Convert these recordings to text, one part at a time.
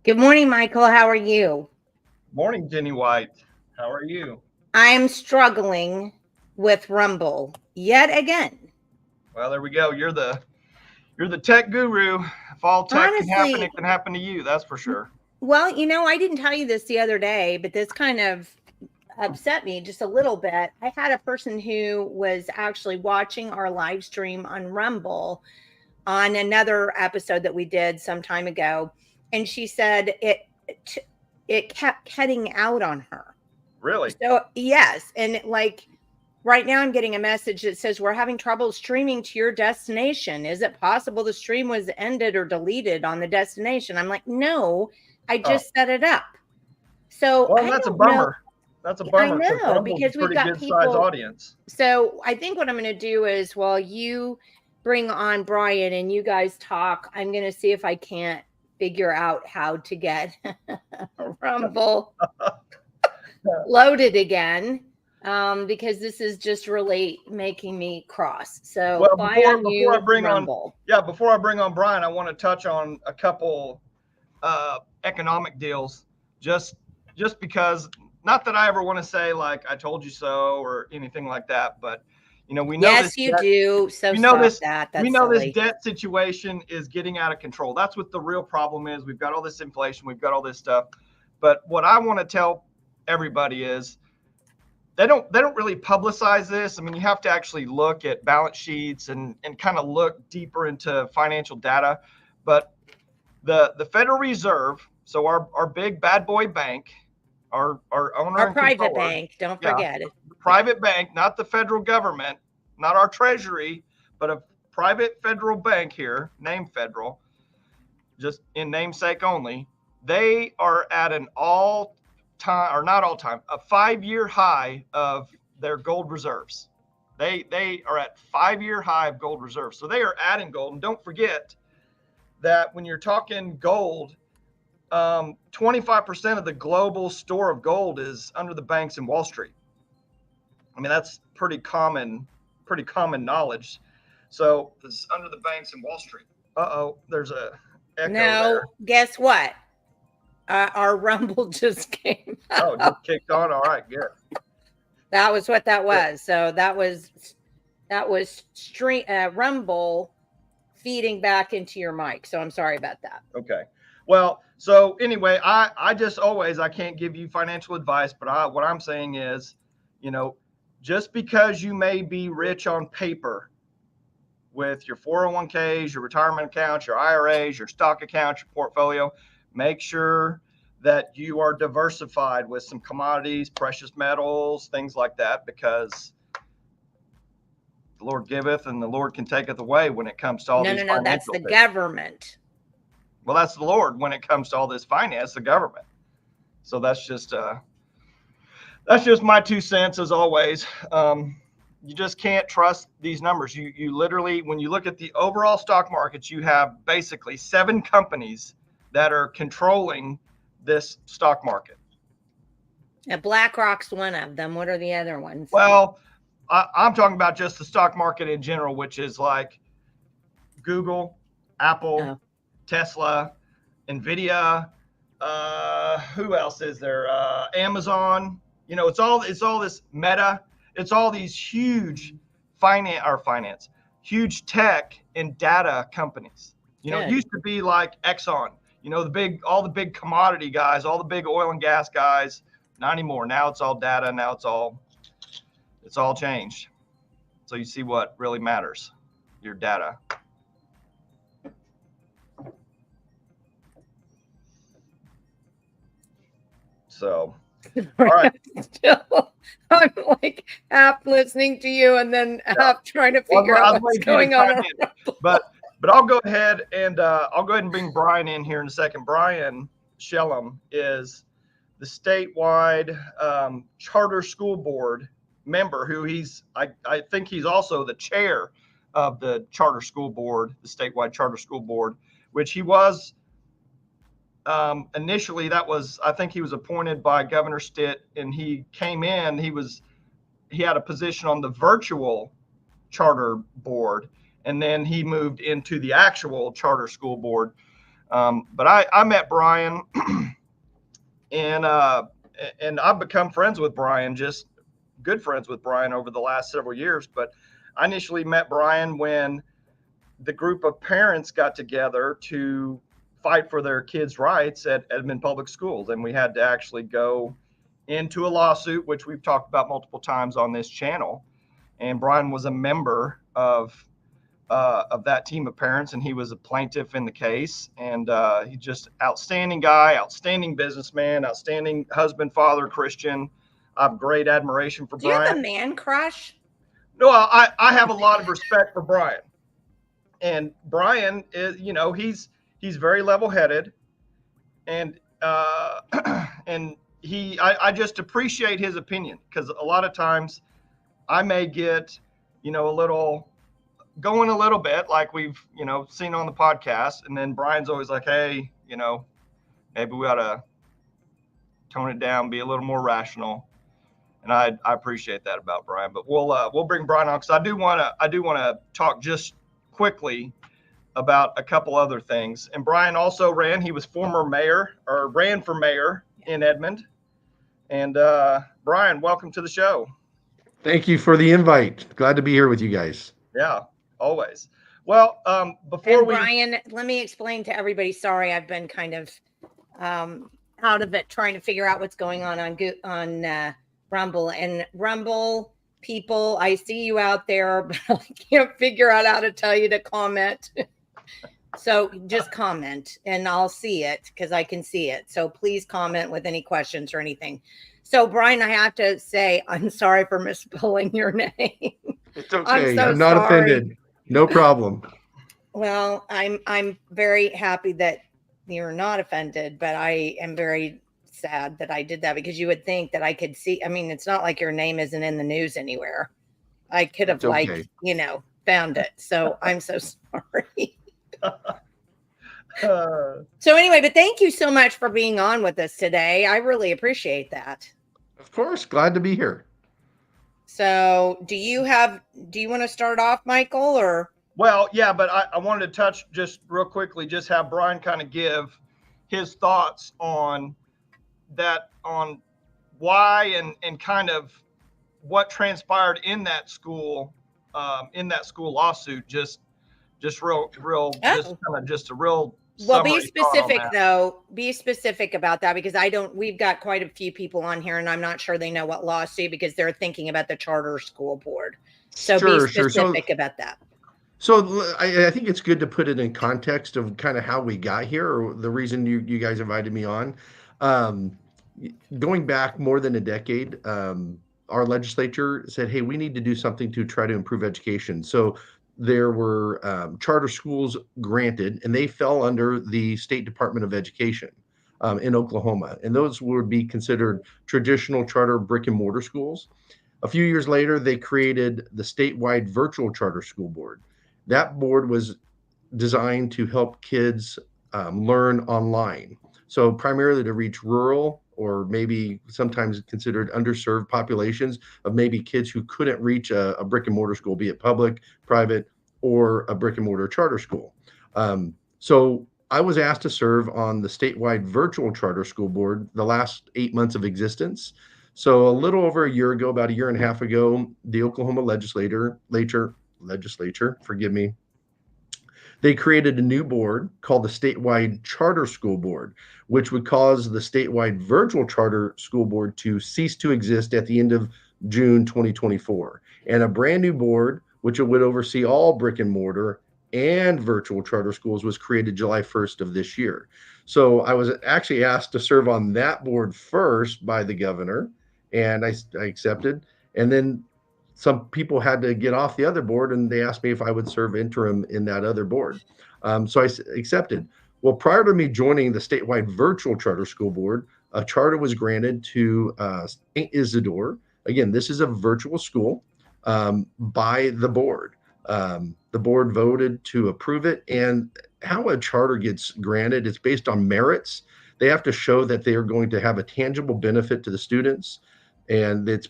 Good morning, Michael. How are you? Morning, Jenny White. How are you? I am struggling with Rumble yet again. Well, there we go. You're the tech guru. If all tech can happen, it can happen to you. That's for sure. Well, you know, I didn't tell you this the other day, but this kind of upset me just a little bit. I had a person who was actually watching our live stream on Rumble on another episode that we did some time ago, and she said it kept cutting out on her. Really? So yes, and like right now I'm getting a message that says we're having trouble streaming to your destination. Is it possible the stream was ended or deleted on the destination? I'm like, no, I just set it up. So well, that's a bummer. That's a bummer. I know, because we've got people. Audience. So I think what I'm going to do is, while you bring on Brian and you guys talk, I'm going to see if I can't figure out how to get Rumble loaded again, because this is just really making me cross. So before I bring on Brian, I want to touch on a couple economic deals, just because, not that I ever want to say like I told you so or anything like that, but you know, we know yes, you do. So we know this. That's we know silly. This debt situation is getting out of control. That's what the real problem is. We've got all this inflation. We've got all this stuff. But what I want to tell everybody is they don't really publicize this. I mean, you have to actually look at balance sheets and kind of look deeper into financial data. But the Federal Reserve, so our big bad boy bank, our owner, our private bank, don't forget it. Private bank, not the federal government, not our treasury, but a private federal bank here, named federal, just in namesake only. They are at an all-time, or not all-time, a 5-year high of their gold reserves. They are at 5-year high of gold reserves. So they are adding gold. And don't forget that when you're talking gold, 25% of the global store of gold is under the banks in Wall Street. I mean, that's pretty common knowledge. So it's under the banks in Wall Street. There's a echo there. Guess what? Our Rumble just came out. Oh, just kicked on. All right, good. That was what that was. So that was Rumble feeding back into your mic. So I'm sorry about that. Okay. Well, so anyway, I just I can't give you financial advice, but what I'm saying is, you know, just because you may be rich on paper with your 401ks, your retirement accounts, your IRAs, your stock accounts, your portfolio, make sure that you are diversified with some commodities, precious metals, things like that, because the Lord giveth and the Lord can taketh away when it comes to all these. No, that's the government. Well, that's the Lord when it comes to all this finance, the government. So that's just my 2 cents, as always. you just can't trust these numbers. You literally, when you look at the overall stock markets, you have basically 7 companies that are controlling this stock market. BlackRock's one of them. What are the other ones? Well, I'm talking about just the stock market in general, which is like Google, Apple, Tesla, Nvidia. Who else is there? Amazon. You know, it's all this Meta. It's all these huge huge tech and data companies. You know, it used to be like Exxon. You know, all the big commodity guys, all the big oil and gas guys. Not anymore. Now it's all data. Now it's all changed. So you see what really matters, your data. So, all right. Still, I'm like half listening to you and then half trying to figure out what's going on. But I'll go ahead and bring Brian in here in a second. Brian Shellum is the statewide charter school board member, who I think he's also the chair of the charter school board, the statewide charter school board, which he was initially. I think he was appointed by Governor Stitt, and he came in, he had a position on the virtual charter board, and then he moved into the actual charter school board. But I met Brian and I've become friends with Brian, just good friends with Brian over the last several years. But I initially met Brian when the group of parents got together to fight for their kids' rights at Edmond Public Schools. And we had to actually go into a lawsuit, which we've talked about multiple times on this channel. And Brian was a member of that team of parents, and he was a plaintiff in the case. And he's just outstanding guy, outstanding businessman, outstanding husband, father, Christian. I have great admiration for Brian. Do you have a man crush? No, I have a lot of respect for Brian. And Brian is, you know, he's very level-headed, and and I just appreciate his opinion, because a lot of times I may get, you know, going a little bit like we've, you know, seen on the podcast, and then Brian's always like, hey, you know, maybe we ought to tone it down, be a little more rational. And I appreciate that about Brian. But we'll bring Brian on, because I do want to talk just quickly about a couple other things. And Brian also he was ran for mayor in Edmond. And Brian, welcome to the show. Thank you for the invite. Glad to be here with you guys. Yeah, always. Well, Brian, let me explain to everybody. Sorry, I've been kind of out of it trying to figure out what's going on Rumble. And Rumble people, I see you out there, but I can't figure out how to tell you to comment. So just comment and I'll see it, because I can see it. So please comment with any questions or anything. So Brian, I have to say, I'm sorry for misspelling your name. It's okay. I'm not offended. No problem. Well, I'm very happy that you're not offended, but I am very sad that I did that, because you would think that I could see. I mean, it's not like your name isn't in the news anywhere. I could have found it. So I'm so sorry. So anyway, but thank you so much for being on with us today. I really appreciate that. Of course. Glad to be here. So do you want to start off, Michael, or? Well, yeah, but I wanted to touch just real quickly, just have Brian kind of give his thoughts on that, on why and kind of what transpired in that school lawsuit. Just a real. Well, be specific though. Be specific about that, because we've got quite a few people on here and I'm not sure they know what lawsuit, because they're thinking about the charter school board. So be specific about that. So I think it's good to put it in context of kind of how we got here, or the reason you guys invited me on. Going back more than a decade, our legislature said, hey, we need to do something to try to improve education. So there were charter schools granted, and they fell under the State Department of Education in Oklahoma. And those would be considered traditional charter brick and mortar schools. A few years later, they created the statewide virtual charter school board. That board was designed to help kids learn online. So primarily to reach rural or maybe sometimes considered underserved populations of maybe kids who couldn't reach a brick and mortar school, be it public, private, or a brick and mortar charter school. So I was asked to serve on the statewide virtual charter school board the last 8 months of existence. So a little over a year ago, about a year and a half ago, the Oklahoma legislature, forgive me, they created a new board called the Statewide Charter School Board, which would cause the statewide virtual charter school board to cease to exist at the end of June 2024. And a brand new board, which would oversee all brick and mortar and virtual charter schools, was created July 1st of this year. So I was actually asked to serve on that board first by the governor, and I accepted. And then some people had to get off the other board, and they asked me if I would serve interim in that other board. So I accepted. Well, prior to me joining the statewide virtual charter school board, a charter was granted to St. Isadore. Again, this is a virtual school by the board. The board voted to approve it, and how a charter gets granted, it's based on merits. They have to show that they are going to have a tangible benefit to the students, and it's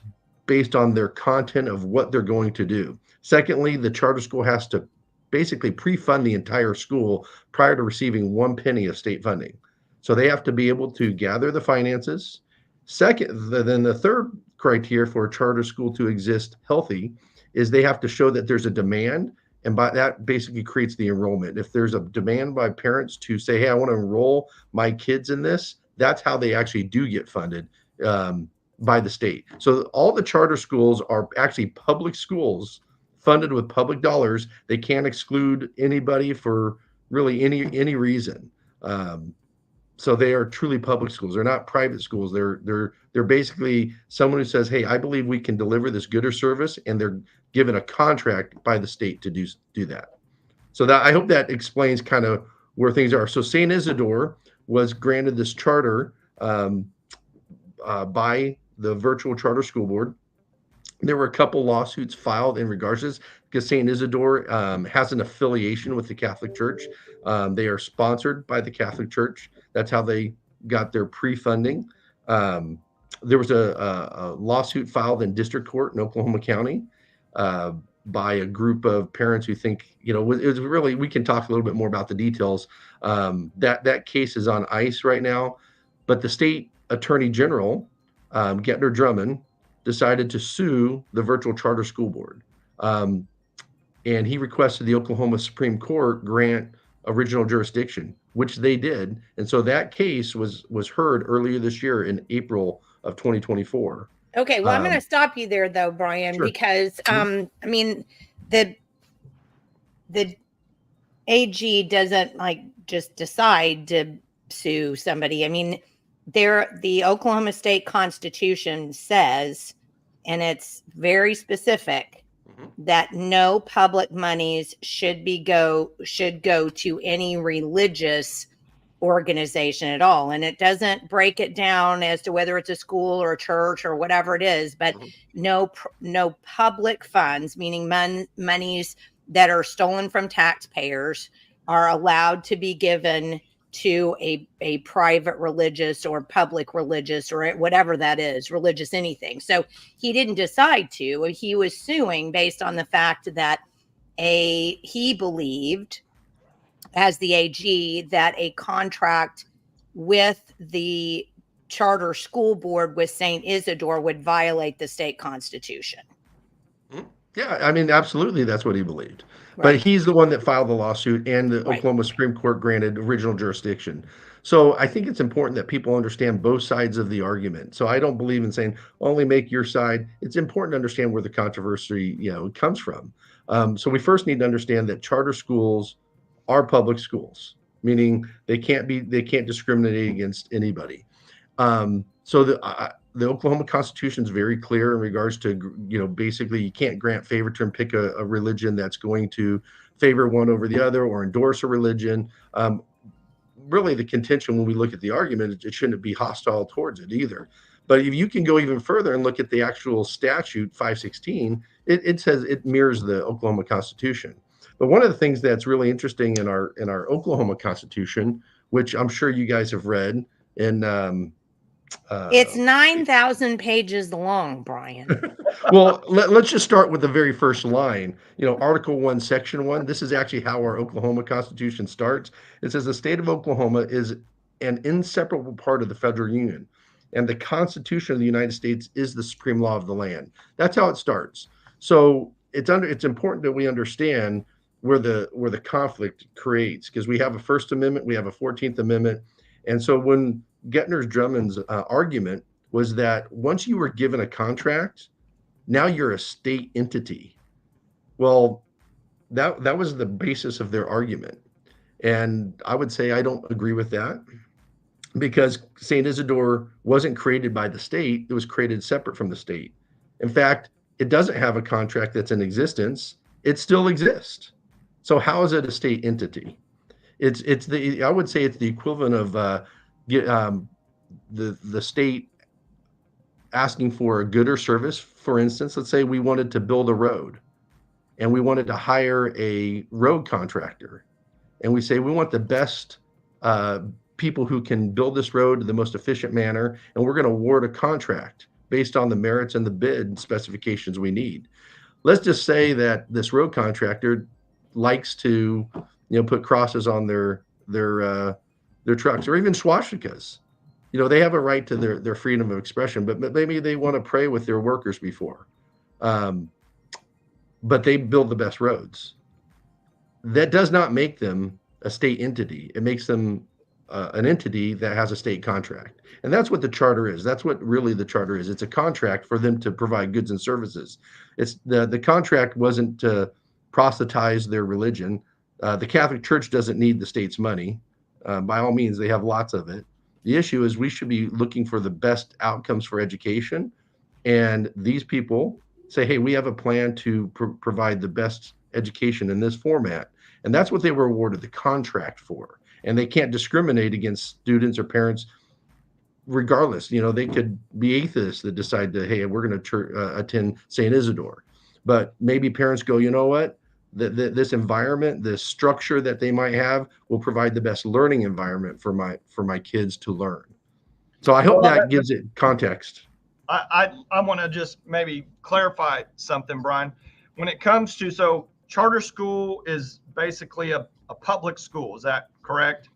based on their content of what they're going to do. Secondly, the charter school has to basically pre-fund the entire school prior to receiving 1 penny of state funding. So they have to be able to gather the finances. Second, then the third criteria for a charter school to exist healthy is they have to show that there's a demand, and by that basically creates the enrollment. If there's a demand by parents to say, hey, I want to enroll my kids in this, that's how they actually do get funded by the state. So all the charter schools are actually public schools funded with public dollars. They can't exclude anybody for really any reason. So they are truly public schools. They're not private schools. They're basically someone who says, hey, I believe we can deliver this good or service, and they're given a contract by the state to do that. So that, I hope that explains kind of where things are. So St. Isadore was granted this charter by the virtual charter school board. There were a couple lawsuits filed in regards to this because St. Isadore has an affiliation with the Catholic Church. They are sponsored by the Catholic Church. That's how they got their pre-funding. There was a lawsuit filed in district court in Oklahoma County by a group of parents who think, it was really, we can talk a little bit more about the details. That case is on ice right now, but the state attorney general, Gettner Drummond, decided to sue the virtual charter school board. And he requested the Oklahoma Supreme Court grant original jurisdiction, which they did. And so that case was heard earlier this year in April of 2024. Okay, well, I'm going to stop you there, though, Brian, Sure. because I mean, the AG doesn't just decide to sue somebody. I mean, the Oklahoma State Constitution says, and it's very specific, that no public monies should go to any religious organization at all. And it doesn't break it down as to whether it's a school or a church or whatever it is, but no public funds, meaning monies that are stolen from taxpayers, are allowed to be given to a private religious or public religious or whatever that is, religious anything. So he didn't decide to. He was suing based on the fact that he believed, as the AG, that a contract with the charter school board with St. Isadore would violate the state constitution. Yeah, I mean, absolutely, that's what he believed. Right. But he's the one that filed the lawsuit, and the Oklahoma Supreme Court granted original jurisdiction. So I think it's important that people understand both sides of the argument. So I don't believe in saying only make your side. It's important to understand where the controversy, comes from. So we first need to understand that charter schools are public schools, meaning they can't discriminate against anybody. So the Oklahoma Constitution is very clear in regards to, basically you can't grant favoritism, pick a religion that's going to favor one over the other or endorse a religion. Really, the contention when we look at the argument, it shouldn't be hostile towards it either. But if you can go even further and look at the actual statute 516, it says it mirrors the Oklahoma Constitution. But one of the things that's really interesting in our Oklahoma Constitution, which I'm sure you guys have read, and It's 9,000 pages long, Brian. well, let's just start with the very first line. Article 1, Section 1. This is actually how our Oklahoma Constitution starts. It says the state of Oklahoma is an inseparable part of the federal union, and the Constitution of the United States is the supreme law of the land. That's how it starts. So it's important that we understand where the conflict creates, because we have a First Amendment, we have a 14th Amendment, and so when Gettner-Drummond's argument was that once you were given a contract, now you're a state entity. Well, that was the basis of their argument. And I would say I don't agree with that, because St. Isadore wasn't created by the state. It was created separate from the state. In fact, it doesn't have a contract that's in existence. It still exists. So how is it a state entity? I would say it's the equivalent of the state asking for a good or service. For instance, let's say we wanted to build a road and we wanted to hire a road contractor, and we say we want the best people who can build this road in the most efficient manner, and we're going to award a contract based on the merits and the bid specifications we need. Let's just say that this road contractor likes to put crosses on their trucks, or even swastikas. They have a right to their freedom of expression, but maybe they want to pray with their workers before. But they build the best roads. That does not make them a state entity. It makes them an entity that has a state contract. And that's what the charter is. That's what really the charter is. It's a contract for them to provide goods and services. It's the contract wasn't to proselytize their religion. The Catholic Church doesn't need the state's money. By all means, they have lots of it. The issue is we should be looking for the best outcomes for education. And these people say, hey, we have a plan to provide the best education in this format. And that's what they were awarded the contract for. And they can't discriminate against students or parents regardless. They could be atheists that decide to, hey, we're going to attend St. Isadore. But maybe parents go, you know what? This environment, this structure that they might have will provide the best learning environment for my kids to learn. So I hope that gives it context. I want to just maybe clarify something, Brian. When it comes to, so charter school is basically a public school. Is that correct?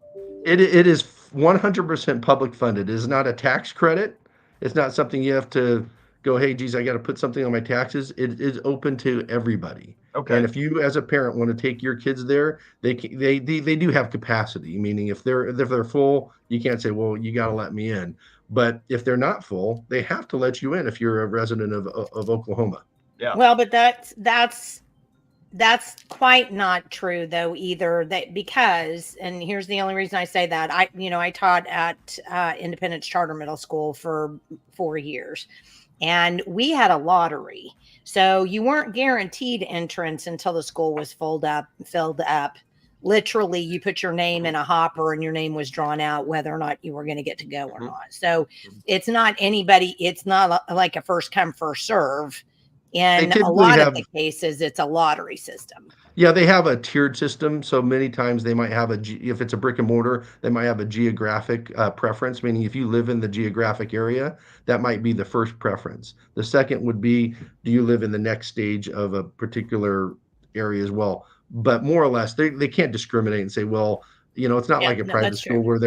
It is 100% public funded. It is not a tax credit. It's not something you have to go, hey, geez, I got to put something on my taxes. It is open to everybody. Okay. And if you, as a parent, want to take your kids there, they do have capacity. Meaning, if they're full, you can't say, well, you got to let me in. But if they're not full, they have to let you in if you're a resident of Oklahoma. Yeah. Well, but that's quite not true though either. Because, and here's the only reason I say that, I taught at Independence Charter Middle School for 4 years. And we had a lottery. So you weren't guaranteed entrance until the school was filled up. Literally, you put your name in a hopper and your name was drawn out whether or not you were going to get to go or not. So it's not like a first come, first serve. In a lot of the cases, it's a lottery system. Yeah, they have a tiered system. So many times they might have if it's a brick and mortar, they might have a geographic preference, meaning if you live in the geographic area, that might be the first preference. The second would be, do you live in the next stage of a particular area as well? But more or less, they can't discriminate and say, well, it's not like a private school where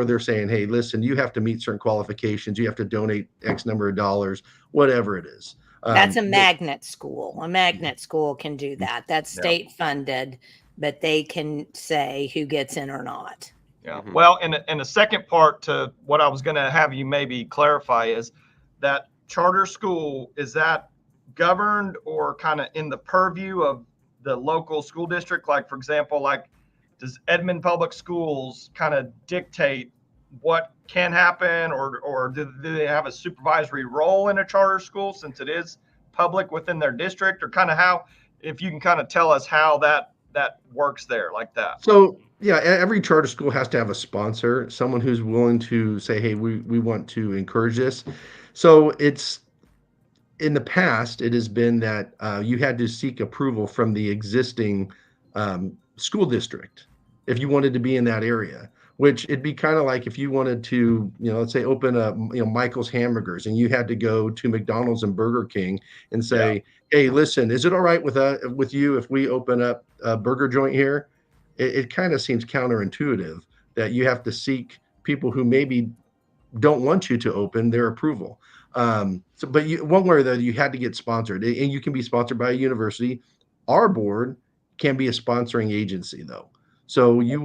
they're saying, hey, listen, you have to meet certain qualifications. You have to donate X number of dollars, whatever it is. That's a magnet school. A magnet school can do that. That's state funded, but they can say who gets in or not. Yeah. Well, and the second part to what I was going to have you maybe clarify is that charter school, is that governed or kind of in the purview of the local school district? Like, for example, does Edmond Public Schools kind of dictate what can happen, or do they have a supervisory role in a charter school since it is public within their district, or kind of how, if you can kind of tell us how that works there like that? So yeah, every charter school has to have a sponsor, someone who's willing to say, hey, we want to encourage this. So it's in the past, it has been that you had to seek approval from the existing school district if you wanted to be in that area. Which it'd be kind of like if you wanted to, let's say open a, Michael's Hamburgers, and you had to go to McDonald's and Burger King and Yeah. say, "Hey, listen, is it all right with you if we open up a burger joint here?" It kind of seems counterintuitive that you have to seek people who maybe don't want you to open their approval. But one way or the other, you had to get sponsored, and you can be sponsored by a university. Our board can be a sponsoring agency, though, so you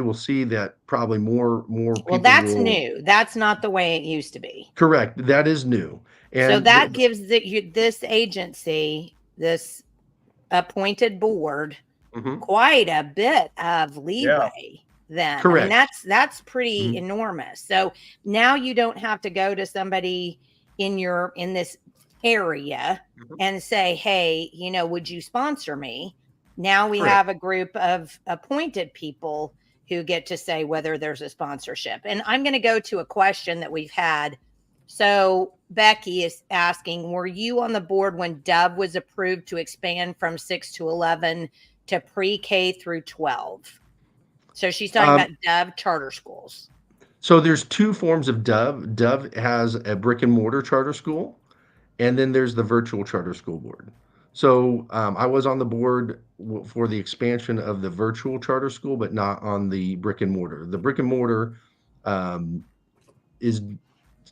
will see that probably more people. Well, that's new. That's not the way it used to be. Correct. That is new, and so that gives this agency, this appointed board, quite a bit of leeway. Then correct. I mean, that's pretty enormous. So now you don't have to go to somebody in this area and say, "Hey, would you sponsor me?" Now we have a group of appointed people who get to say whether there's a sponsorship. And I'm going to go to a question that we've had. So Becky is asking, were you on the board when Dove was approved to expand from 6 to 11 to pre-K through 12? So she's talking about Dove charter schools. So there's two forms of Dove. Dove has a brick and mortar charter school, and then there's the virtual charter school board. So I was on the board for the expansion of the virtual charter school, but not on the brick and mortar. The brick and mortar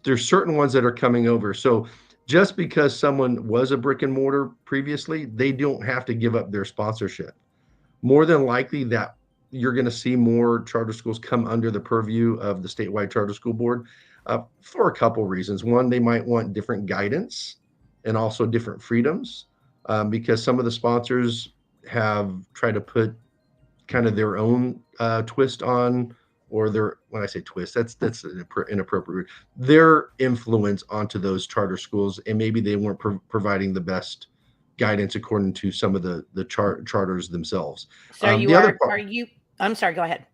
there's certain ones that are coming over. So just because someone was a brick and mortar previously, they don't have to give up their sponsorship. More than likely that you're going to see more charter schools come under the purview of the statewide charter school board for a couple reasons. One, they might want different guidance and also different freedoms. Because some of the sponsors have tried to put kind of their own twist on, or when I say twist, that's inappropriate, their influence onto those charter schools, and maybe they weren't providing the best guidance according to some of the charters themselves. So I'm sorry, go ahead.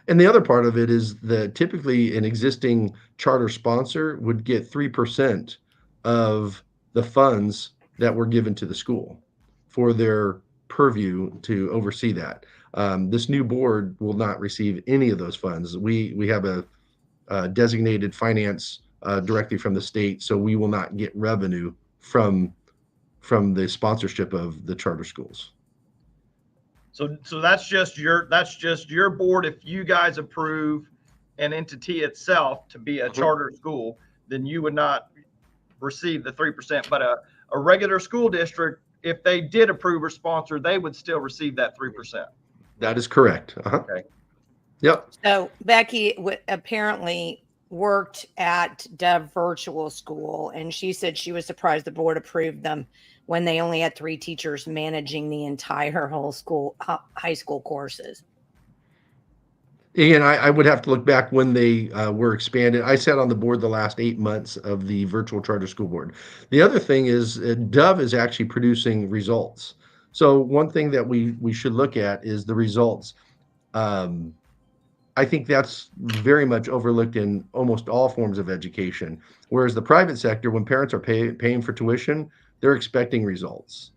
And the other part of it is that typically an existing charter sponsor would get 3% of the funds that were given to the school for their purview to oversee that. This new board will not receive any of those funds. We have a designated finance directly from the state, so we will not get revenue from the sponsorship of the charter schools. So that's just your board. If you guys approve an entity itself to be a charter school, then you would not receive the 3%. But a regular school district, if they did approve or sponsor, they would still receive that 3%. That is correct. Okay. Yep. So Becky apparently worked at Dove Virtual School, and she said she was surprised the board approved them when they only had 3 teachers managing the entire whole school, high school courses. And I would have to look back when they were expanded. I sat on the board the last 8 months of the virtual charter school board. The other thing is Dove is actually producing results. So one thing that we should look at is the results. I think that's very much overlooked in almost all forms of education. Whereas the private sector, when parents are paying for tuition, they're expecting results.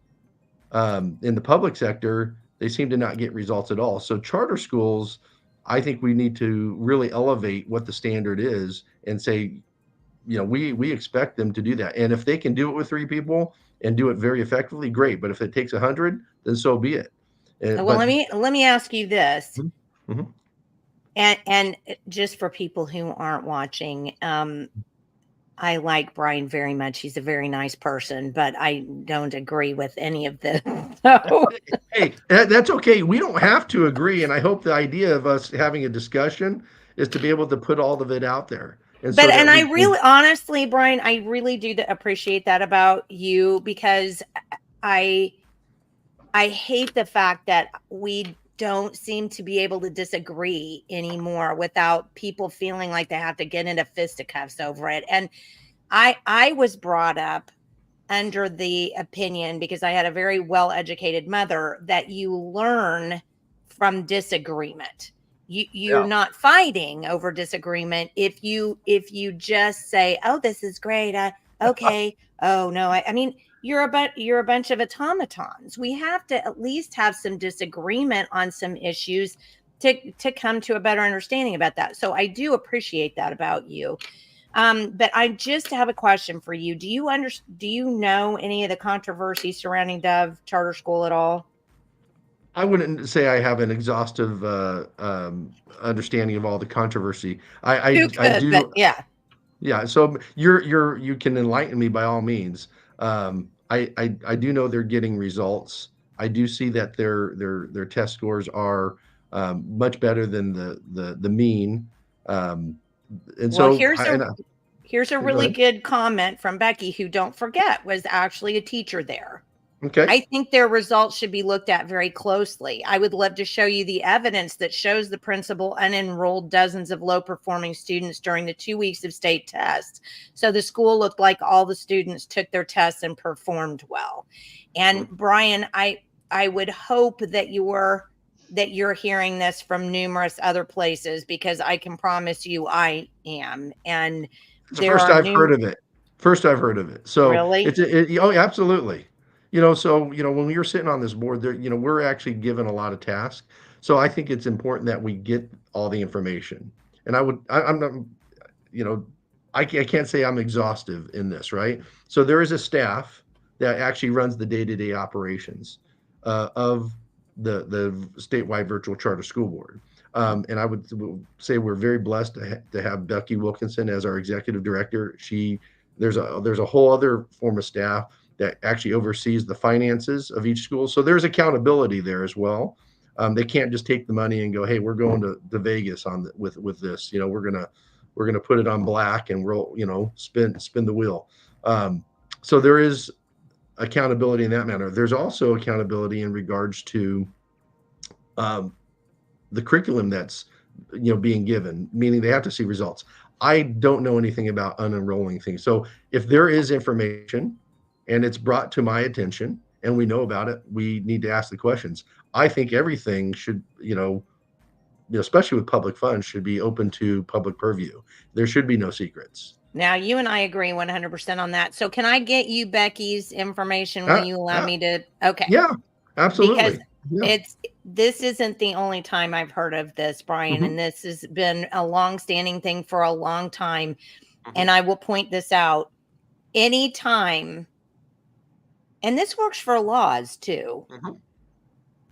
In the public sector, they seem to not get results at all. So charter schools, I think we need to really elevate what the standard is and say, we expect them to do that. And if they can do it with 3 people and do it very effectively, great. But if it takes 100, then so be it. Let me ask you this. Mm-hmm. And just for people who aren't watching, I like Brian very much. He's a very nice person, but I don't agree with any of this. So. Hey, that's okay. We don't have to agree. And I hope the idea of us having a discussion is to be able to put all of it out there. Honestly, Brian, I really do appreciate that about you, because I hate the fact that we don't seem to be able to disagree anymore without people feeling like they have to get into fisticuffs over it. And I was brought up under the opinion, because I had a very well-educated mother, that you learn from disagreement. you're not fighting over disagreement if you just say, oh, this is great, okay, oh no, I mean, you're a bunch of automatons. We have to at least have some disagreement on some issues to come to a better understanding about that. So I do appreciate that about you. But I just have a question for you. Do you know any of the controversy surrounding Dove Charter School at all? I wouldn't say I have an exhaustive understanding of all the controversy. Who I could, but do. yeah. Yeah. So you can enlighten me by all means. I do know they're getting results. I do see that their test scores are much better than the mean. And Well, so here's a go really ahead. good comment from Becky, who, don't forget, was actually a teacher there. Okay. I think their results should be looked at very closely. I would love to show you the evidence that shows the principal unenrolled dozens of low-performing students during the 2 weeks of state tests. So the school looked like all the students took their tests and performed well. And Brian, I would hope that you're hearing this from numerous other places, because I can promise you I am. And It's the there first are I've heard of it. First I've heard of it. So really. oh, yeah, absolutely. So, when we were sitting on this board there, we're actually given a lot of tasks. So I think it's important that we get all the information. And I'm not, I can't say I'm exhaustive in this, right? So there is a staff that actually runs the day-to-day operations of the statewide virtual charter school board. And I would say we're very blessed to have Becky Wilkinson as our executive director. There's a whole other form of staff that actually oversees the finances of each school. So there's accountability there as well. They can't just take the money and go, hey, we're going to Vegas with this. We're gonna put it on black and we'll spin the wheel. So there is accountability in that manner. There's also accountability in regards to the curriculum that's being given, meaning they have to see results. I don't know anything about unenrolling things. So if there is information and it's brought to my attention and we know about it, we need to ask the questions. I think everything should, especially with public funds, should be open to public purview. There should be no secrets. Now, you and I agree 100% on that. So can I get you Becky's information? Will you allow me to? Okay. Yeah, absolutely. Because this isn't the only time I've heard of this, Brian, and this has been a long-standing thing for a long time. And I will point this out anytime, and this works for laws too.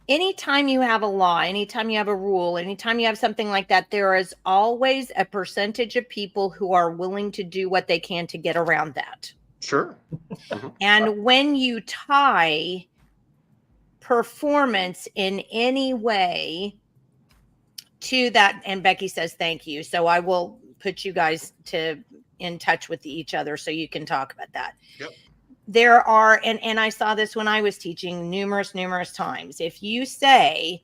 Anytime you have a law, anytime you have a rule, anytime you have something like that, there is always a percentage of people who are willing to do what they can to get around that. Sure. And when you tie performance in any way to that, and Becky says thank you, so I will put you guys in touch with each other so you can talk about that. Yep. There are, and I saw this when I was teaching numerous times. If you say,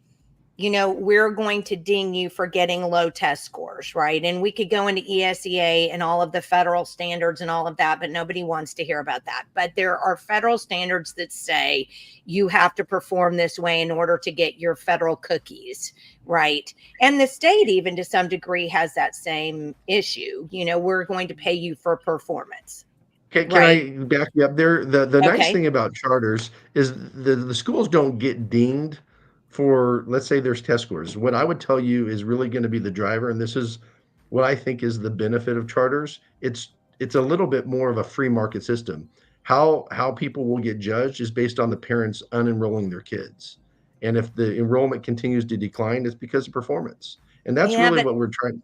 we're going to ding you for getting low test scores, right? And we could go into ESEA and all of the federal standards and all of that, but nobody wants to hear about that. But there are federal standards that say you have to perform this way in order to get your federal cookies, right? And the state, even to some degree, has that same issue. We're going to pay you for performance. Can I back you up there? The nice thing about charters is the schools don't get dinged for, let's say there's test scores. What I would tell you is really going to be the driver, and this is what I think is the benefit of charters. It's a little bit more of a free market system. How people will get judged is based on the parents unenrolling their kids. And if the enrollment continues to decline, it's because of performance. And that's really what we're trying.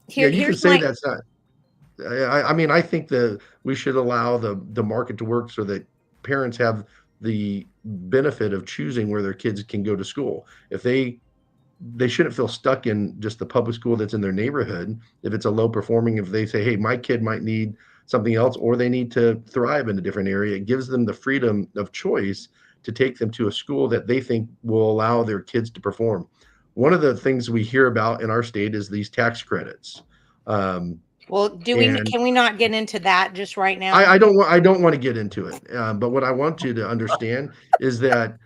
You can say that's not. I mean, I think we should allow the market to work so that parents have the benefit of choosing where their kids can go to school. If they shouldn't feel stuck in just the public school that's in their neighborhood. If it's a low performing, if they say, hey, my kid might need something else, or they need to thrive in a different area, it gives them the freedom of choice to take them to a school that they think will allow their kids to perform. One of the things we hear about in our state is these tax credits. Well, can we not get into that just right now? I don't want to get into it. But what I want you to understand is that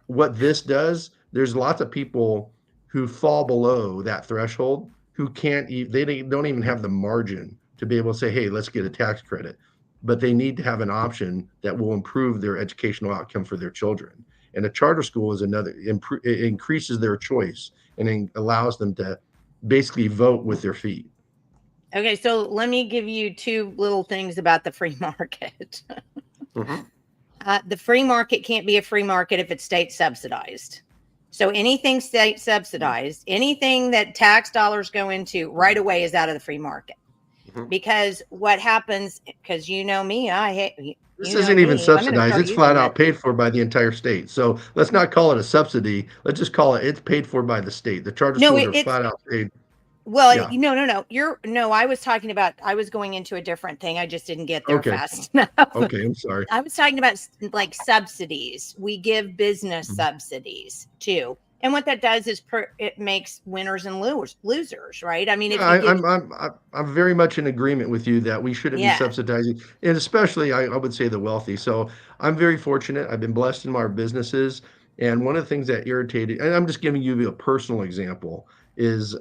what this does, there's lots of people who fall below that threshold, who can't, they don't even have the margin to be able to say, hey, let's get a tax credit. But they need to have an option that will improve their educational outcome for their children. And a charter school is another, it increases their choice and allows them to basically vote with their feet. Okay, so let me give you two little things about the free market. The free market can't be a free market if it's state subsidized. So anything state subsidized, anything that tax dollars go into right away is out of the free market. Because what happens, because you know me, I hate. This isn't even subsidized. It's flat out paid for by the entire state. So let's not call it a subsidy. Let's just call it's paid for by the state. The charter schools are flat out paid. Well, no. I was talking about, I was going into a different thing. I just didn't get there fast enough. Okay, I'm sorry. I was talking about like subsidies. We give business subsidies too. And what that does is it makes winners and losers, right? I mean, if I'm very much in agreement with you that we shouldn't be subsidizing, and especially I would say the wealthy. So I'm very fortunate. I've been blessed in my businesses, and one of the things that irritated, and I'm just giving you a personal example, is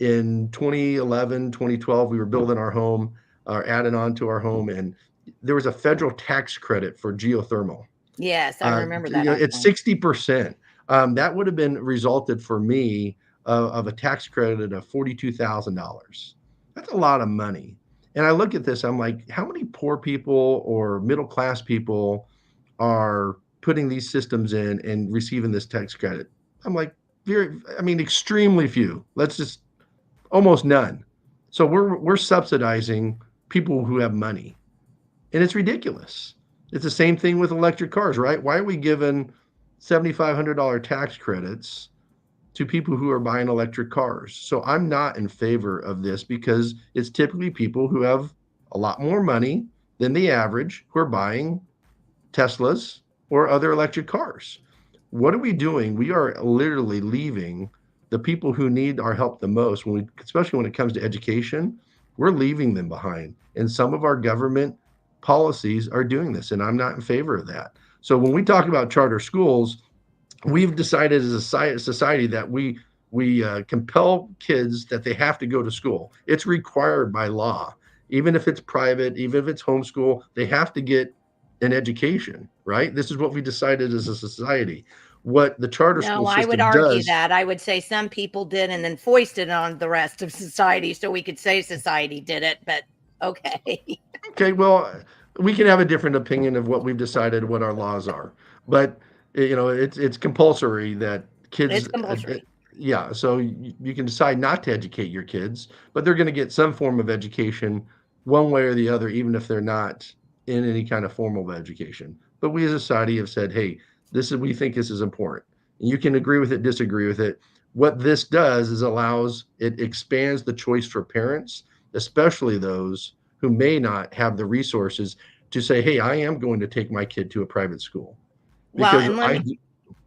in 2011, 2012, we were building our home, or adding on to our home, and there was a federal tax credit for geothermal. Yes, I remember that. It's 60%. That would have been resulted for me of a tax credit of $42,000. That's a lot of money. And I look at this, I'm like, how many poor people or middle-class people are putting these systems in and receiving this tax credit? I'm like, extremely few. Almost none. So we're subsidizing people who have money. And it's ridiculous. It's the same thing with electric cars, right? Why are we giving $7,500 tax credits to people who are buying electric cars? So I'm not in favor of this because it's typically people who have a lot more money than the average who are buying Teslas or other electric cars. What are we doing? We are literally leaving the people who need our help the most, especially when it comes to education. We're leaving them behind. And some of our government policies are doing this, and I'm not in favor of that. So when we talk about charter schools, we've decided as a society that we compel kids that they have to go to school. It's required by law. Even if it's private, even if it's homeschool, they have to get an education, right? This is what we decided as a society. What the charter school system does. No, I would argue that. I would say some people did and then foisted it on the rest of society so we could say society did it, but okay. Okay, well, we can have a different opinion of what we've decided what our laws are, but it's compulsory that kids. It's compulsory. So you can decide not to educate your kids, but they're going to get some form of education one way or the other, even if they're not in any kind of formal education. But we as a society have said, hey, we think this is important. And you can agree with it, disagree with it. What this does is it expands the choice for parents, especially those who may not have the resources to say, hey, I am going to take my kid to a private school. Because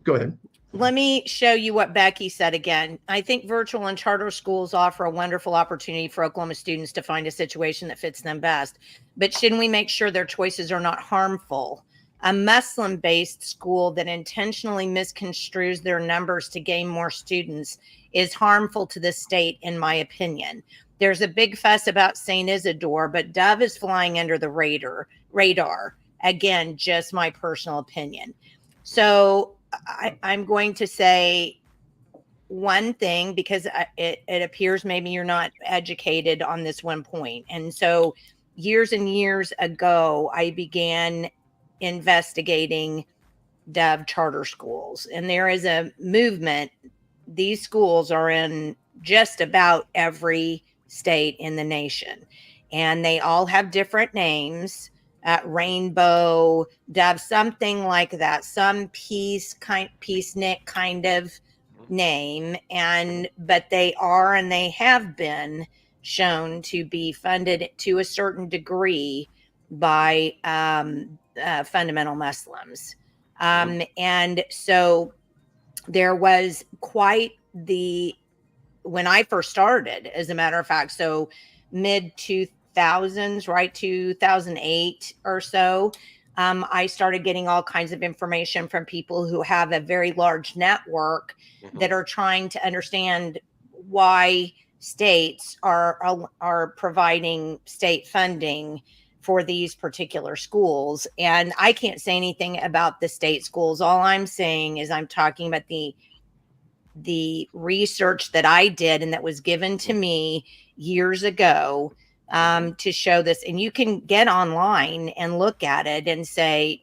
go ahead. Let me show you what Becky said again. I think virtual and charter schools offer a wonderful opportunity for Oklahoma students to find a situation that fits them best. But shouldn't we make sure their choices are not harmful? A Muslim-based school that intentionally misconstrues their numbers to gain more students is harmful to the state, in my opinion. There's a big fuss about St. Isadore, but Dove is flying under the radar. Again, just my personal opinion. So I'm going to say one thing because it appears maybe you're not educated on this one point. And so years and years ago, I began investigating Dove charter schools. And there is a movement. These schools are in just about every state in the nation. And they all have different names. Rainbow, Dove, something like that, some peacenik kind of name. But they are and they have been shown to be funded to a certain degree by fundamental Muslims. And so there was quite when I first started, as a matter of fact, so mid 2000s, right? 2008 or so, I started getting all kinds of information from people who have a very large network that are trying to understand why states are providing state funding for these particular schools. And I can't say anything about the state schools. All I'm saying is I'm talking about the research that I did and that was given to me years ago, to show this. And you can get online and look at it and say,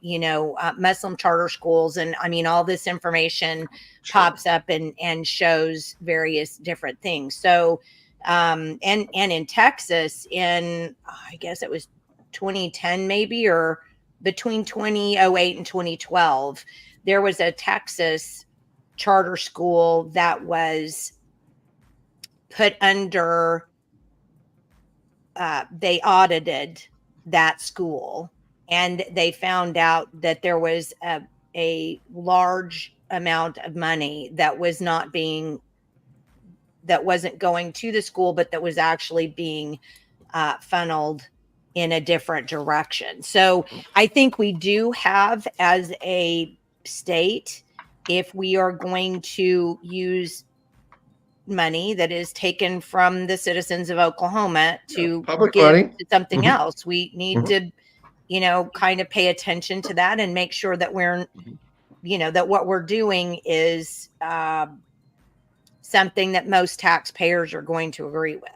Muslim charter schools. And I mean, all this information pops up and shows various different things. So, and in Texas I guess it was 2010 maybe, or between 2008 and 2012, there was a Texas charter school that was put under, they audited that school and they found out that there was a large amount of money that wasn't going to the school, but that was actually being funneled in a different direction. So I think we do have, as a state, if we are going to use money that is taken from the citizens of Oklahoma to public give money to something Mhm. else, we need to, kind of pay attention to that and make sure that that what we're doing is something that most taxpayers are going to agree with.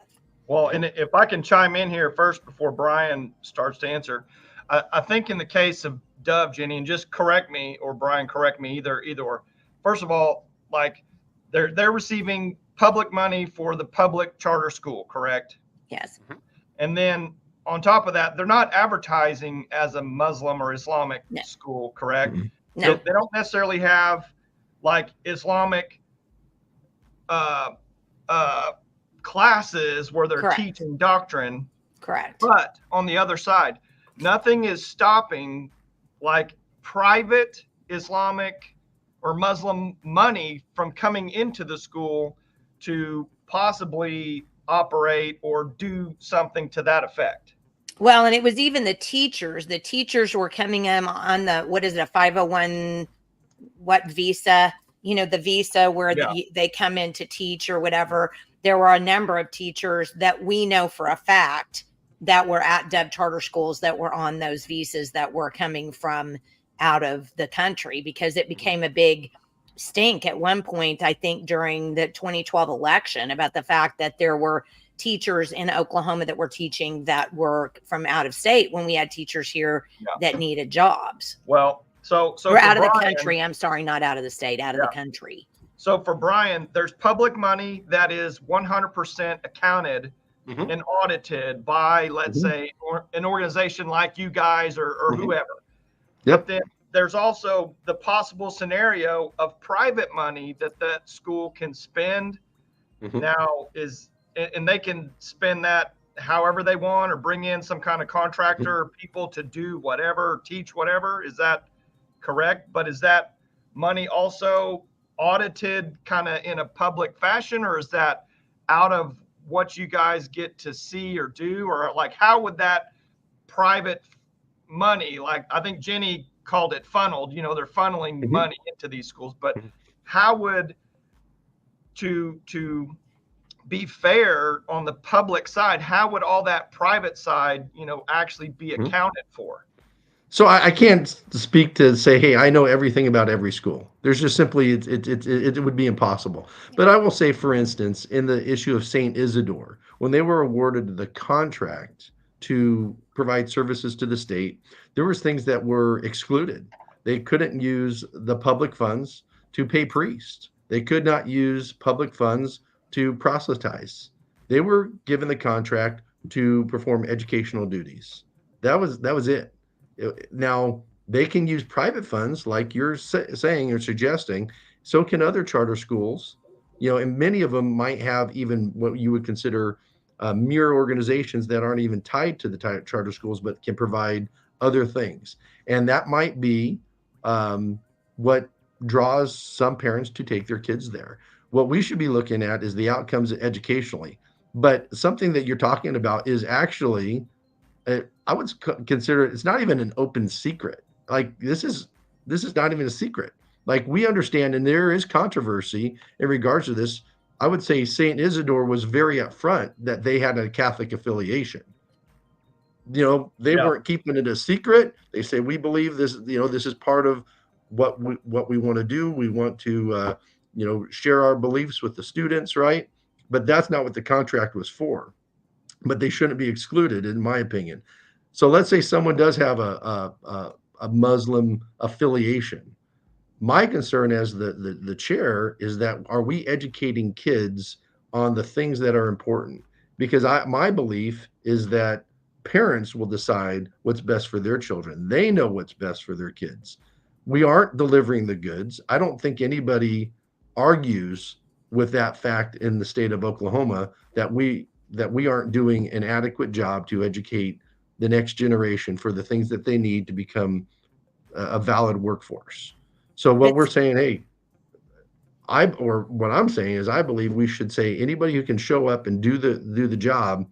Well, and if I can chime in here first before Brian starts to answer, I think in the case of Dove, Jenny, and just correct me, or Brian, correct me, either or. First of all, like they're receiving public money for the public charter school, correct? Yes. And then on top of that, they're not advertising as a Muslim or Islamic school, correct? No. They don't necessarily have like Islamic classes where they're Correct. teaching doctrine. Correct. But on the other side, nothing is stopping like private Islamic or Muslim money from coming into the school to possibly operate or do something to that effect. Well, and it was even the teachers. The teachers were coming in on the, what is it, a 501 what visa? The visa where they come in to teach or whatever. There were a number of teachers that we know for a fact that were at Dove charter schools that were on those visas that were coming from out of the country, because it became a big stink at one point, I think, during the 2012 election, about the fact that there were teachers in Oklahoma that were teaching that were from out of state when we had teachers here that needed jobs. Well, so we're out of the country. I'm sorry, not out of the state, out of the country. So for Brian, there's public money that is 100% accounted and audited by, let's say, an organization like you guys or whoever. Yep. But then there's also the possible scenario of private money that school can spend. Now and they can spend that however they want, or bring in some kind of contractor or people to do whatever, teach whatever. Is that correct? But is that money also audited kind of in a public fashion, or is that out of what you guys get to see or do? Or like, how would that private money, like I think Jenny called it funneled, they're funneling money into these schools, but how would to be fair on the public side, how would all that private side, actually be accounted for? So I can't speak to say, hey, I know everything about every school. There's just simply, it would be impossible. But I will say, for instance, in the issue of St. Isadore, when they were awarded the contract to provide services to the state, there was things that were excluded. They couldn't use the public funds to pay priests. They could not use public funds to proselytize. They were given the contract to perform educational duties. That was it. Now, they can use private funds like you're saying or suggesting. So can other charter schools, and many of them might have even what you would consider mere organizations that aren't even tied to the charter schools, but can provide other things. And that might be what draws some parents to take their kids there. What we should be looking at is the outcomes educationally. But something that you're talking about is actually I would consider it's not even an open secret. Like this is not even a secret. Like we understand, and there is controversy in regards to this. I would say Saint Isadore was very upfront that they had a Catholic affiliation. They weren't keeping it a secret. They say we believe this. This is part of what we want to do. We want to share our beliefs with the students, right? But that's not what the contract was for. But they shouldn't be excluded, in my opinion. So let's say someone does have a Muslim affiliation. My concern as the chair is that are we educating kids on the things that are important? Because my belief is that parents will decide what's best for their children. They know what's best for their kids. We aren't delivering the goods. I don't think anybody argues with that fact in the state of Oklahoma that we aren't doing an adequate job to educate the next generation for the things that they need to become a valid workforce. So what we're saying, hey, what I'm saying is I believe we should say anybody who can show up and do the job,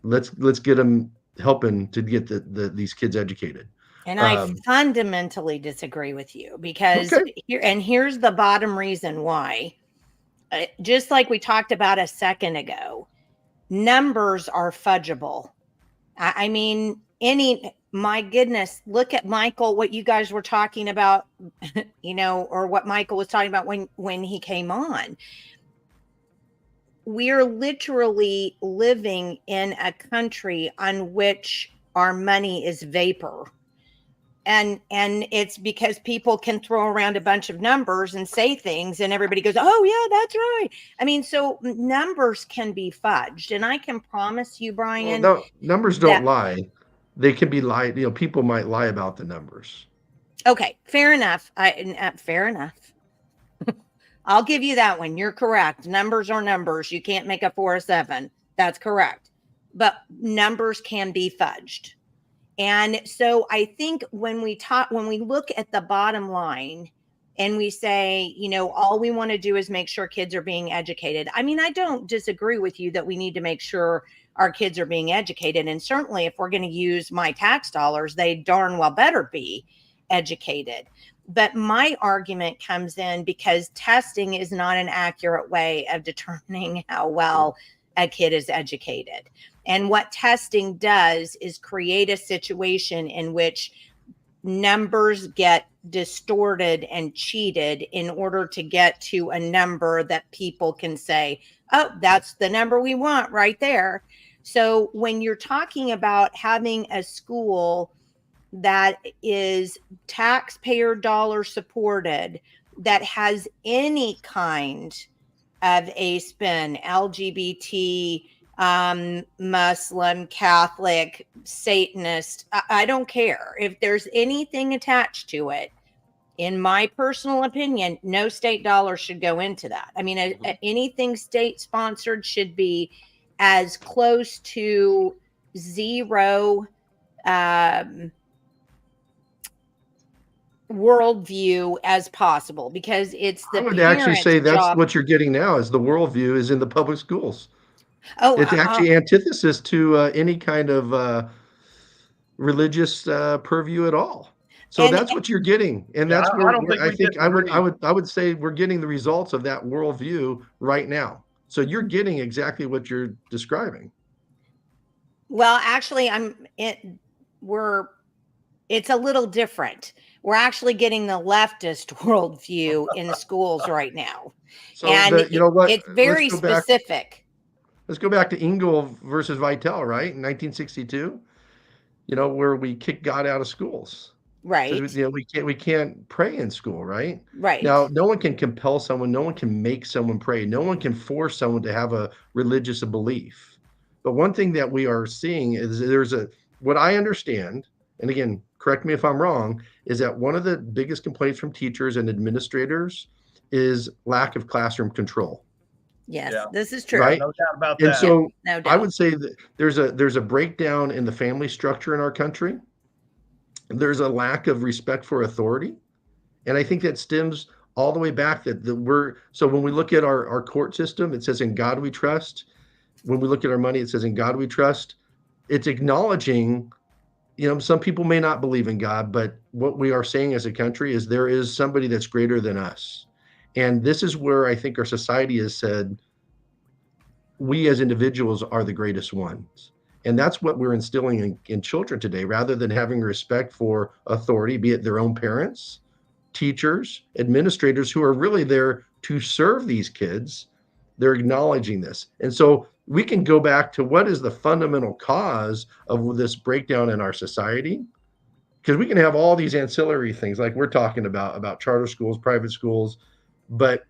let's get them helping to get these kids educated. And I fundamentally disagree with you because here's the bottom reason why. Just like we talked about a second ago, numbers are fudgeable. I mean, my goodness, look at Michael, what you guys were talking about, or what Michael was talking about when he came on. We're literally living in a country on which our money is vapor. And it's because people can throw around a bunch of numbers and say things and everybody goes, oh yeah, that's right. I mean, so numbers can be fudged. And I can promise you, Brian. Well, no, numbers don't lie. They can be lied. People might lie about the numbers. Okay. Fair enough. Fair enough. I'll give you that one. You're correct. Numbers are numbers. You can't make a 4 or 7. That's correct. But numbers can be fudged. And so I think when we look at the bottom line and we say, all we want to do is make sure kids are being educated. I mean, I don't disagree with you that we need to make sure our kids are being educated. And certainly if we're going to use my tax dollars, they darn well better be educated. But my argument comes in because testing is not an accurate way of determining how well a kid is educated. And what testing does is create a situation in which numbers get distorted and cheated in order to get to a number that people can say, oh, that's the number we want right there. So when you're talking about having a school that is taxpayer dollar supported, that has any kind of a spin, LGBT, Muslim, Catholic, Satanist, I don't care. If there's anything attached to it, in my personal opinion, no state dollar should go into that. I mean, anything state sponsored should be as close to zero worldview as possible, because it's the I would actually say that's job. What you're getting now is the worldview is in the public schools. Oh, it's actually antithesis to any kind of religious purview at all. So that's what you're getting, and that's where I would say we're getting the results of that worldview right now. So you're getting exactly what you're describing. Well, actually, it's a little different. We're actually getting the leftist worldview in the schools right now, so and it's very specific. Let's go back to Engel versus Vitale, right? In 1962, where we kicked God out of schools. Right. So, we can't pray in school, right? Right. Now, no one can compel someone. No one can make someone pray. No one can force someone to have a religious belief. But one thing that we are seeing is what I understand, and again, correct me if I'm wrong, is that one of the biggest complaints from teachers and administrators is lack of classroom control. Yes, this is true. Right? No doubt about that. And so no doubt. I would say that there's a breakdown in the family structure in our country. There's a lack of respect for authority. And I think that stems all the way back so when we look at our court system, it says in God we trust. When we look at our money, it says in God we trust. it's acknowledging, some people may not believe in God, but what we are saying as a country is there is somebody that's greater than us. And this is where I think our society has said, we as individuals are the greatest ones. And that's what we're instilling in children today, rather than having respect for authority, be it their own parents, teachers, administrators who are really there to serve these kids. They're acknowledging this. And so we can go back to what is the fundamental cause of this breakdown in our society, because we can have all these ancillary things like we're talking about charter schools, private schools, but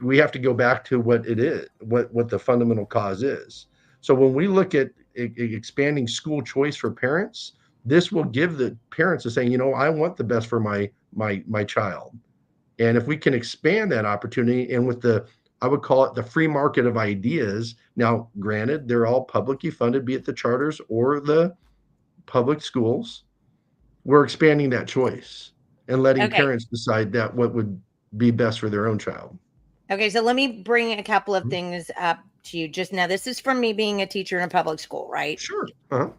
we have to go back to what it is, what the fundamental cause is. So when we look at expanding school choice for parents, this will give the parents a saying, I want the best for my child. And if we can expand that opportunity, and with I would call it the free market of ideas. Now, granted, they're all publicly funded, be it the charters or the public schools. We're expanding that choice and letting Okay. parents decide that what would be best for their own child. Okay, so let me bring a couple of things up to you just now. This is from me being a teacher in a public school, right? Sure. Uh-huh.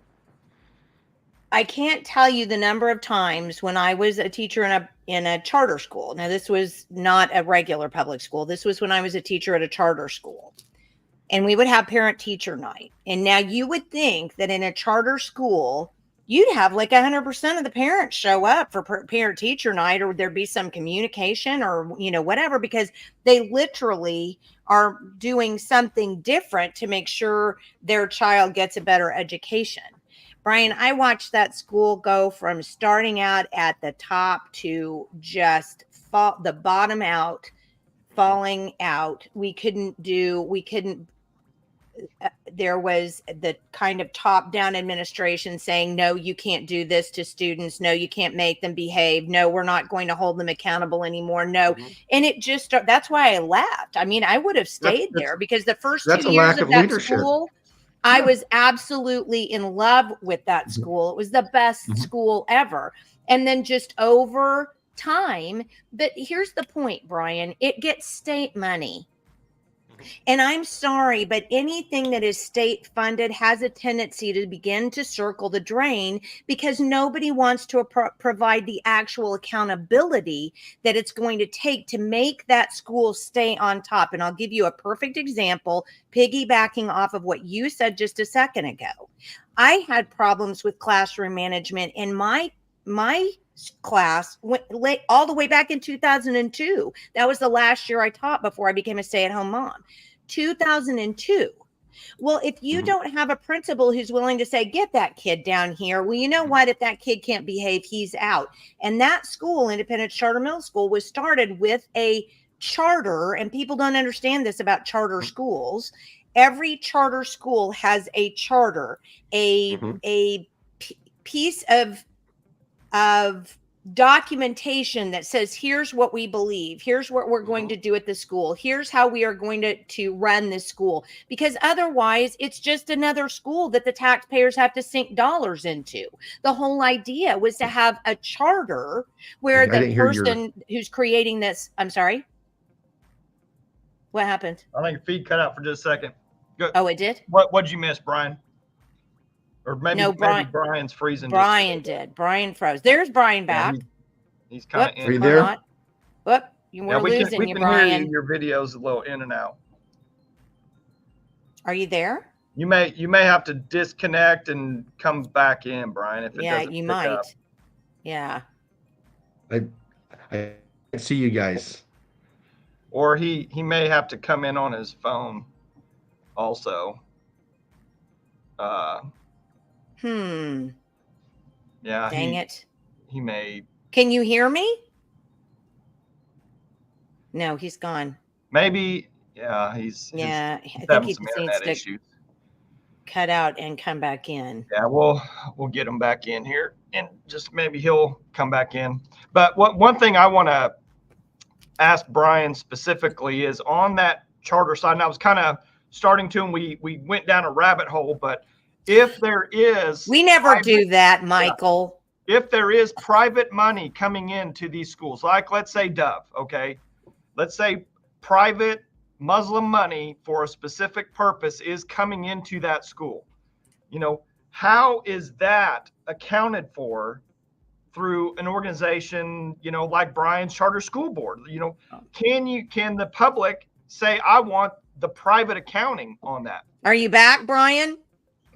I can't tell you the number of times when I was a teacher in a charter school. Now, this was not a regular public school. This was when I was a teacher at a charter school. And we would have parent-teacher night. And now you would think that in a charter school, you'd have like 100% of the parents show up for parent-teacher night, or there'd be some communication or, whatever, because they literally are doing something different to make sure their child gets a better education. Brian, I watched that school go from starting out at the top to just the bottom out, falling out. There was the kind of top-down administration saying, no, you can't do this to students. No, you can't make them behave. No, we're not going to hold them accountable anymore. No. Mm-hmm. And that's why I left. I mean, I would have stayed there because the first 2 years of that leadership. School, I was absolutely in love with that school. It was the best school ever. And then just over time, but here's the point, Brian, it gets state money. And I'm sorry, but anything that is state funded has a tendency to begin to circle the drain because nobody wants to provide the actual accountability that it's going to take to make that school stay on top. And I'll give you a perfect example, piggybacking off of what you said just a second ago. I had problems with classroom management in my class went all the way back in 2002. That was the last year I taught before I became a stay-at-home mom. 2002. Well, if you don't have a principal who's willing to say, get that kid down here, well, you know what? If that kid can't behave, he's out. And that school, Independent Charter Middle School, was started with a charter, and people don't understand this about charter schools. Every charter school has a charter, a piece of documentation that says, here's what we believe, here's what we're going to do at the school, here's how we are going to run this school, because otherwise it's just another school that the taxpayers have to sink dollars into. The whole idea was to have a charter where the person who's creating this, I'm sorry, what happened? I think your feed cut out for just a second. Good. Oh, it did? What did you miss, Brian? Or maybe Brian's freezing. Brian did. Brian froze. There's Brian back. Yeah, he's kind of in. Are you there? Whoop, we're losing you, Brian. Hear you. Your video's a little in and out. Are you there? You may have to disconnect and come back in, Brian. If it doesn't you pick might. Up. Yeah. I see you guys. Or he may have to come in on his phone also. Yeah. Dang it. He may. Can you hear me? No, he's gone. Maybe. Yeah, he's I think he just needs to issues. Cut out and come back in. Yeah, we'll get him back in here, and just maybe he'll come back in. But one thing I want to ask Brian specifically is on that charter side. And I was kind of starting to, and we went down a rabbit hole, but if there is, we never do that, Michael. If there is private money coming into these schools, like let's say Dove, okay, let's say private Muslim money for a specific purpose is coming into that school. how is that accounted for through an organization, like Brian's charter school board? Can the public say, I want the private accounting on that? Are you back, Brian?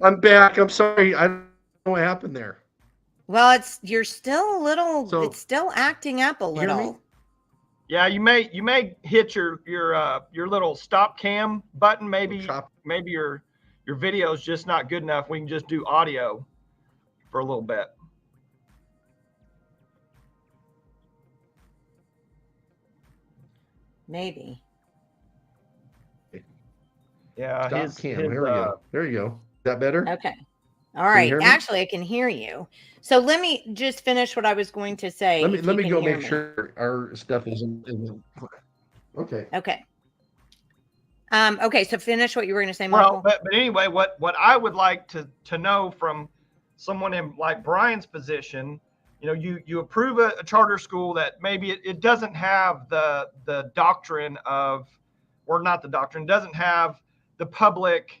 I'm back. I'm sorry. I don't know what happened there. Well, you're still a little, So, it's still acting up a hear me? little. Yeah, you may hit your little stop cam button. Maybe your video is just not good enough. We can just do audio for a little bit. Maybe. Yeah, Stop cam. There we go. There you go. Is that better? Okay. All right. Actually, I can hear you. So let me just finish what I was going to say. Let me go make sure our stuff isn't. Okay. Okay. Okay. So finish what you were going to say, Michael. Well, but anyway, what I would like to know from someone in like Brian's position, you approve a charter school that maybe it doesn't have the doctrine of, or not the doctrine, doesn't have the public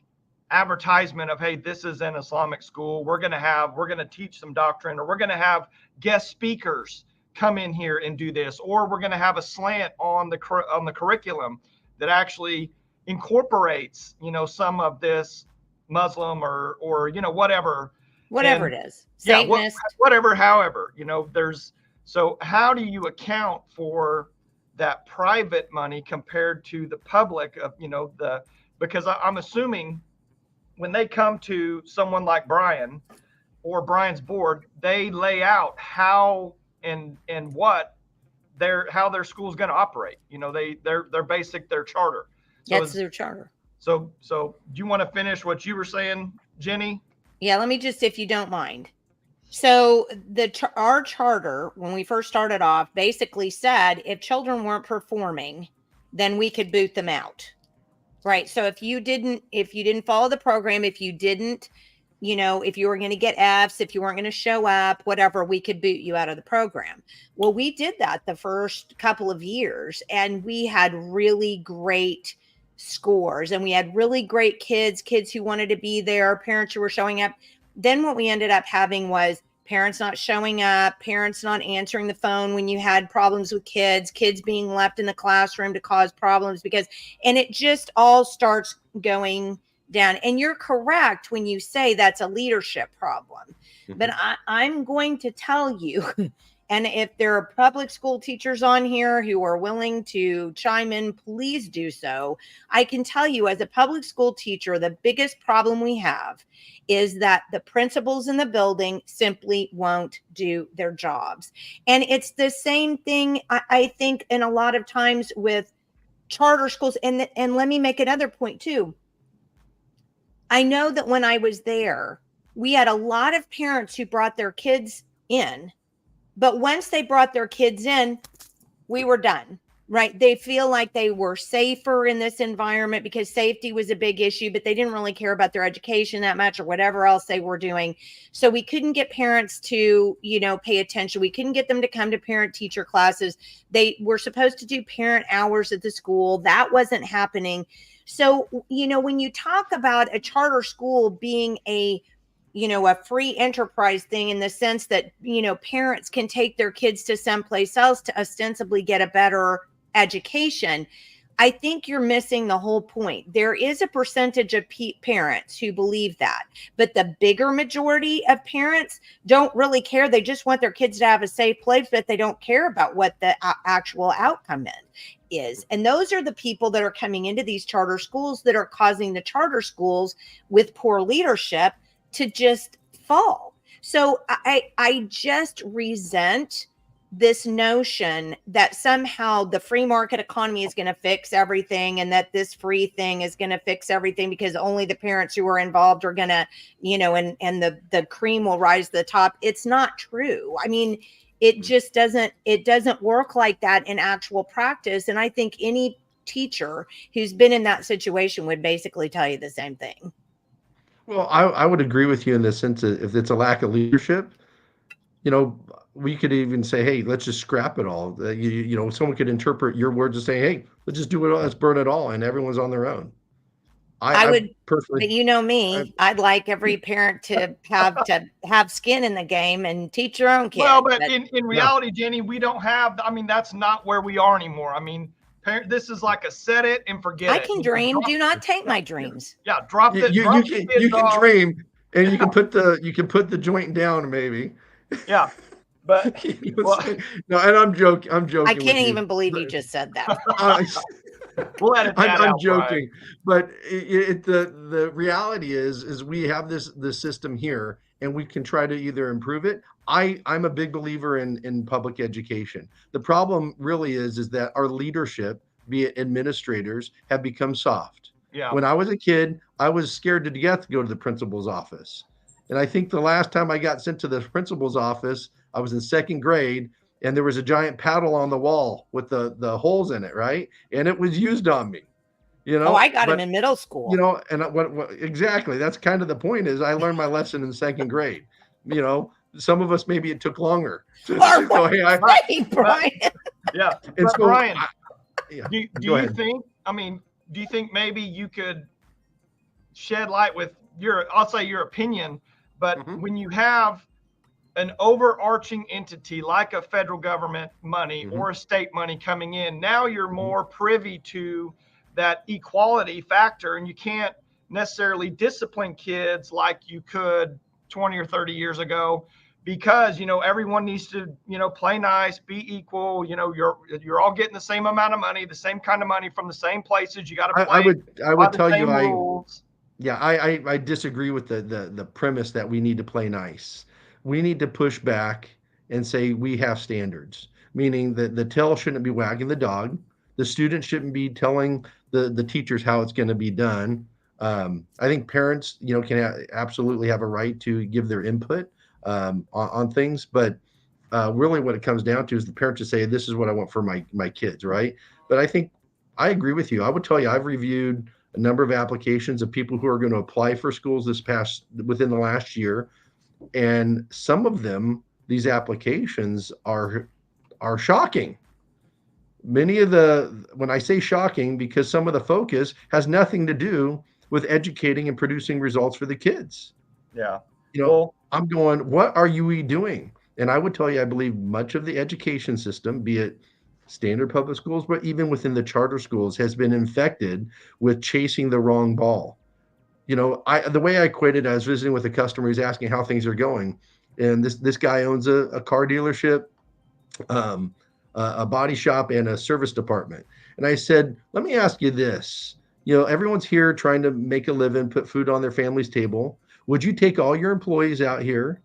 advertisement of, hey, this is an Islamic school. We're going to teach some doctrine, or we're going to have guest speakers come in here and do this, or we're going to have a slant on the curriculum that actually incorporates, some of this Muslim or whatever it is. Satanist. Whatever, however, so how do you account for that private money compared to the public of, because I'm assuming when they come to someone like Brian or Brian's board, they lay out how and what how their school is going to operate. Their charter. So That's their charter. So do you want to finish what you were saying, Jenny? Yeah, let me just, if you don't mind. So our charter, when we first started off, basically said if children weren't performing, then we could boot them out. Right. So if you didn't follow the program, if you didn't, if you were going to get Fs, if you weren't going to show up, whatever, we could boot you out of the program. Well, we did that the first couple of years, and we had really great scores, and we had really great kids who wanted to be there, parents who were showing up. Then what we ended up having was parents not showing up, parents not answering the phone when you had problems with kids being left in the classroom to cause problems, and it just all starts going down. And you're correct when you say that's a leadership problem. Mm-hmm. But I'm going to tell you, and if there are public school teachers on here who are willing to chime in, please do so. I can tell you, as a public school teacher, the biggest problem we have is that the principals in the building simply won't do their jobs. And it's the same thing, I think, in a lot of times with charter schools. And let me make another point too. I know that when I was there, we had a lot of parents who brought their kids in, but once they brought their kids in, we were done, right? They feel like they were safer in this environment because safety was a big issue, but they didn't really care about their education that much or whatever else they were doing. So we couldn't get parents to, pay attention. We couldn't get them to come to parent-teacher classes. They were supposed to do parent hours at the school. That wasn't happening. So, when you talk about a charter school being a free enterprise thing in the sense that, parents can take their kids to someplace else to ostensibly get a better education, I think you're missing the whole point. There is a percentage of parents who believe that, but the bigger majority of parents don't really care. They just want their kids to have a safe place, but they don't care about what the actual outcome is. And those are the people that are coming into these charter schools that are causing the charter schools with poor leadership to just fall. So I just resent this notion that somehow the free market economy is going to fix everything, and that this free thing is going to fix everything because only the parents who are involved are going to, and the cream will rise to the top. It's not true. I mean, it just doesn't work like that in actual practice. And I think any teacher who's been in that situation would basically tell you the same thing. Well, I would agree with you in the sense that if it's a lack of leadership, we could even say, hey, let's just scrap it all. Someone could interpret your words and say, hey, let's just do it all. Let's burn it all. And everyone's on their own. I would personally, but you know me, I'd like every parent to have skin in the game and teach their own kids. Well, but in reality, Jenny, we don't have, I mean, that's not where we are anymore. I mean, this is like a set it and forget I it. can dream. Do not take my dreams. Yeah, drop the you can dream, and you can put the joint down, maybe. Yeah, but well, no, and I'm joking. I can't even believe you just said that. We'll edit that I'm out, joking, but the reality is we have this system here, and we can try to either improve it. I'm a big believer in public education. The problem really is that our leadership, be it administrators, have become soft. Yeah. When I was a kid, I was scared to death to go to the principal's office, and I think the last time I got sent to the principal's office, I was in second grade. And there was a giant paddle on the wall with the holes in it, right? And it was used on me, you know. Oh, I got him in middle school. You know, and what exactly? That's kind of the point. Is I learned my lesson in second grade. You know, some of us maybe it took longer. Brian. Yeah, and so, Brian, do you think? I mean, do you think maybe you could shed light with I'll say your opinion, but when you have an overarching entity like a federal government money or a state money coming in, now you're more privy to that equality factor, and you can't necessarily discipline kids like you could 20 or 30 years ago, because, you know, everyone needs to, you know, play nice, be equal. You know, you're all getting the same amount of money, the same kind of money from the same places. You got to play. I would tell you, rules. I disagree with the premise that we need to play nice. We need to push back and say we have standards, meaning that the tail shouldn't be wagging the dog. The student shouldn't be telling the teachers how it's going to be done. I think parents, you know, can absolutely have a right to give their input on things, but really what it comes down to is the parent to say, this is what I want for my kids, right? But I think I agree with you. I would tell you, I've reviewed a number of applications of people who are going to apply for schools within the last year. And some of them, these applications are shocking. Many of when I say shocking, because some of the focus has nothing to do with educating and producing results for the kids. Yeah. You know, I'm going, what are you doing? And I would tell you, I believe much of the education system, be it standard public schools, but even within the charter schools, has been infected with chasing the wrong ball. You know, the way I quit I was visiting with a customer. He's asking how things are going, and this guy owns a car dealership, a body shop, and a service department. And I said, let me ask you this: you know, everyone's here trying to make a living, put food on their family's table. Would you take all your employees out here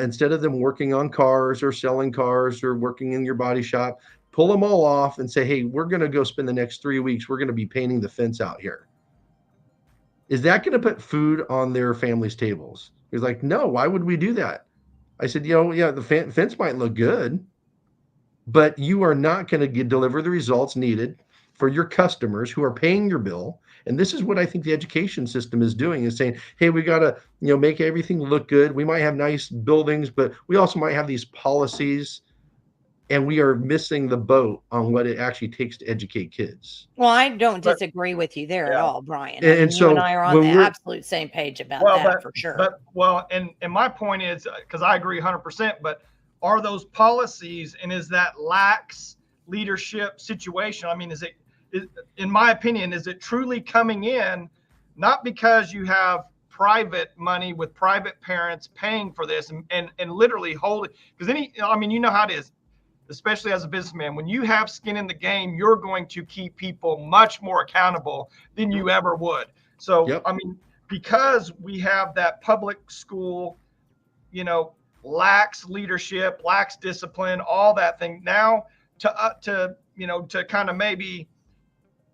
instead of them working on cars or selling cars or working in your body shop? Pull them all off and say, hey, we're going to go spend the next 3 weeks. We're going to be painting the fence out here. Is that going to put food on their family's tables? He's like, no, why would we do that? I said, you know, yeah, the fence might look good, but you are not going to deliver the results needed for your customers who are paying your bill. And this is what I think the education system is doing, is saying, hey, we got to, you know, make everything look good. We might have nice buildings, but we also might have these policies. And we are missing the boat on what it actually takes to educate kids. Well, I don't disagree with you there at all, Brian. And so you and I are on the absolute same page about that for sure. But and my point is, because I agree 100%, but are those policies, and is that lax leadership situation? I mean, in my opinion, is it truly coming in, not because you have private money with private parents paying for this and literally holding, because I mean, you know how it is. Especially as a businessman, when you have skin in the game, you're going to keep people much more accountable than you ever would. So, I mean, because we have that public school, you know, lax leadership, lax discipline, all that thing. Now to you know, to kind of maybe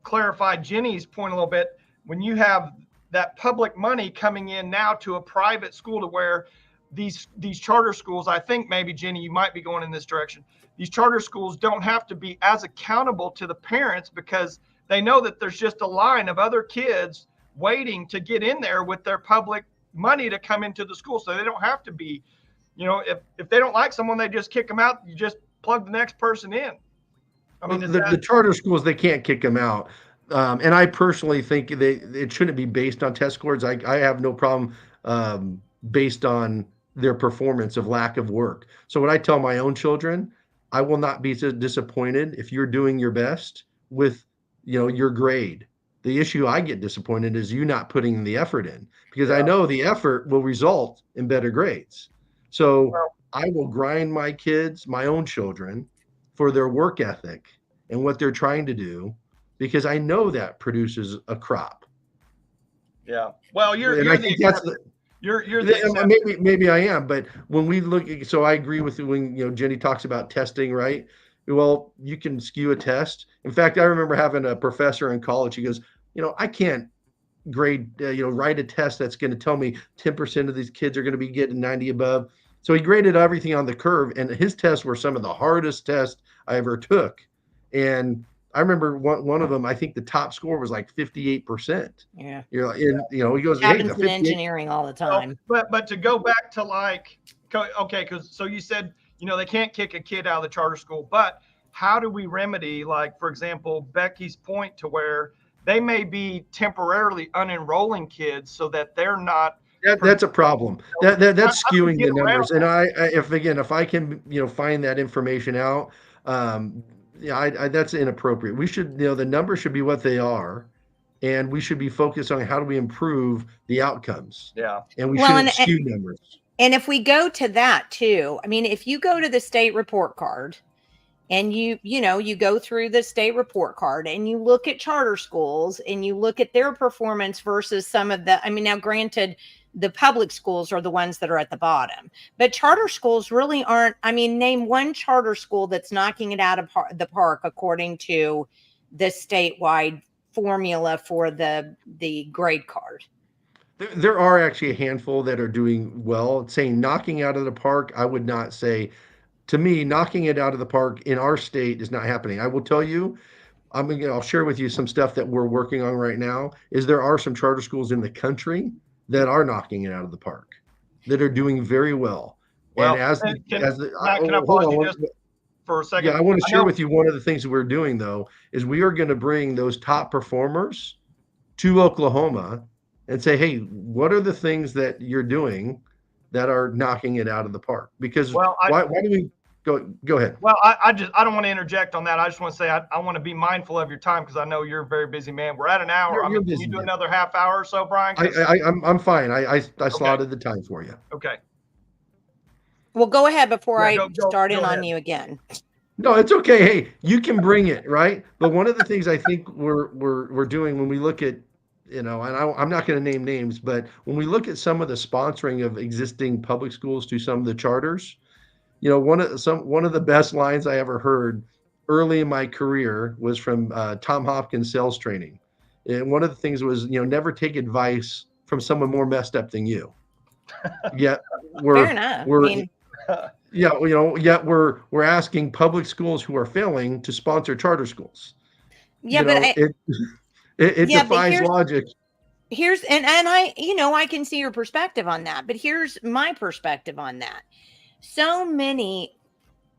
clarify Jenny's point a little bit, when you have that public money coming in now to a private school, to where these charter schools, I think maybe, Jenny, you might be going in this direction. These charter schools don't have to be as accountable to the parents, because they know that there's just a line of other kids waiting to get in there with their public money to come into the school. So they don't have to be, you know, if they don't like someone, they just kick them out. You just plug the next person in. I mean, the charter schools, they can't kick them out. And I personally think it shouldn't be based on test scores. I have no problem based on their performance of lack of work. So what I tell my own children, I will not be so disappointed if you're doing your best with, your grade. The issue I get disappointed is you not putting the effort in, because I Yeah. know the effort will result in better grades. So Well, I will grind my kids, my own children, for their work ethic and what they're trying to do, because I know that produces a crop. yeah. Well, you're And I the think that's exception. You're the exception. maybe I am, but when we look, so I agree with you when Jenny talks about testing, right? Well, you can skew a test. In fact, I remember having a professor in college. He goes, I can't grade, write a test that's going to tell me 10% of these kids are going to be getting 90 above. So he graded everything on the curve, and his tests were some of the hardest tests I ever took. And I remember one of them, I think the top score was like 58%. Yeah. You're like, he goes, hey, Happens the in 58. engineering all the time. But to go back to okay, because so you said they can't kick a kid out of the charter school, but how do we remedy, like, for example, Becky's point, to where they may be temporarily unenrolling kids so that they're not. That's a problem. That's How do we skewing get the numbers. around And if I can find that information out, that's inappropriate. We should, the numbers should be what they are, and we should be focused on how do we improve the outcomes. Yeah. And we Well, shouldn't and- skew numbers. And if we go to that too, I mean, if you go to the state report card and you go through the state report card and you look at charter schools and you look at their performance versus some of the, I mean, now granted, the public schools are the ones that are at the bottom, but charter schools really aren't. I mean, name one charter school that's knocking it out of the park according to the statewide formula for the grade card. There are actually a handful that are doing well. Saying knocking out of the park, I would not say. To me, knocking it out of the park in our state is not happening. I will tell you, I'll share with you some stuff that we're working on right now. Is there are some charter schools in the country that are knocking it out of the park, that are doing very well. Well, And can I pause you just for a second? Yeah, I want to share with you one of the things that we're doing, though, is we are going to bring those top performers to Oklahoma and say, hey, what are the things that you're doing that are knocking it out of the park? Because why do we go ahead? Well, I don't want to interject on that. I just want to say I want to be mindful of your time, because I know you're a very busy man. We're at an hour. Can you do another half hour or so, Brian? I'm fine. I slotted the time for you. Okay. Well, go ahead before I start go on ahead. you again. No, it's okay. Hey, you can bring it, right? But one of the things I think we're doing when we look at, and I'm not going to name names, but when we look at some of the sponsoring of existing public schools to some of the charters, one of the best lines I ever heard early in my career was from Tom Hopkins sales training. And one of the things was, never take advice from someone more messed up than you. Yet Fair enough. Yet we're asking public schools who are failing to sponsor charter schools. Yeah, but it defies logic. Here's and I can see your perspective on that, but here's my perspective on that. So many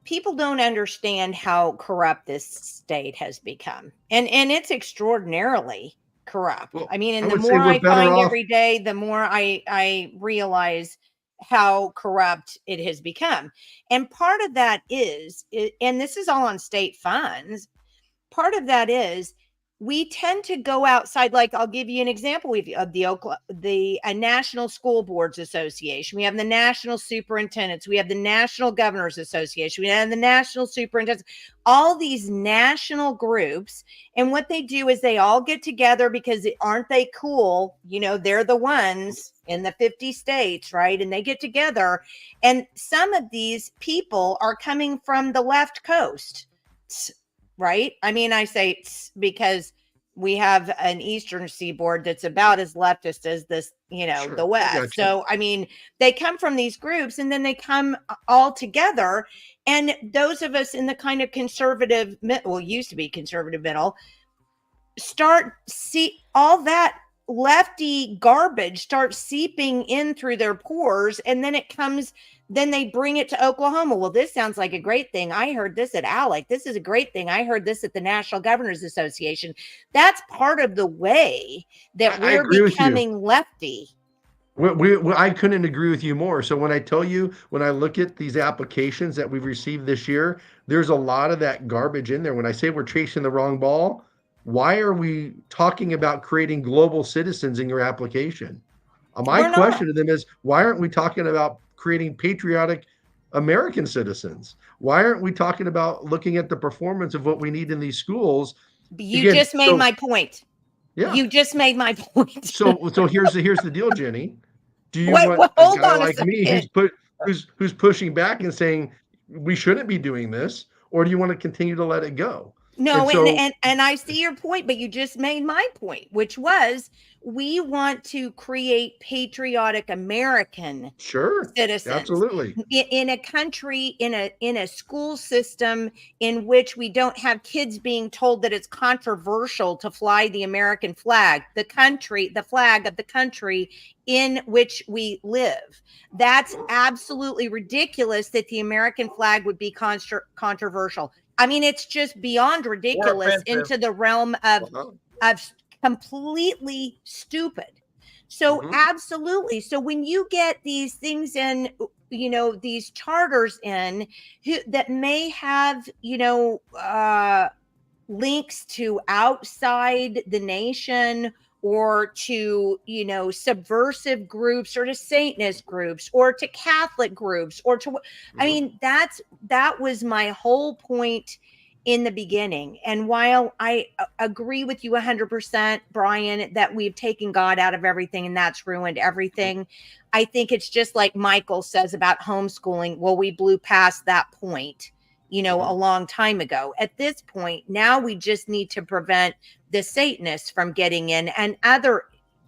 people don't understand how corrupt this state has become, and it's extraordinarily corrupt. Well, I mean, and I the would say more we're I better find off- every day, the more I realize how corrupt it has become. And part of that is, and this is all on state funds, part of that is we tend to go outside. Like, I'll give you an example of the National School Boards Association. We have the National Superintendents. We have the National Governors Association. We have the National Superintendents, all these national groups. And what they do is they all get together because aren't they cool? They're the ones in the 50 states, right? And they get together. And some of these people are coming from the left coast, right? I mean, I say because we have an eastern seaboard that's about as leftist as this, Sure. the West. Gotcha. So, I mean, they come from these groups and then they come all together. And those of us in the kind of conservative, used to be conservative middle, see all that lefty garbage starts seeping in through their pores, and then they bring it to Oklahoma. Well, this sounds like a great thing. I heard this at ALEC. This is a great thing. I heard this at the National Governors Association. That's part of the way that I we're agree with you. becoming lefty. I couldn't agree with you more. So when I tell you, when I look at these applications that we've received this year, there's a lot of that garbage in there. When I say we're chasing the wrong ball, why are we talking about creating global citizens in your application? My question to them is, why aren't we talking about creating patriotic American citizens? Why aren't we talking about looking at the performance of what we need in these schools? You just made my point. Yeah. You just made my point. So here's the deal, Jenny. Do you Wait, want hold a guy on a like me who's pushing back and saying we shouldn't be doing this, or do you want to continue to let it go? No, and I see your point, but you just made my point, which was we want to create patriotic American citizens. Absolutely. In a country, in a school system in which we don't have kids being told that it's controversial to fly the American flag, the flag of the country in which we live. That's absolutely ridiculous that the American flag would be controversial. I mean, it's just beyond ridiculous into the realm of completely stupid. So absolutely. So when you get these things in, these charters in that may have, links to outside the nation, or to, subversive groups, or to Satanist groups, or to Catholic groups, or to, I mean, that was my whole point in the beginning. And while I agree with you 100%, Brian, that we've taken God out of everything and that's ruined everything, I think it's just like Michael says about homeschooling. Well, we blew past that point, a long time ago. At this point, now we just need to prevent the Satanists from getting in and other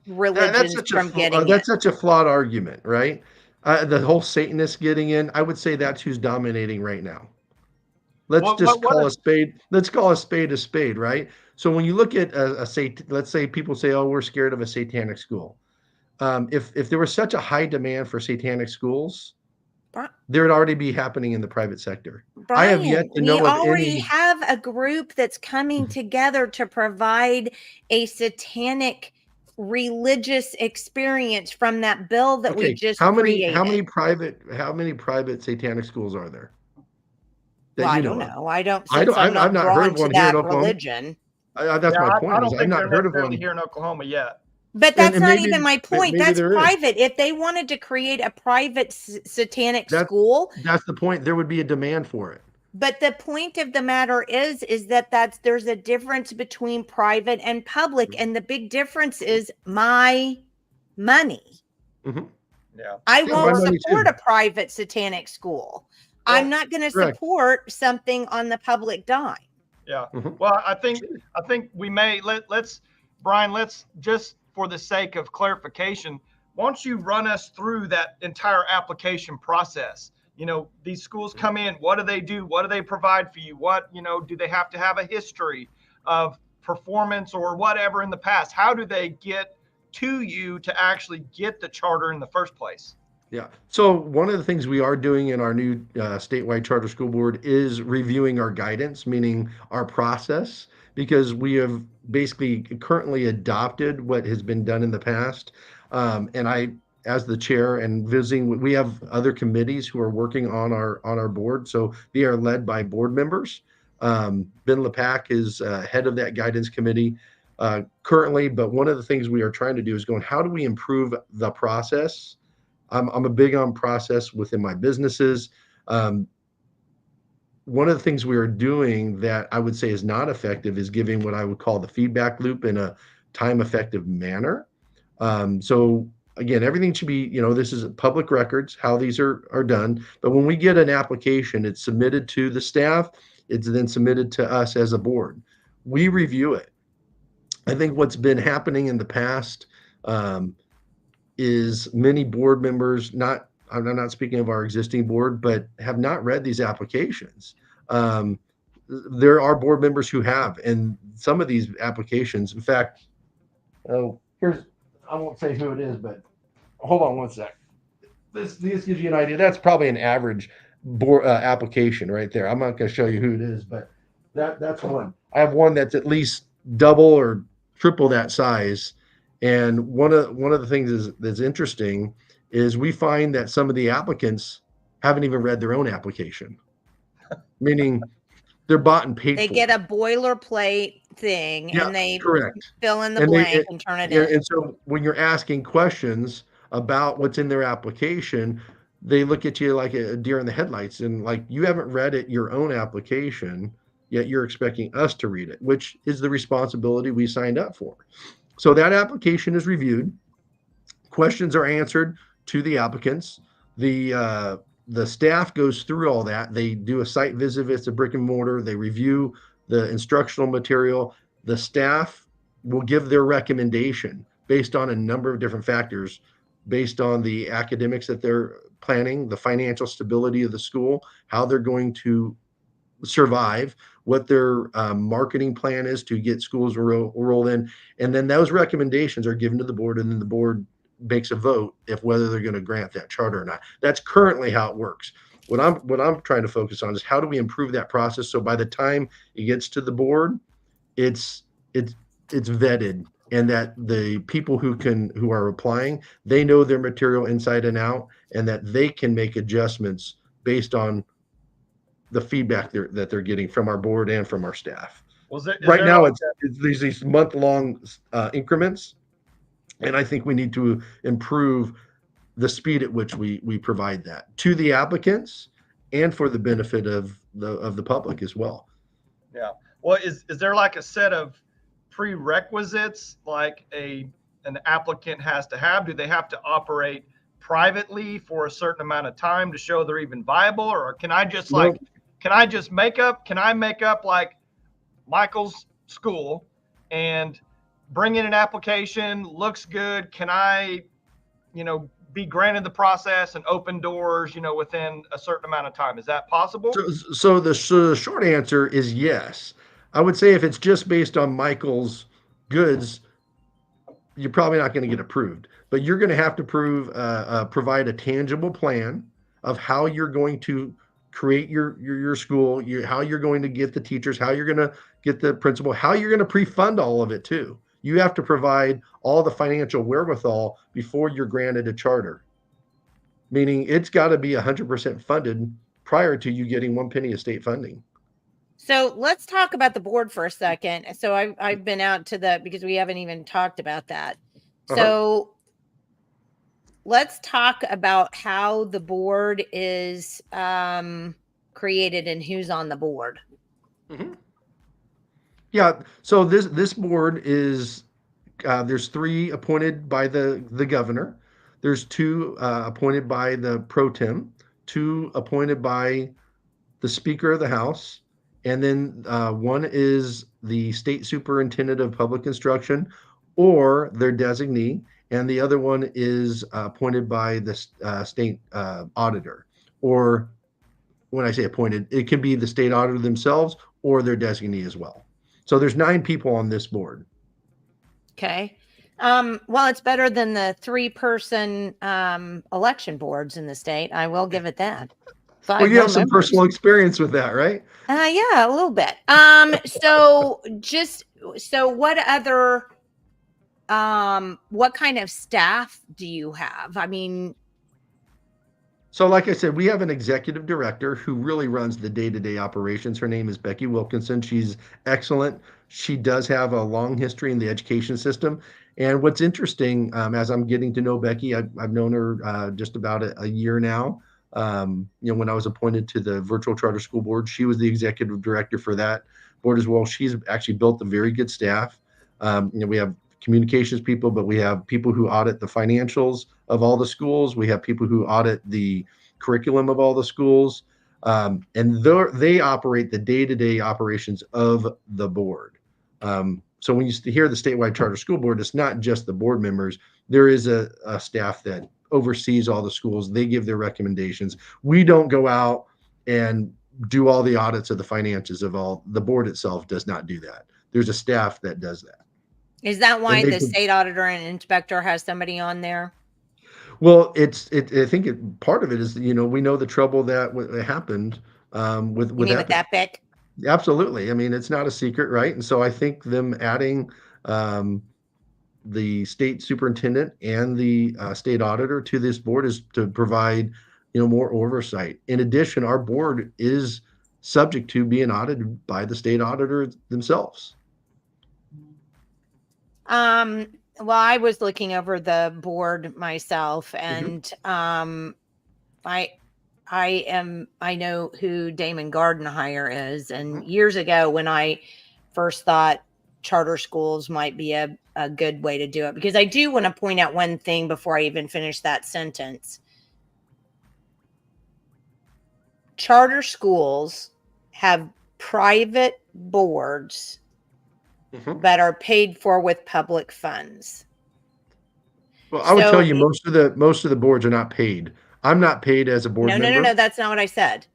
religions from getting in. That's such a flawed argument, right? The whole Satanist getting in, I would say that's who's dominating right now. Let's call a spade, right? So when you look at let's say people say, oh, we're scared of a satanic school. If there was such a high demand for satanic schools, there'd already be happening in the private sector. Brian, I have yet to know of any. We already have a group that's coming together to provide a satanic religious experience from that bill that we just created. How many private satanic schools are there? Well, I don't know. I've not heard of one here in Oklahoma. Religion. That's my point. I don't think I've not heard of one here in Oklahoma yet. But that's not even my point. That's private. If they wanted to create a private satanic school, that's the point. There would be a demand for it. But the point of the matter is that there's a difference between private and public, and the big difference is my money. Mm-hmm. Yeah, I won't support a private satanic school. Well, I'm not going to support something on the public dime. Yeah. Mm-hmm. Well, I think we may let's Brian, let's just for the sake of clarification, why don't you run us through that entire application process? These schools come in, what do they do? What do they provide for you? What, do they have to have a history of performance or whatever in the past? How do they get to you to actually get the charter in the first place? Yeah. So one of the things we are doing in our new statewide charter school board is reviewing our guidance, meaning our process, because we have basically currently adopted what has been done in the past. And I, as the chair and visiting, we have other committees who are working on our board. So they are led by board members. Ben Lepak is head of that guidance committee currently. But one of the things we are trying to do is how do we improve the process? I'm a big on process within my businesses. One of the things we are doing that I would say is not effective is giving what I would call the feedback loop in a time effective manner. So again, everything should be, this is public records, how these are done. But when we get an application, it's submitted to the staff. It's then submitted to us as a board. We review it. I think what's been happening in the past is many board members, I'm not speaking of our existing board, but have not read these applications. There are board members who have, and some of these applications, in fact, for I won't say who it is, but hold on one sec. This gives you an idea. That's probably an average board application right there. I'm not going to show you who it is, but that's one. I have one that's at least double or triple that size. And one of the things that's interesting is we find that some of the applicants haven't even read their own application, meaning they're bought and paid They for. get a boilerplate thing Yeah, and they correct. fill in the And blank and turn it in. And so when you're asking questions about what's in their application, they look at you like a deer in the headlights, and like you haven't read it your own application, yet you're expecting us to read it, which is the responsibility we signed up for. So that application is reviewed, questions are answered to the applicants. The staff goes through all that. They do a site visit if it's a brick and mortar. They review the instructional material. The staff will give their recommendation based on a number of different factors, based on the academics that they're planning, the financial stability of the school, how they're going to survive, what their marketing plan is to get schools rolled in. And then those recommendations are given to the board, and then the board makes a vote if whether they're going to grant that charter or not. That's currently how it works. What I'm trying to focus on is how do we improve that process so by the time it gets to the board, it's vetted, and that the people who are applying, they know their material inside and out, and that they can make adjustments based on the feedback that they're getting from our board and from our staff. Right now, it's these month-long increments. And I think we need to improve the speed at which we provide that to the applicants and for the benefit of the public as well. Yeah. Well, is there like a set of prerequisites like an applicant has to have? Do they have to operate privately for a certain amount of time to show they're even viable? Or can I just make up like Michael's school and bring in an application, looks good? Can I, be granted the process and open doors, within a certain amount of time? Is that possible? So the short answer is yes. I would say if it's just based on Michael's goods, you're probably not going to get approved, but you're going to have to provide a tangible plan of how you're going to create your school, how you're going to get the teachers, how you're going to get the principal, how you're going to pre-fund all of it too. You have to provide all the financial wherewithal before you're granted a charter, meaning it's got to be 100% funded prior to you getting 1 penny of state funding. So let's talk about the board for a second. So I've been out to because we haven't even talked about that. So let's talk about how the board is created and who's on the board. Mm-hmm. Yeah. So this board is there's 3 appointed by the governor. There's 2 appointed by the pro tem, 2 appointed by the Speaker of the House, and then 1 is the state superintendent of public instruction or their designee, and the other one is appointed by the state auditor. Or when I say appointed, it can be the state auditor themselves or their designee as well. So there's 9 people on this board. Okay. Well, it's better than the 3-person election boards in the state. I will give it that. Well, you have some personal experience with that, right? Yeah, a little bit. So what other, what kind of staff do you have? I mean, so like I said, we have an executive director who really runs the day-to-day operations. Her name is Becky Wilkinson. She's excellent. She does have a long history in the education system. And what's interesting, as I'm getting to know Becky, I've known her just about a year now. When I was appointed to the virtual charter school board, she was the executive director for that board as well. She's actually built a very good staff. We have communications people, but we have people who audit the financials of all the schools. We have people who audit the curriculum of all the schools. And they operate the day-to-day operations of the board. So when you hear the statewide charter school board, it's not just the board members. There is a staff that oversees all the schools. They give their recommendations. We don't go out and do all the audits of the finances of all. The board itself does not do that. There's a staff that does that. Is that why they the could- state auditor and inspector has somebody on there? Well, I think part of it is, we know the trouble that happened with You mean with Epic. Epic? Absolutely. I mean, it's not a secret, right? And so I think them adding the state superintendent and the state auditor to this board is to provide, more oversight. In addition, our board is subject to being audited by the state auditor themselves. Well, I was looking over the board myself, and I know who Damon Gardenhire is, and years ago when I first thought charter schools might be a good way to do it, because I do want to point out one thing before I even finish that sentence. Charter schools have private boards that are paid for with public funds. Well, I would tell you most of the boards are not paid. I'm not paid as a board member. No, that's not what I said.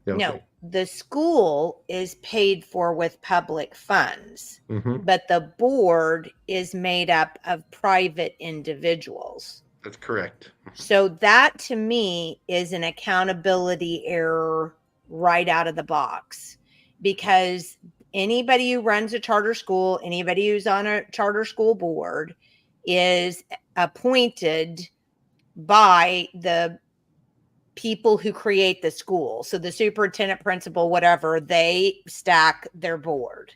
Okay. No, the school is paid for with public funds, but the board is made up of private individuals. That's correct. So that to me is an accountability error right out of the box, because anybody who runs a charter school, anybody who's on a charter school board is appointed by the people who create the school. So the superintendent, principal, whatever, they stack their board.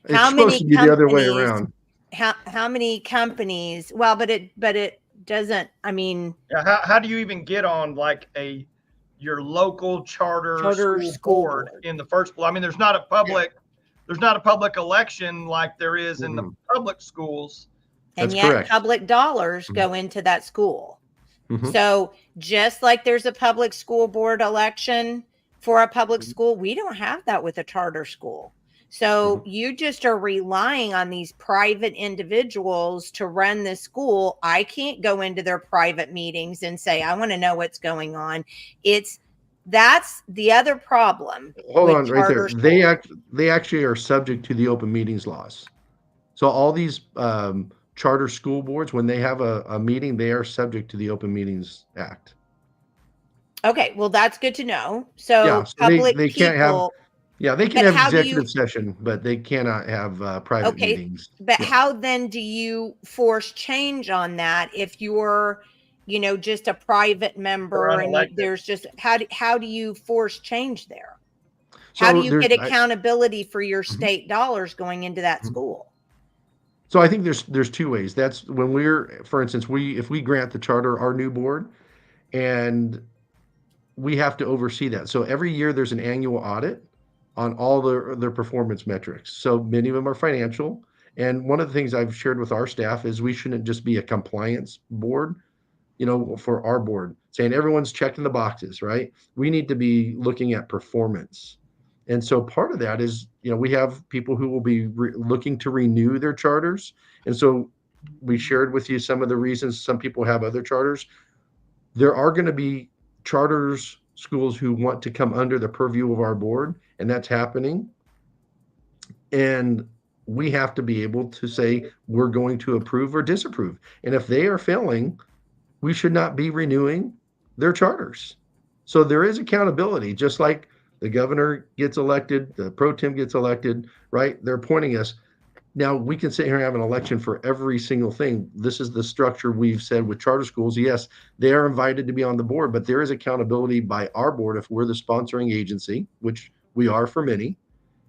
It's supposed to be the other way around. How many companies? Well, but it doesn't. I mean, how do you even get on like your local charter school board in the first place? I mean, there's not a public election like there is in the public schools. And yet correct. Public dollars go into that school. So just like there's a public school board election for a public school, we don't have that with a charter school. So you just are relying on these private individuals to run this school. I can't go into their private meetings and say, I want to know what's going on. That's the other problem. Hold on right there. They actually are subject to the open meetings laws. So all these charter school boards, when they have a meeting, they are subject to the Open Meetings Act. Okay, well, that's good to know. So public they people... can't have... Yeah, they can have executive session, but they cannot have private meetings. But how then do you force change on that if you're, just a private member and there's just how do you force change there? How do you get accountability for your state dollars going into that school? So I think there's two ways. That's when for instance, if we grant the charter our new board, and we have to oversee that. So every year there's an annual audit on all their performance metrics. So many of them are financial. And one of the things I've shared with our staff is we shouldn't just be a compliance board, for our board, saying everyone's checking the boxes, right? We need to be looking at performance. And so part of that is, we have people who will be looking to renew their charters. And so we shared with you some of the reasons some people have other charters. There are going to be schools who want to come under the purview of our board, and that's happening. And we have to be able to say we're going to approve or disapprove. And if they are failing, we should not be renewing their charters. So there is accountability, just like the governor gets elected, the pro tem gets elected, right? They're appointing us. Now we can sit here and have an election for every single thing. This is the structure we've said with charter schools. Yes, they are invited to be on the board, but there is accountability by our board if we're the sponsoring agency, which we are for many.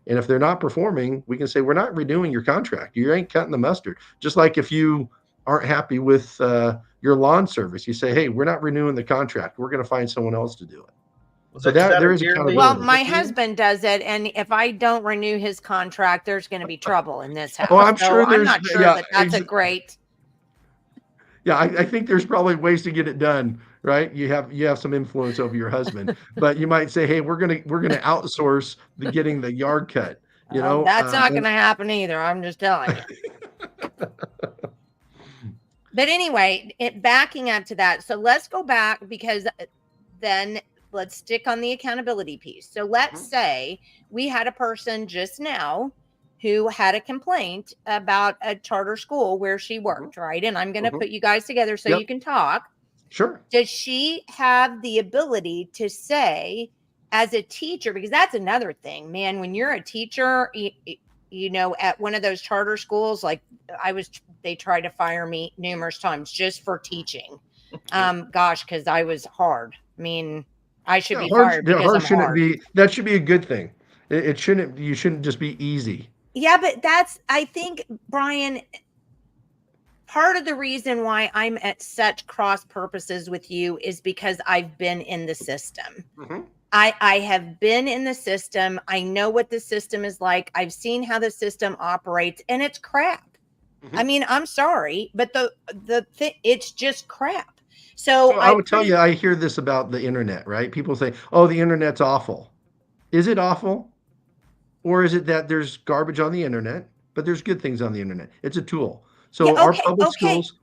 And if they're not performing, we can say, we're not renewing your contract. You ain't cutting the mustard. Just like if you aren't happy with your lawn service, you say, hey, we're not renewing the contract. We're going to find someone else to do it. So there is accountability. Well, my husband does it, and if I don't renew his contract, there's going to be trouble in this house. Oh, I'm sure I'm not sure that's a great. Yeah, I think there's probably ways to get it done, right? You have some influence over your husband, but you might say, hey, we're gonna outsource getting the yard cut. That's not going to happen either. I'm just telling you. But anyway, backing up to that. So let's go back, because then let's stick on the accountability piece. So let's say we had a person just now who had a complaint about a charter school where she worked, right? And I'm going to put you guys together so Yep. you can talk. Sure. Does she have the ability to say, as a teacher, because that's another thing, man, when you're a teacher, you know, at one of those charter schools, like they tried to fire me numerous times just for teaching. Gosh, because I was hard. I mean, I should be fired because I'm hard. That should be a good thing. It shouldn't, you shouldn't just be easy. Yeah, but I think, Brian, part of the reason why I'm at such cross purposes with you is because I've been in the system. I have been in the system. I know what the system is like. I've seen how the system operates, and it's crap. I mean, I'm sorry, but it's just crap. So I would tell you, I hear this about the internet, right? People say, "Oh, the internet's awful." Is it awful? Or is it that there's garbage on the internet, but there's good things on the internet? It's a tool. So Yeah,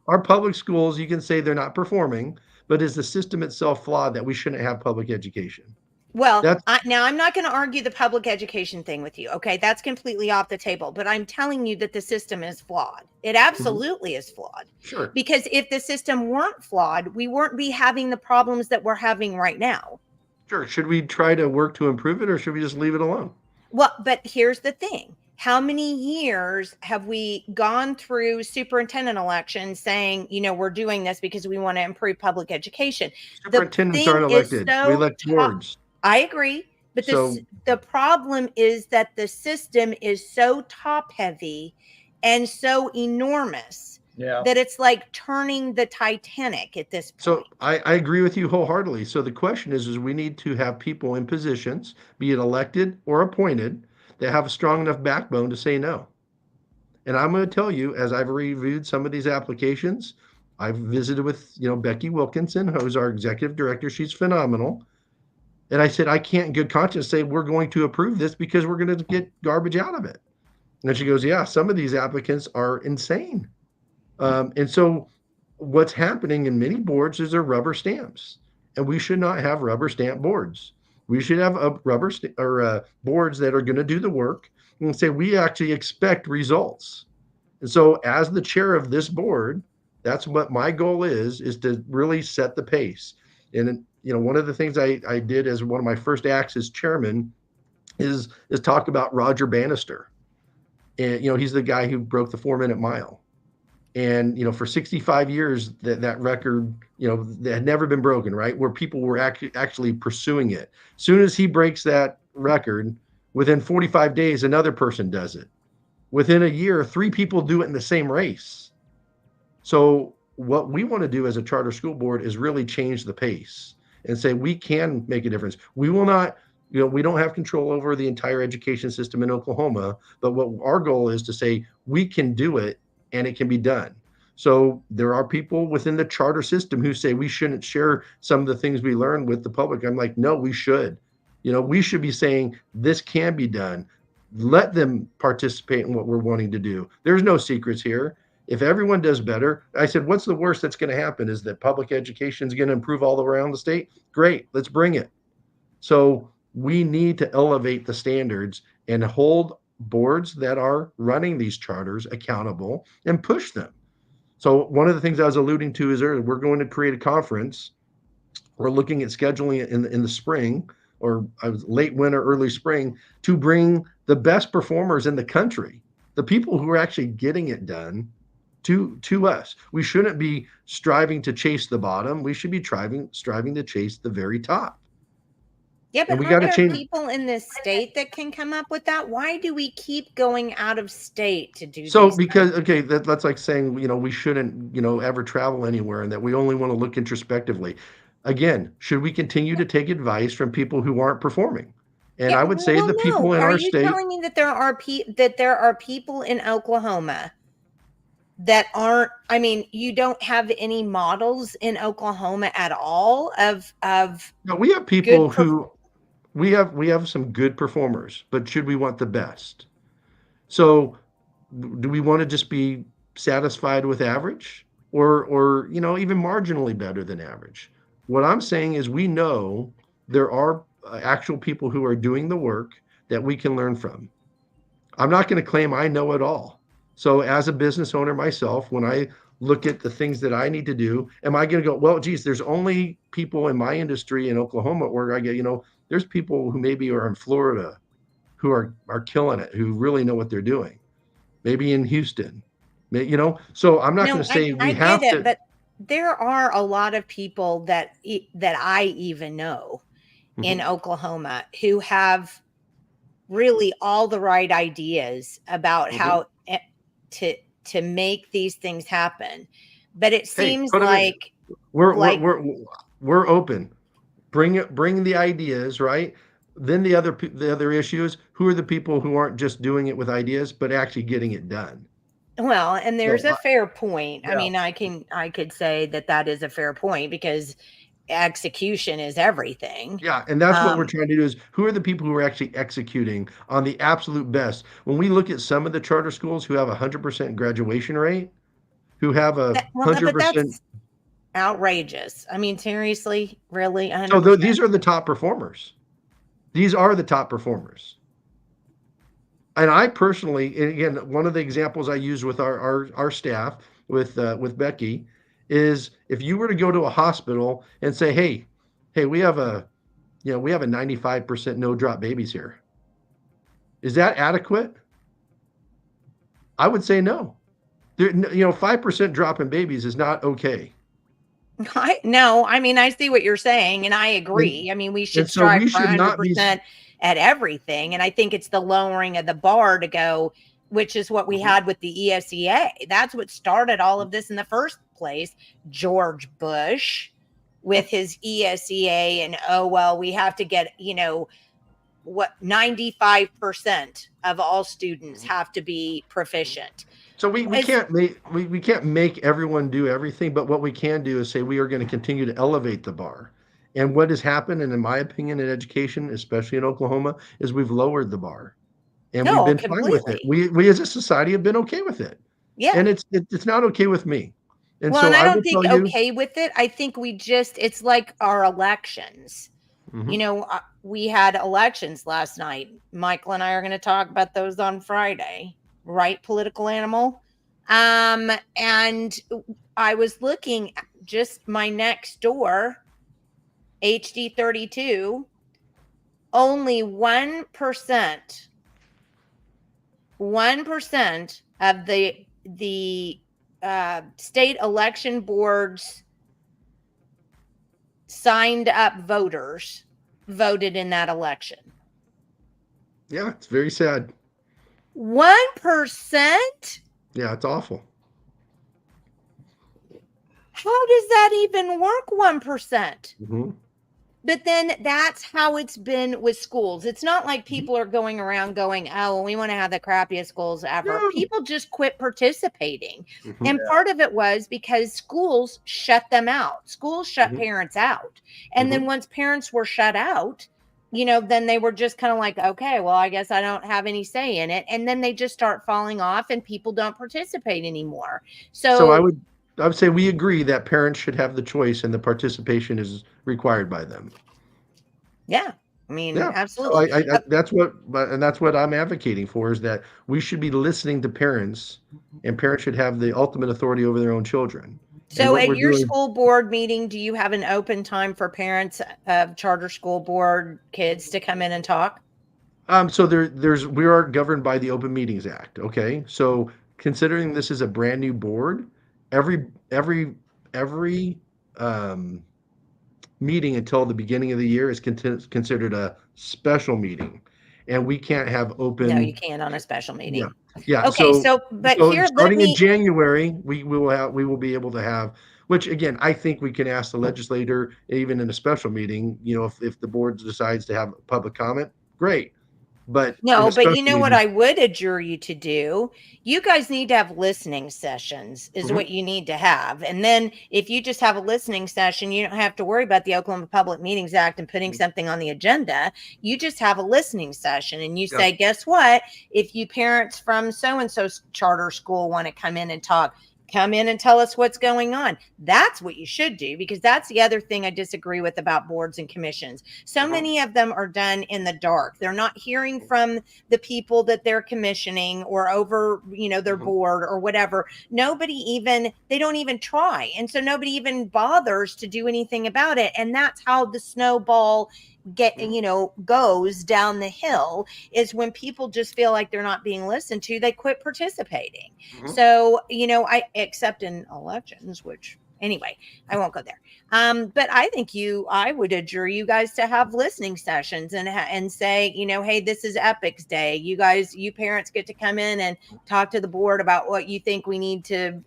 our public schools, you can say they're not performing, but is the system itself flawed that we shouldn't have public education? Well, now I'm not going to argue the public education thing with you. Okay. That's completely off the table, but I'm telling you that the system is flawed. It absolutely is flawed. Sure. Because if the system weren't flawed, we wouldn't be having the problems that we're having right now. Sure. Should we try to work to improve it, or should we just leave it alone? Well, but here's the thing. How many years have we gone through superintendent elections saying, you know, we're doing this because we want to improve public education? Superintendents aren't elected. We elect boards. I agree. But the problem is that the system is so top heavy and so enormous that it's like turning the Titanic at this point. So I agree with you wholeheartedly. So the question is we need to have people in positions, be it elected or appointed, that have a strong enough backbone to say no. And I'm going to tell you, as I've reviewed some of these applications, I've visited with, Becky Wilkinson, who's our executive director. She's phenomenal. And I said, I can't in good conscience say we're going to approve this because we're going to get garbage out of it. And then she goes, yeah, some of these applicants are insane. And so what's happening in many boards is they're rubber stamps, and we should not have rubber stamp boards. We should have boards that are going to do the work and say, we actually expect results. And so as the chair of this board, that's what my goal is to really set the pace. And, one of the things I did as one of my first acts as chairman is talk about Roger Bannister. And, he's the guy who broke the 4-minute mile. And, for 65 years, that record, that had never been broken, right? Where people were actually pursuing it. As soon as he breaks that record, within 45 days, another person does it. Within a year, 3 people do it in the same race. So what we want to do as a charter school board is really change the pace and say, we can make a difference. We will not, we don't have control over the entire education system in Oklahoma, but what our goal is to say, we can do it and it can be done. So there are people within the charter system who say we shouldn't share some of the things we learn with the public. I'm like, no, we should. We should be saying this can be done. Let them participate in what we're wanting to do. There's no secrets here. If everyone does better, I said, what's the worst that's going to happen? Is that public education is going to improve all around the state? Great, let's bring it. So we need to elevate the standards and hold boards that are running these charters accountable and push them. So one of the things I was alluding to is earlier, we're going to create a conference. We're looking at scheduling it in the spring, or late winter, early spring, to bring the best performers in the country, the people who are actually getting it done, to us. We shouldn't be striving to chase the bottom. We should be striving to chase the very top. Yeah, but are there people in this state that can come up with that? Why do we keep going out of state to do so? Because that's like saying we shouldn't ever travel anywhere, and that we only want to look introspectively. Again, should we continue to take advice from people who aren't performing? And I would say the people in our state. Are you telling me that there are people in Oklahoma that aren't? I mean, you don't have any models in Oklahoma at all of. No, we have people who. We have some good performers, but should we want the best? So do we want to just be satisfied with average or even marginally better than average? What I'm saying is we know there are actual people who are doing the work that we can learn from. I'm not going to claim I know it all. So as a business owner myself, when I look at the things that I need to do, am I going to go, well, geez, there's only people in my industry in Oklahoma where I get, there's people who maybe are in Florida who are killing it, who really know what they're doing. Maybe in Houston, so I'm not going No, to say we I get have it, to. but there are a lot of people that I even know in Mhm. Oklahoma who have really all the right ideas about Mhm. how to make these things happen. But it Hey, seems put them in. like We're we're like we're we're open. Bring the ideas, right? Then the other issue is who are the people who aren't just doing it with ideas, but actually getting it done. well, and there's So a fair point. I Yeah. mean, I could say that that is a fair point because execution is everything. yeah, and that's what we're Um, trying to do is who are the people who are actually executing on the absolute best. When we look at some of the charter schools who have 100% graduation rate, who have a but 100%. that's outrageous. I mean, seriously, really, So 100%. these are the top performers. These are the top performers. And I personally, and again, one of the examples I use with our staff with Becky is if you were to go to a hospital and say, hey, we have a 95% no drop babies here. Is that adequate? I would say no. 5% drop in babies is not okay. No, I mean, I see what you're saying, and I And agree. I mean, we and should so strive we for should not be. 100% at everything. And I think it's the lowering of the bar to go, which is what we Mhm. had with the ESEA. That's what started all of this in the first place. George Bush with his ESEA, and oh, well, we have to get, what 95% of all students have to be proficient. So we As can't we can't make everyone do everything, but what we can do is say we are going to continue to elevate the bar. And what has happened, and in my opinion, in education, especially in Oklahoma, is we've lowered the bar, and we've no, been fine with it. completely. We as a society have been okay with it, Yeah. and it's not okay with me. And Well, so and I I don't will think tell you, okay with it. I think it's like our elections. mhm, We had elections last night. Michael and I are going to talk about those on Friday, right? Political animal. And I was looking at just my next door, HD32, only 1% of the state election board's signed up voters voted in that election. yeah, it's very sad. 1%? Yeah, it's awful. How does that even work? 1%. Hmm. But then that's how it's been with schools. It's not like people are going around going, oh, well, we want to have the crappiest schools ever. No. People just quit participating. Mhm, And part of it was because schools shut them out. Schools shut mhm, parents out. And then mhm. once parents were shut out, then they were just kind of like, okay, well, I guess I don't have any say in it. And then they just start falling off and people don't participate anymore. So So, I would say we agree that parents should have the choice and the participation is required by them. yeah, I mean, Yeah. So absolutely. that's what I'm advocating for is that we should be listening to parents and parents should have the ultimate authority over their own children. And So what at we're your doing, school board meeting, do you have an open time for parents of charter school board kids to come in and talk? so we are governed by the Open Meetings Act. Okay. So considering this is a brand new board, every um, meeting until the beginning of the year is considered a special meeting. And we can't have No, you open. can't on a special Yeah. meeting. Yeah. Okay, so but So here let starting in me January, we will be able to have, which again, I think we can ask the legislator, even in a special meeting, if the board decides to have public comment, great. But in No, a but you special know what meeting, I would adjure you to do? You guys need to have listening sessions, is mhm, what you need to have. And then if you just have a listening session, you don't have to worry about the Oklahoma Public Meetings Act and putting mhm, something on the agenda. You just have a listening session and you yeah, say, guess what? If you parents from so and so charter school want to come in and talk, come in and tell us what's going on. That's what you should do, because that's the other thing I disagree with about boards and commissions. So many of them are done in the dark. They're not hearing from the people that they're commissioning or over, their board or whatever. They don't even try. And so nobody even bothers to do anything about it. And that's how the snowball goes down the hill, is when people just feel like they're not being listened to, they quit participating. So, except in elections, which anyway, I won't go there. But I would adjure you guys to have listening sessions and say, hey, this is Epic's Day. You parents get to come in and talk to the board about what you think we need to,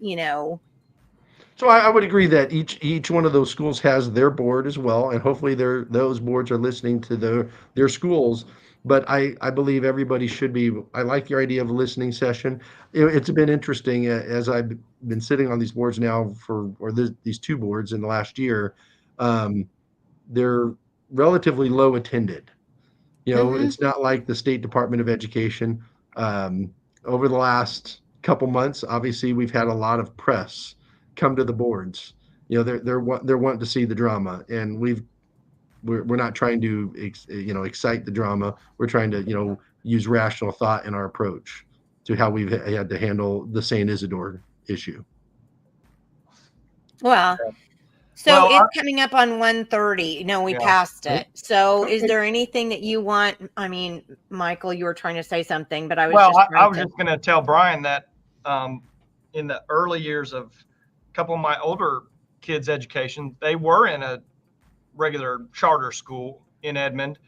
So I would agree that each one of those schools has their board as well, and hopefully those boards are listening to their schools. But I believe everybody should be. I like your idea of a listening session. It's been interesting as I've been sitting on these boards now these two boards in the last year. They're relatively low attended. It's not like the State Department of Education. Over the last couple months, obviously we've had a lot of press come to the boards. They're wanting to see the drama, and we're not trying to excite the drama. We're trying to use rational thought in our approach to how we've had to handle the St. Isadore issue. Well, so it's coming up on 1:30. We passed it. So is there anything that you want? I mean, Michael, you were trying to say something, but I was just going to tell Brian that in the early years of a couple of my older kids' education, they were in a regular charter school in Edmond,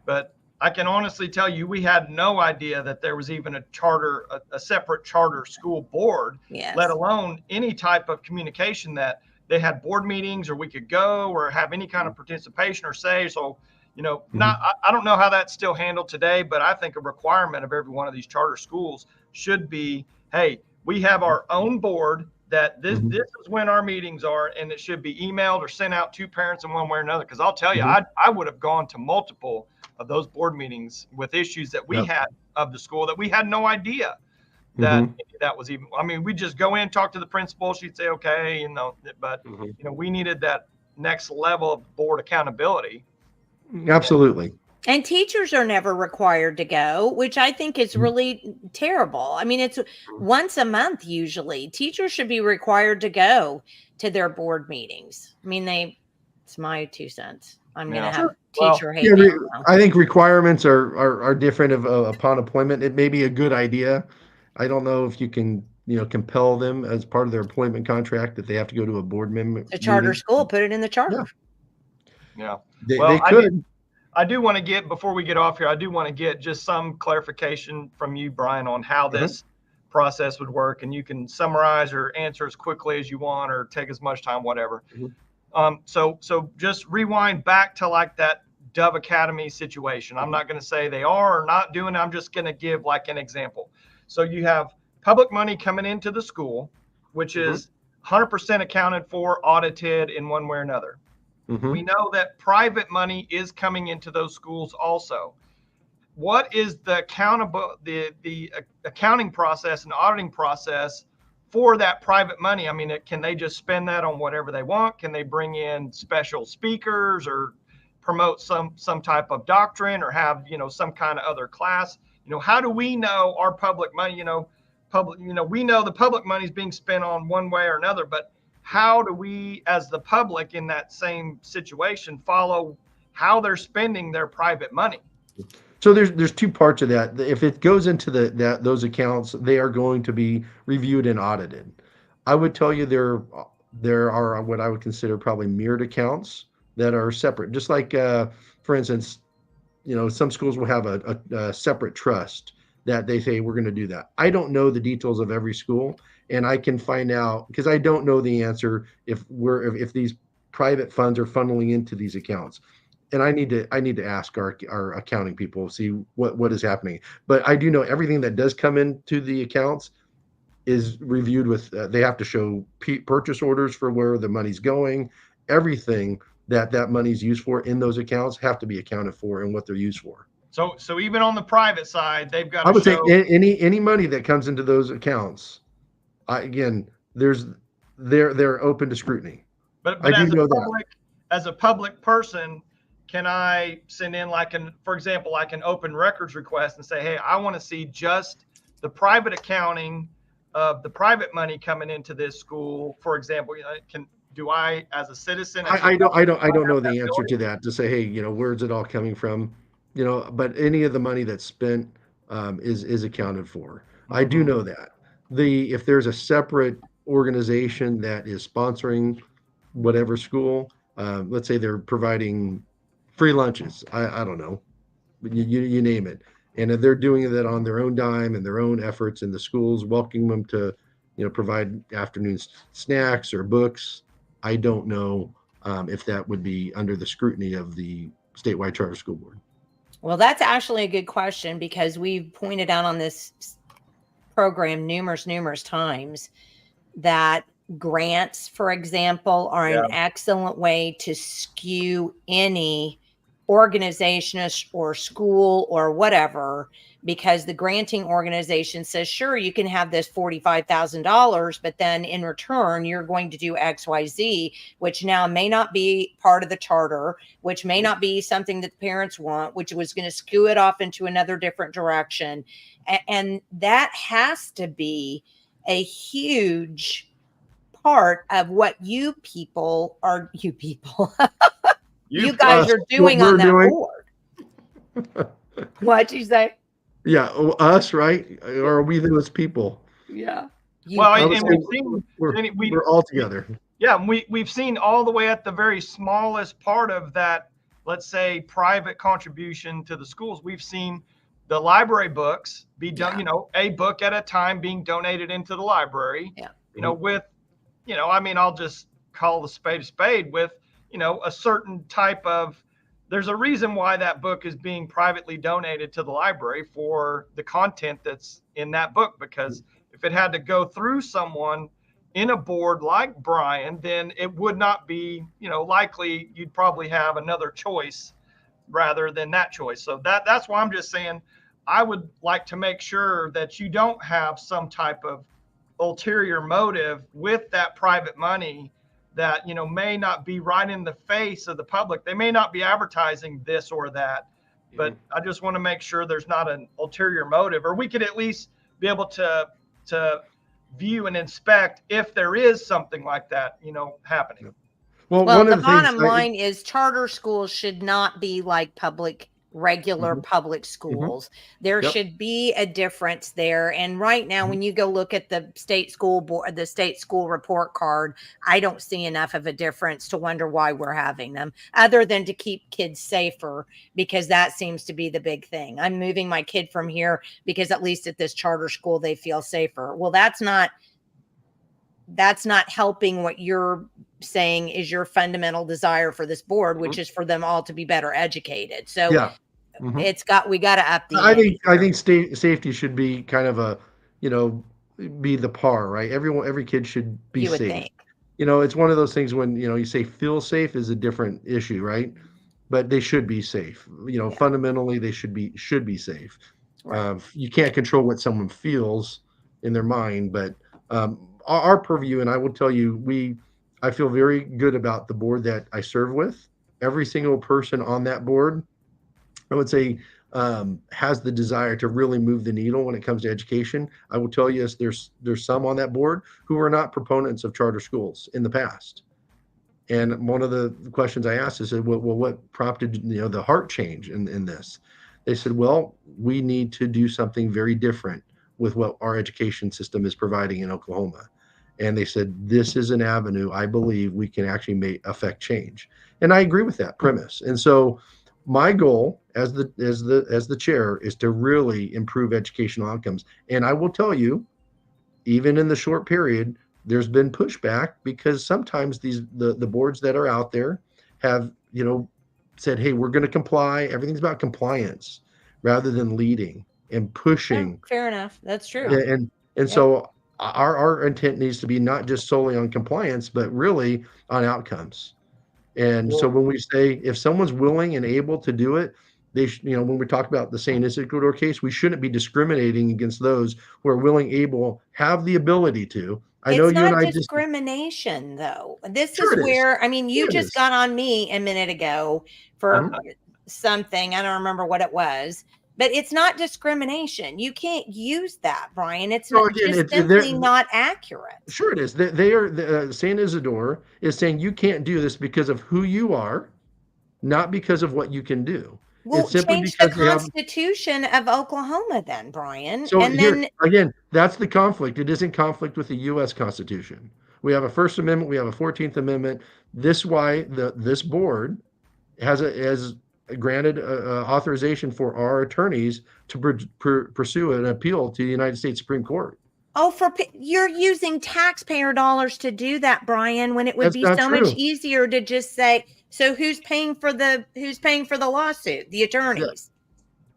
but I can honestly tell you, we had no idea that there was even a separate charter school board, let alone any type of communication that they had board meetings or we could go or have any kind of participation or say. So, I don't know how that's still handled today, but I think a requirement of every one of these charter schools should be, hey, we have our own board that this is when our meetings are, and it should be emailed or sent out to parents in one way or another. Because I'll tell you, I would have gone to multiple of those board meetings with issues that we had of the school that we had no idea that was even. I mean, we just go in, talk to the principal, she'd say okay, but we needed that next level of board accountability. Absolutely. And teachers are never required to go, which I think is really terrible. I mean, it's once a month usually. Teachers should be required to go to their board meetings. I mean, it's my 2 cents. I'm going to have teacher hate me. I think requirements are different upon appointment. It may be a good idea. I don't know if you can, compel them as part of their employment contract that they have to go to a board member. A charter school, put it in the charter. Yeah. They could. I do want to get, before we get off here, I do want to get just some clarification from you, Brian, on how this process would work. And you can summarize or answer as quickly as you want or take as much time, whatever. So just rewind back to like that Dove Academy situation. I'm not going to say they are or not doing it. I'm just going to give like an example. So you have public money coming into the school, which is 100% accounted for, audited in one way or another. We know that private money is coming into those schools also. What is the accounting process and auditing process for that private money? I mean, can they just spend that on whatever they want? Can they bring in special speakers or promote some type of doctrine or have, some kind of other class? How do we know our public money, we know the public money is being spent on one way or another, but how do we, as the public in that same situation, follow how they're spending their private money? So there's two parts of that. If it goes into those accounts, they are going to be reviewed and audited. I would tell you there are what I would consider probably mirrored accounts that are separate. Just like, for instance, some schools will have a separate trust that they say we're going to do that. I don't know the details of every school. And I can find out, because I don't know the answer if these private funds are funneling into these accounts, and I need to ask our accounting people, see what is happening. But I do know everything that does come into the accounts is reviewed with. They have to show purchase orders for where the money's going. Everything that money's used for in those accounts have to be accounted for and what they're used for. So even on the private side, they've got. I would say any money that comes into those accounts. Again, they're open to scrutiny. But I do know that. as a public person, can I send in for example, like an open records request and say, hey, I want to see just the private accounting of the private money coming into this school, for example? Do I, as a citizen? I don't know the answer to that, to say, hey, where's it all coming from? But any of the money that's spent is accounted for. I do know that. If there's a separate organization that is sponsoring whatever school, let's say they're providing free lunches. I don't know, you name it. And if they're doing that on their own dime and their own efforts, and the schools welcoming them to, provide afternoon snacks or books, I don't know if that would be under the scrutiny of the statewide charter school board. Well, that's actually a good question, because we've pointed out on this program numerous times that grants, for example, are an excellent way to skew any organization or school or whatever, because the granting organization says, sure, you can have this $45,000, but then in return, you're going to do XYZ, which now may not be part of the charter, which may not be something that the parents want, which was going to skew it off into another different direction. And that has to be a huge part of what you guys are doing on that board. What'd you say? Yeah, us, right? Or are we those people? Yeah. We're all together. Yeah, we've seen all the way at the very smallest part of that, let's say, private contribution to the schools. We've seen the library books be done, a book at a time being donated into the library. Yeah. I'll just call the spade a spade with, a certain type of, there's a reason why that book is being privately donated to the library for the content that's in that book. Because if it had to go through someone in a board like Brian, then it would not be, likely you'd probably have another choice rather than that choice. So that's why I'm just saying, I would like to make sure that you don't have some type of ulterior motive with that private money that, may not be right in the face of the public. They may not be advertising this or that, but I just want to make sure there's not an ulterior motive, or we could at least be able to view and inspect if there is something like that, happening. Well, the bottom line is charter schools should not be like regular public schools. There should be a difference there. And right now, when you go look at the state school board, the state school report card, I don't see enough of a difference to wonder why we're having them, other than to keep kids safer, because that seems to be the big thing. I'm moving my kid from here because at least at this charter school, they feel safer. Well, that's not helping what you're saying is your fundamental desire for this board, which is for them all to be better educated. So we got to up the I think safety should be kind of a, be the par, right? Every kid should be safe. Think. It's one of those things when, you say feel safe is a different issue, right? But they should be safe. Fundamentally they should be safe. Right. You can't control what someone feels in their mind, but our purview, and I will tell you, I feel very good about the board that I serve with. Every single person on that board, I would say, has the desire to really move the needle when it comes to education. I will tell you, there's some on that board who are not proponents of charter schools in the past. And one of the questions I asked is, well, what prompted the heart change in this? They said, well, we need to do something very different with what our education system is providing in Oklahoma. And they said, this is an avenue I believe we can actually affect change. And I agree with that premise. And so my goal as the chair is to really improve educational outcomes. And I will tell you, even in the short period, there's been pushback, because sometimes the boards that are out there have, said, hey, we're going to comply. Everything's about compliance rather than leading and pushing. Yeah, fair enough. That's true. And so our intent needs to be not just solely on compliance, but really on outcomes. And so when we say, if someone's willing and able to do it, when we talk about the St. Isidore case, we shouldn't be discriminating against those who are willing, able, have the ability to. I know It's you and not I just discrimination, though. This sure is it is. where, I mean, you Sure it just is. got on me a minute ago for something. I don't remember what it was, but it's not discrimination. You can't use that, Brian. It's So not, again, just it's simply not accurate. sure it is. They are Saint Isidore is saying you can't do this because of who you are, not because of what you can do. Well, It's simply change the because they have. Constitution of Oklahoma then, Brian. So And here then, again, that's the conflict. It is in conflict with the U.S. Constitution. We have a First Amendment. We have a 14th Amendment. This why this board has granted authorization for our attorneys to pursue an appeal to the United States Supreme Court. oh, you're using taxpayer dollars to do that, Brian, when it would That's be not so much true. easier to just say, so who's paying for the lawsuit? The attorneys.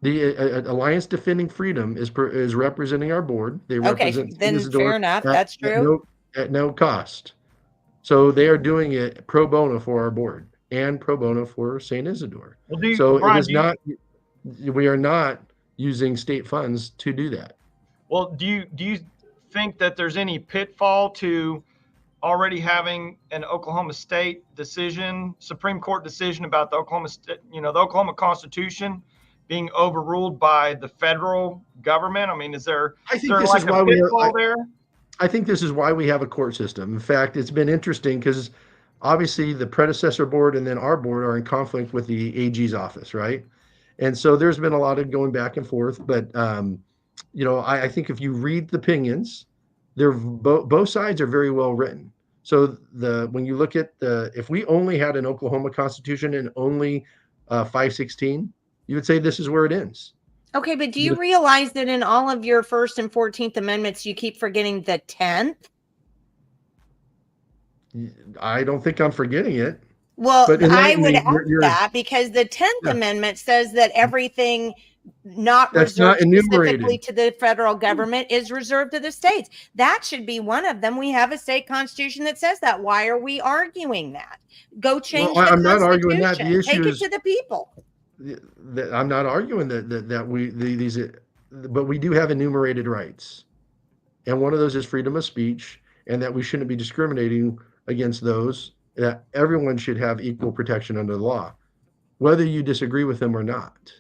The Alliance Defending Freedom is representing our board. They Okay, represent then Isadore fair enough. That's true. at no cost. So they are doing it pro bono for our board and pro bono for St. Isidore. Well, So Brian, it is not. We are not using state funds to do that. Well, do you think that there's any pitfall to already having an Oklahoma State decision, Supreme Court decision about the the Oklahoma Constitution being overruled by the federal government? I mean, is there I think there this like is a why pitfall there? I think this is why we have a court system. In fact, it's been interesting because obviously the predecessor board and then our board are in conflict with the AG's office, right? And so there's been a lot of going back and forth. But I think if you read the opinions, they're both sides are very well written. So when you look at if we only had an Oklahoma Constitution and only 516, you would say this is where it ends. Okay, but do you realize that in all of your First and 14th Amendments, you keep forgetting the 10th? I don't think I'm forgetting it. Well, But I would enlighten me, ask that because the 10th Yeah. Amendment says that everything not That's not reserved specifically enumerated. to the federal government is reserved to the states. That should be one of them. We have a state constitution that says that. Why are we arguing that? Go change Well, the I'm not constitution. arguing that. The issue Take it is to the people. I'm not arguing but we do have enumerated rights, and one of those is freedom of speech, and that we shouldn't be discriminating against those. That everyone should have equal protection under the law, whether you disagree with them or not.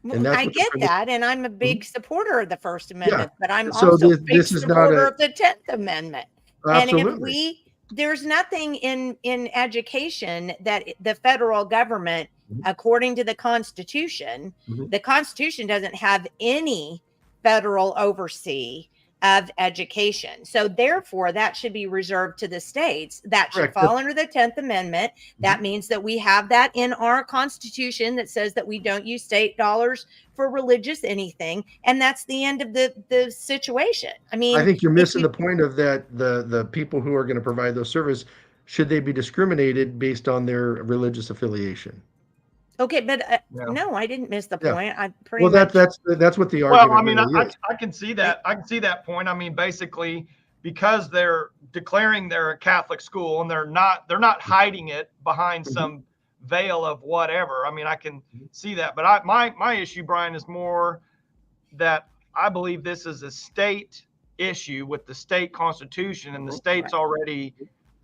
And I get that, and I'm a big supporter of the First Amendment, but I'm So also a big this is not supporter of the 10th Amendment. Absolutely. And there's nothing in education that the federal government, according to the Constitution, the Constitution doesn't have any federal oversee of education. So therefore, that should be reserved to the states. That should fall under the 10th Amendment. That means that we have that in our Constitution that says that we don't use state dollars for religious anything. And that's the end of the situation. I mean, I think you're missing the point of that. The people who are going to provide those services, should they be discriminated based on their religious affiliation? Okay, but no, I didn't miss the point. I pretty much. That's what the argument. Well, I mean, really I can see that. I can see that point. I mean, basically, because they're declaring they're a Catholic school and they're not hiding it behind some veil of whatever. I mean, I can see that. But my issue, Brian, is more that I believe this is a state issue with the state constitution, and the state's already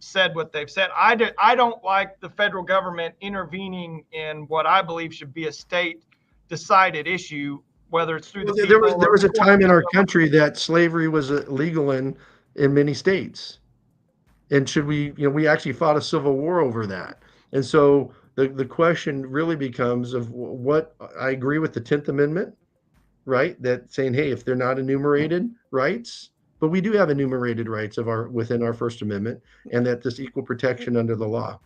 said what they've said. I don't like the federal government intervening in what I believe should be a state decided issue, whether it's through the there was a time in our country that slavery was illegal in many states, and should we actually fought a civil war over that. And so the question really becomes of what I agree with the 10th Amendment, right? That saying, hey, if they're not enumerated rights, but we do have enumerated rights within our First Amendment, and that this equal protection under the law.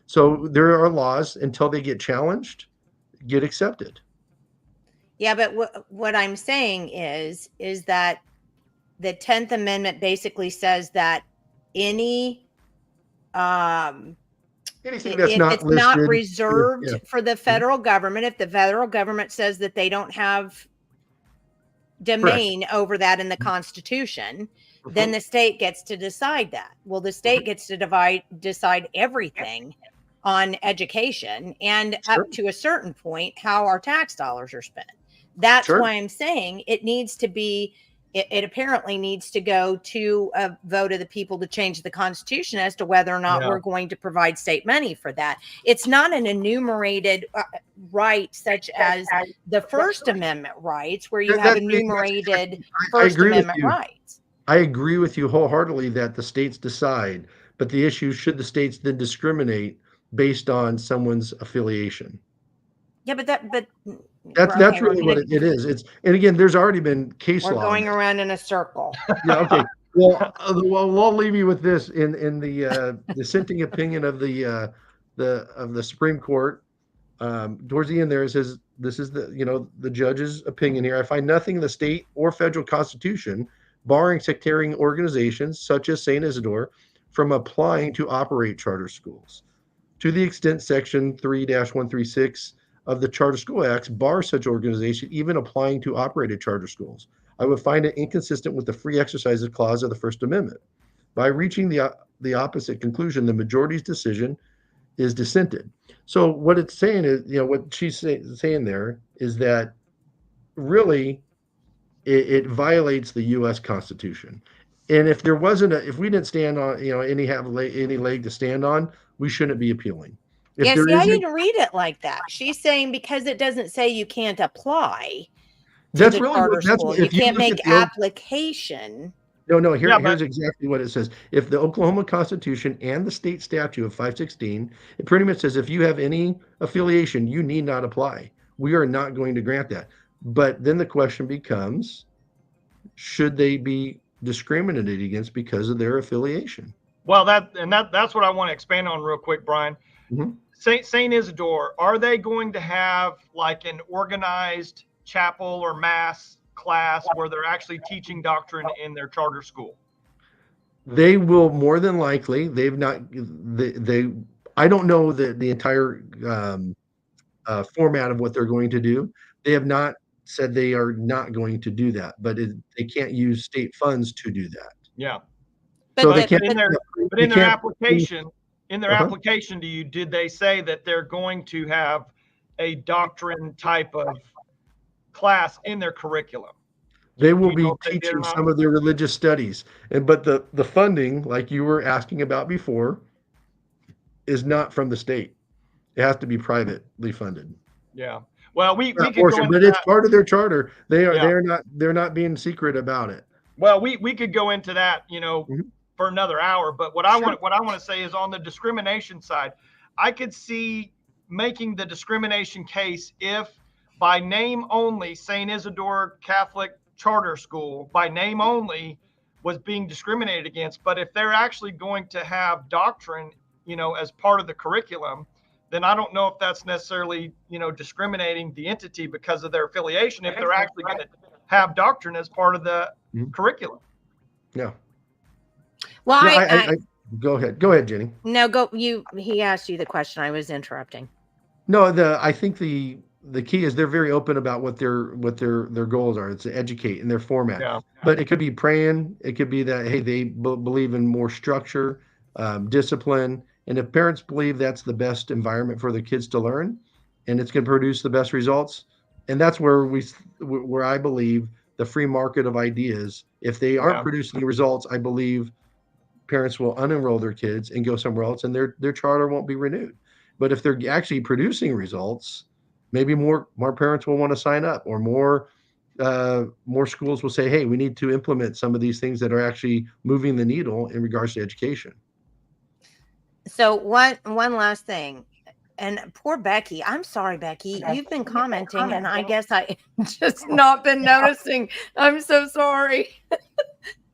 So there are laws until they get challenged, get accepted. Yeah, but what I'm saying is that the 10th Amendment basically says that anything that's not reserved for the federal government, if the federal government says that they don't have domain over that in the Constitution, then the state gets to decide that. Well, the state gets to decide everything on education and Sure. up to a certain point, how our tax dollars are spent. That's Sure. why I'm saying it needs to be, it apparently needs to go to a vote of the people to change the Constitution as to whether or not we're going to provide state money for that. It's not an enumerated right such as the First Amendment rights, where you have enumerated First Amendment rights. I agree with you wholeheartedly that the states decide, but the issue, should the states then discriminate based on someone's affiliation? Yeah, but That's really what it is. And again, there's already been case law. We're going around in a circle. Yeah. Okay. Well, I'll leave you with this in the dissenting opinion of the Supreme Court. Towards the end there, it says, this is the judge's opinion here. I find nothing in the state or federal constitution barring sectarian organizations such as St. Isadore from applying to operate charter schools. To the extent Section 3-136 of the Charter School Acts bars such organization even applying to operated charter schools, I would find it inconsistent with the free exercise clause of the First Amendment. By reaching the opposite conclusion, the majority's decision is dissented. So what it's saying is, what she's saying there is that really it violates the U.S. Constitution. And if there wasn't if we didn't stand on, any leg to stand on, we shouldn't be appealing. I didn't read it like that. She's saying because it doesn't say you can't apply. That's really what you can't make application. No. Here's exactly what it says. If the Oklahoma Constitution and the state statute of 516, it pretty much says if you have any affiliation, you need not apply. We are not going to grant that. But then the question becomes, should they be discriminated against because of their affiliation? Well, that's what I want to expand on real quick, Brian. Mm-hmm. St. Isadore, are they going to have like an organized chapel or mass class where they're actually teaching doctrine in their charter school? They will more than likely. I don't know the entire format of what they're going to do. They have not said they are not going to do that, but they can't use state funds to do that. Yeah. So but in their application, application to you, did they say that they're going to have a doctrine type of class in their curriculum? They will be teaching some of their religious studies, but the funding, like you were asking about before, is not from the state. It has to be privately funded. Yeah. Well, we could go into but it's part of their charter. They're not being secret about it. Well, we could go into that, for another hour. But what I want to say is, on the discrimination side, I could see making the discrimination case if by name only St. Isadore Catholic Charter School by name only was being discriminated against. But if they're actually going to have doctrine, as part of the curriculum, then I don't know if that's necessarily, discriminating the entity because of their affiliation, if they're actually going to have doctrine as part of the curriculum. Yeah. Well, I go ahead, Jenny. No, he asked you the question. I was interrupting. No, I think the key is they're very open about what their goals are. It's to educate in their format. Yeah. But it could be praying. It could be that, hey, they believe in more structure, discipline. And if parents believe that's the best environment for their kids to learn, and it's going to produce the best results, and that's where I believe the free market of ideas, if they aren't producing results, I believe parents will unenroll their kids and go somewhere else, and their charter won't be renewed. But if they're actually producing results, maybe more parents will want to sign up, or more schools will say, hey, we need to implement some of these things that are actually moving the needle in regards to education. So one last thing, and poor Becky, I'm sorry, Becky, you've been commenting, and I guess I just not been noticing. I'm so sorry.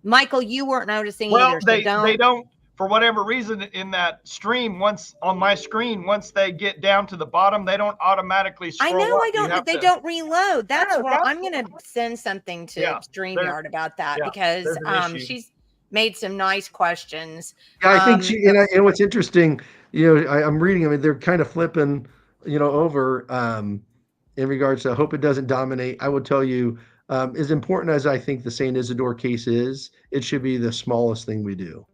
Michael, you weren't noticing either. They don't, for whatever reason, in that stream, once on my screen, once they get down to the bottom, they don't automatically scroll up. They don't reload. That's why I'm going to send something to StreamYard about that, because she's made some nice questions. Yeah, I think and what's interesting, I'm reading, they're kind of flipping, over in regards to, I hope it doesn't dominate. I would tell you, as important as I think the St. Isadore case is, it should be the smallest thing we do.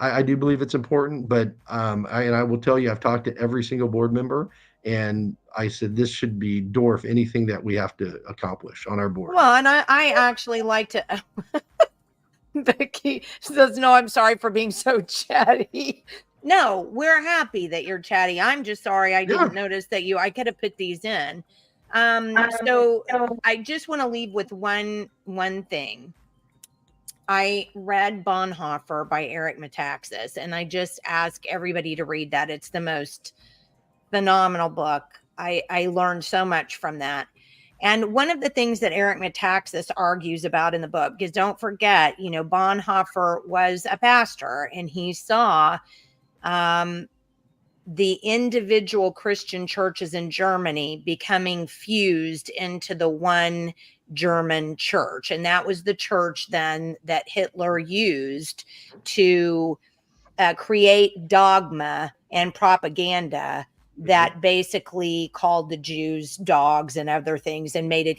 I do believe it's important, but I will tell you, I've talked to every single board member, and I said this should be dwarf anything that we have to accomplish on our board. Well, and I actually like to. Becky says, "No, I'm sorry for being so chatty." No, we're happy that you're chatty. I'm just sorry I didn't notice that I could have put these in. So I just want to leave with one thing. I read Bonhoeffer by Eric Metaxas, and I just ask everybody to read that. It's the most phenomenal book. I learned so much from that. And one of the things that Eric Metaxas argues about in the book, because don't forget, Bonhoeffer was a pastor, and he saw the individual Christian churches in Germany becoming fused into the one German church. And that was the church then that Hitler used to create dogma and propaganda that basically called the Jews dogs and other things, and made it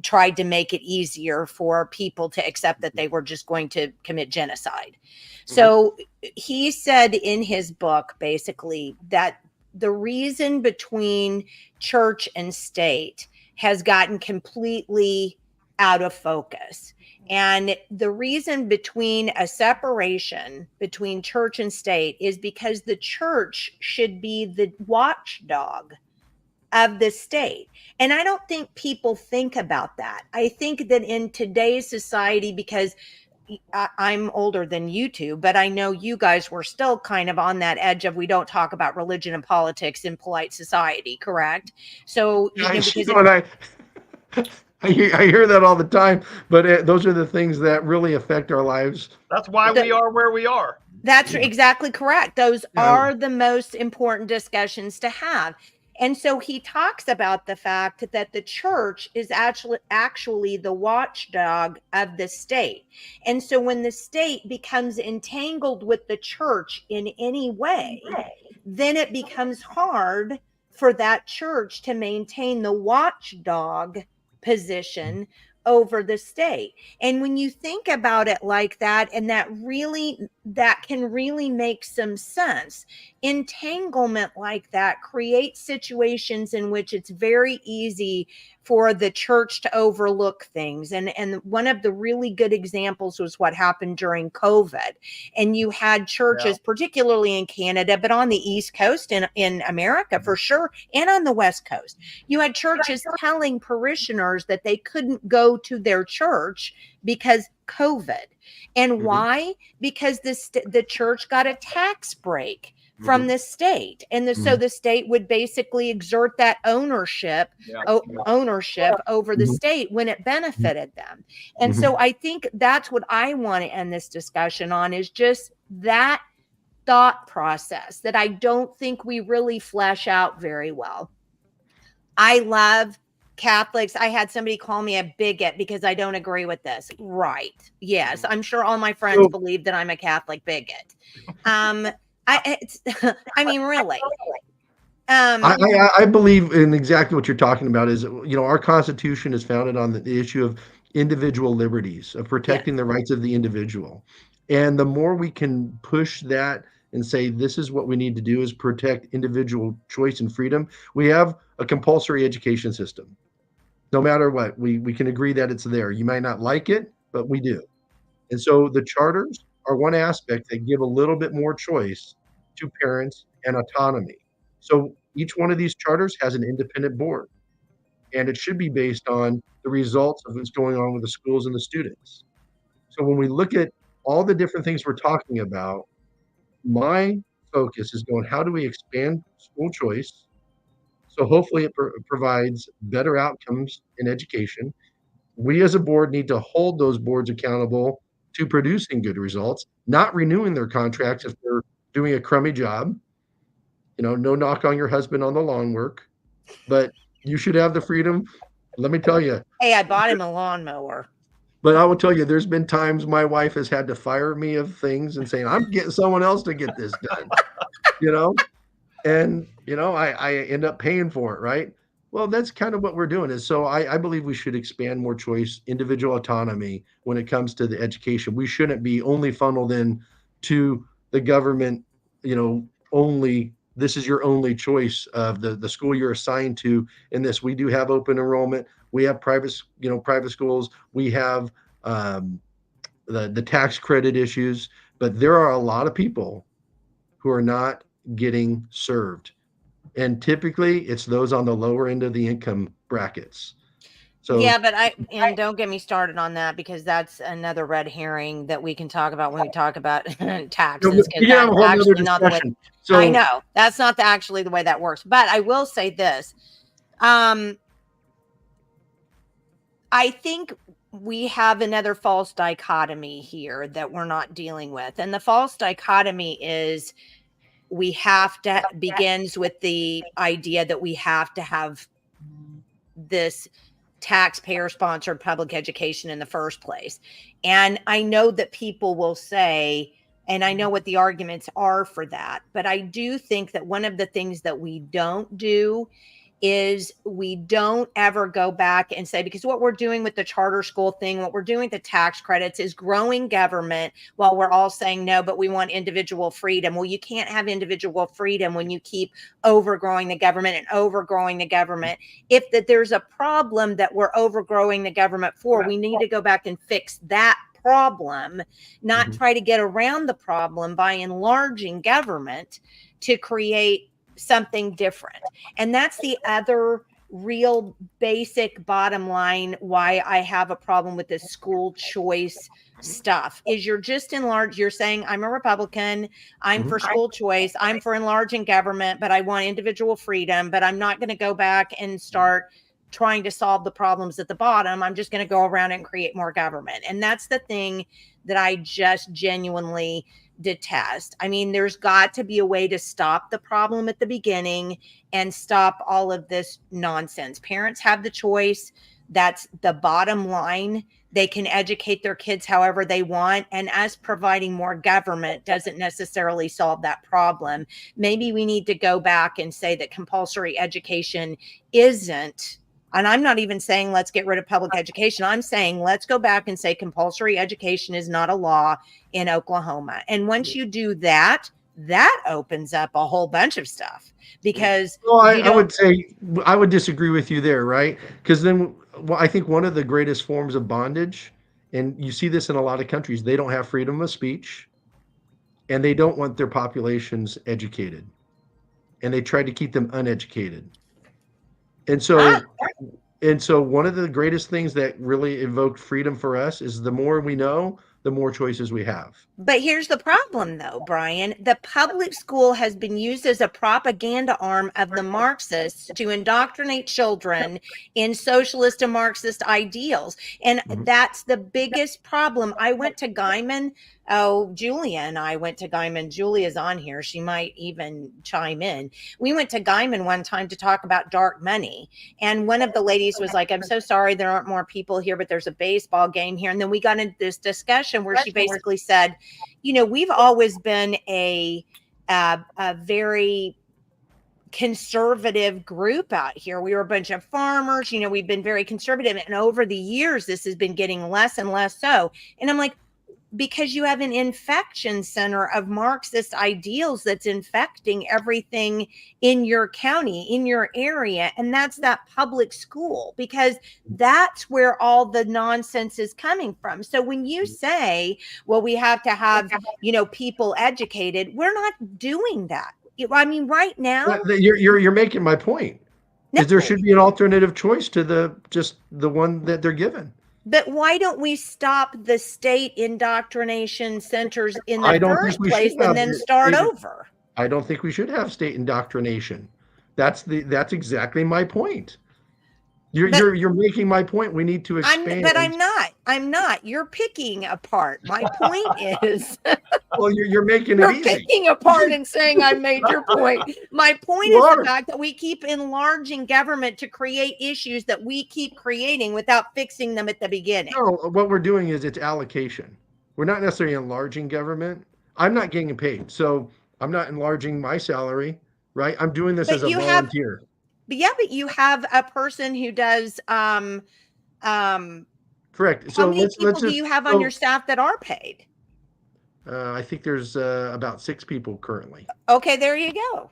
tried to make it easier for people to accept that they were just going to commit genocide. So he said in his book, basically, that the reason between church and state has gotten completely out of focus. And the reason between a separation between church and state is because the church should be the watchdog of the state. And I don't think people think about that. I think that in today's society, because I'm older than you two, but I know you guys were still kind of on that edge of, we don't talk about religion and politics in polite society, correct? So, I hear that all the time, but those are the things that really affect our lives. That's why we are where we are. That's exactly correct. Those are the most important discussions to have. And so he talks about the fact that the church is actually the watchdog of the state. And so when the state becomes entangled with the church in any way, then it becomes hard for that church to maintain the watchdog position over the state. And when you think about it like that, and that can really make some sense, entanglement like that creates situations in which it's very easy for the church to overlook things. And one of the really good examples was what happened during COVID. And you had churches, particularly in Canada, but on the East Coast and in America for sure, and on the West Coast, you had churches telling parishioners that they couldn't go to their church because COVID. And why? Because the church got a tax break from the state, and so the state would basically exert that ownership over the state when it benefited them. And so I think that's what I want to end this discussion on, is just that thought process that I don't think we really flesh out very well. I love Catholics. I had somebody call me a bigot because I don't agree with this. Right. Yes. I'm sure all my friends believe that I'm a Catholic bigot. I mean, really. I believe in exactly what you're talking about. Is, our Constitution is founded on the issue of individual liberties, of protecting the rights of the individual. And the more we can push that and say, this is what we need to do, is protect individual choice and freedom. We have a compulsory education system. No matter what, we can agree that it's there. You might not like it, but we do. And so the charters are one aspect that give a little bit more choice to parents and autonomy. So each one of these charters has an independent board, and it should be based on the results of what's going on with the schools and the students. So when we look at all the different things we're talking about, my focus is going, how do we expand school choice? So hopefully it provides better outcomes in education. We as a board need to hold those boards accountable to producing good results, not renewing their contracts if they're doing a crummy job. No knock on your husband on the lawn work, but you should have the freedom. Let me tell you. Hey, I bought him a lawnmower. But I will tell you, there's been times my wife has had to fire me of things and saying, I'm getting someone else to get this done, and, I end up paying for it, right? Well, that's kind of what we're doing. Is so I believe we should expand more choice, individual autonomy when it comes to the education. We shouldn't be only funneled in to the government, only this is your only choice of the school you're assigned to in this. We do have open enrollment. We have private schools. We have the tax credit issues, but there are a lot of people who are not getting served. And typically it's those on the lower end of the income brackets. So yeah, but and don't get me started on that, because that's another red herring that we can talk about when we talk about taxes, because have a that's whole nother actually not the way. discussion. So I know that's not actually the way that works. But I will say this. I think we have another false dichotomy here that we're not dealing with. And the false dichotomy is begins with the idea that we have to have this taxpayer sponsored public education in the first place. And I know that people will say, and I know what the arguments are for that, but I do think that one of the things that we don't do is we don't ever go back and say, because what we're doing with the charter school thing, what we're doing with the tax credits is growing government while we're all saying, no, but we want individual freedom. Well, you can't have individual freedom when you keep overgrowing the government and overgrowing the government. If there's a problem that we're overgrowing the government for, we need to go back and fix that problem, not try to get around the problem by enlarging government to create something different. And that's the other real basic bottom line why I have a problem with this school choice stuff is you're just you're saying, I'm a Republican, I'm for school choice, I'm for enlarging government, but I want individual freedom, but I'm not going to go back and start trying to solve the problems at the bottom. I'm just going to go around and create more government. And that's the thing that I just genuinely detest. I mean, there's got to be a way to stop the problem at the beginning and stop all of this nonsense. Parents have the choice. That's the bottom line. They can educate their kids however they want. And us providing more government doesn't necessarily solve that problem. Maybe we need to go back and say that compulsory education isn't. And I'm not even saying let's get rid of public education. I'm saying let's go back and say compulsory education is not a law in Oklahoma. And once you do that, that opens up a whole bunch of stuff because I would say I would disagree with you there, right? Because then I think one of the greatest forms of bondage, and you see this in a lot of countries, they don't have freedom of speech and they don't want their populations educated and they try to keep them uneducated. And so one of the greatest things that really evoked freedom for us is the more we know, the more choices we have. But here's the problem, though, Brian. The public school has been used as a propaganda arm of the Marxists to indoctrinate children in socialist and Marxist ideals. And that's the biggest problem. I went to Guyman. Oh, Julia and I went to Guyman. Julia's on here. She might even chime in. We went to Guyman one time to talk about dark money. And one of the ladies was like, I'm so sorry there aren't more people here, but there's a baseball game here. And then we got into this discussion where she basically said, you know, we've always been a very conservative group out here. We were a bunch of farmers, you know, we've been very conservative. And over the years, this has been getting less and less so. And I'm like, because you have an infection center of Marxist ideals that's infecting everything in your county, in your area. And that's that public school, because that's where all the nonsense is coming from. So when you say, well, we have to have, you know, people educated, we're not doing that. I mean, right now. You're making my point. No. Is there should be an alternative choice to the one that they're given. But why don't we stop the state indoctrination centers in the first place and then start over? I don't think we should have state indoctrination. That's exactly my point. You're making my point. We need to expand. But I'm not. You're picking apart. My point is. Well, you're making it easy. You're picking apart and saying I made your point. My point is the fact that we keep enlarging government to create issues that we keep creating without fixing them at the beginning. No, what we're doing is it's allocation. We're not necessarily enlarging government. I'm not getting paid, so I'm not enlarging my salary, right? I'm doing this as a volunteer. But you have a person who does correct. So how many people do you have on your staff that are paid? I think there's about 6 people currently. Okay, there you go.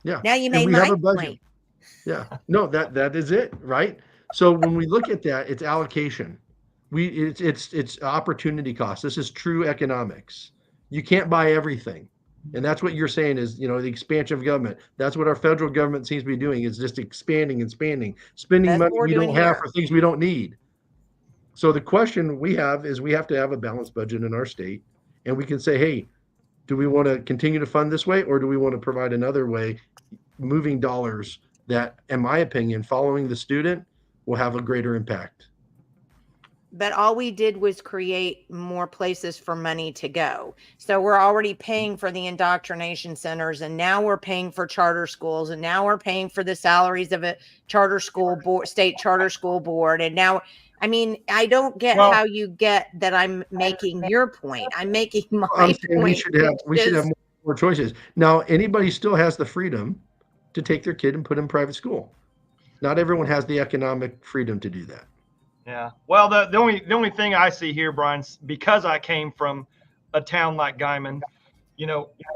Yeah. Now you And made we have my a budget. point. Yeah. No, that is it, right? So when we look at that, it's allocation. It's opportunity cost. This is true economics. You can't buy everything. And that's what you're saying is, the expansion of government. That's what our federal government seems to be doing, is just expanding and spending That's money what we're we doing don't have here. for things we don't need. So the question we have is, we have to have a balanced budget in our state, and we can say, hey, do we want to continue to fund this way, or do we want to provide another way, moving dollars that, in my opinion, following the student will have a greater impact. But all we did was create more places for money to go. So we're already paying for the indoctrination centers, and now we're paying for charter schools, and now we're paying for the salaries of a charter school board, state charter school board. And now, I mean, I don't get how you get that I'm making your point. I'm making my I'm saying point. we should have more choices. Now, anybody still has the freedom to take their kid and put in private school. Not everyone has the economic freedom to do that. Yeah. Well, the only thing I see here, Brian, because I came from a town like Guyman,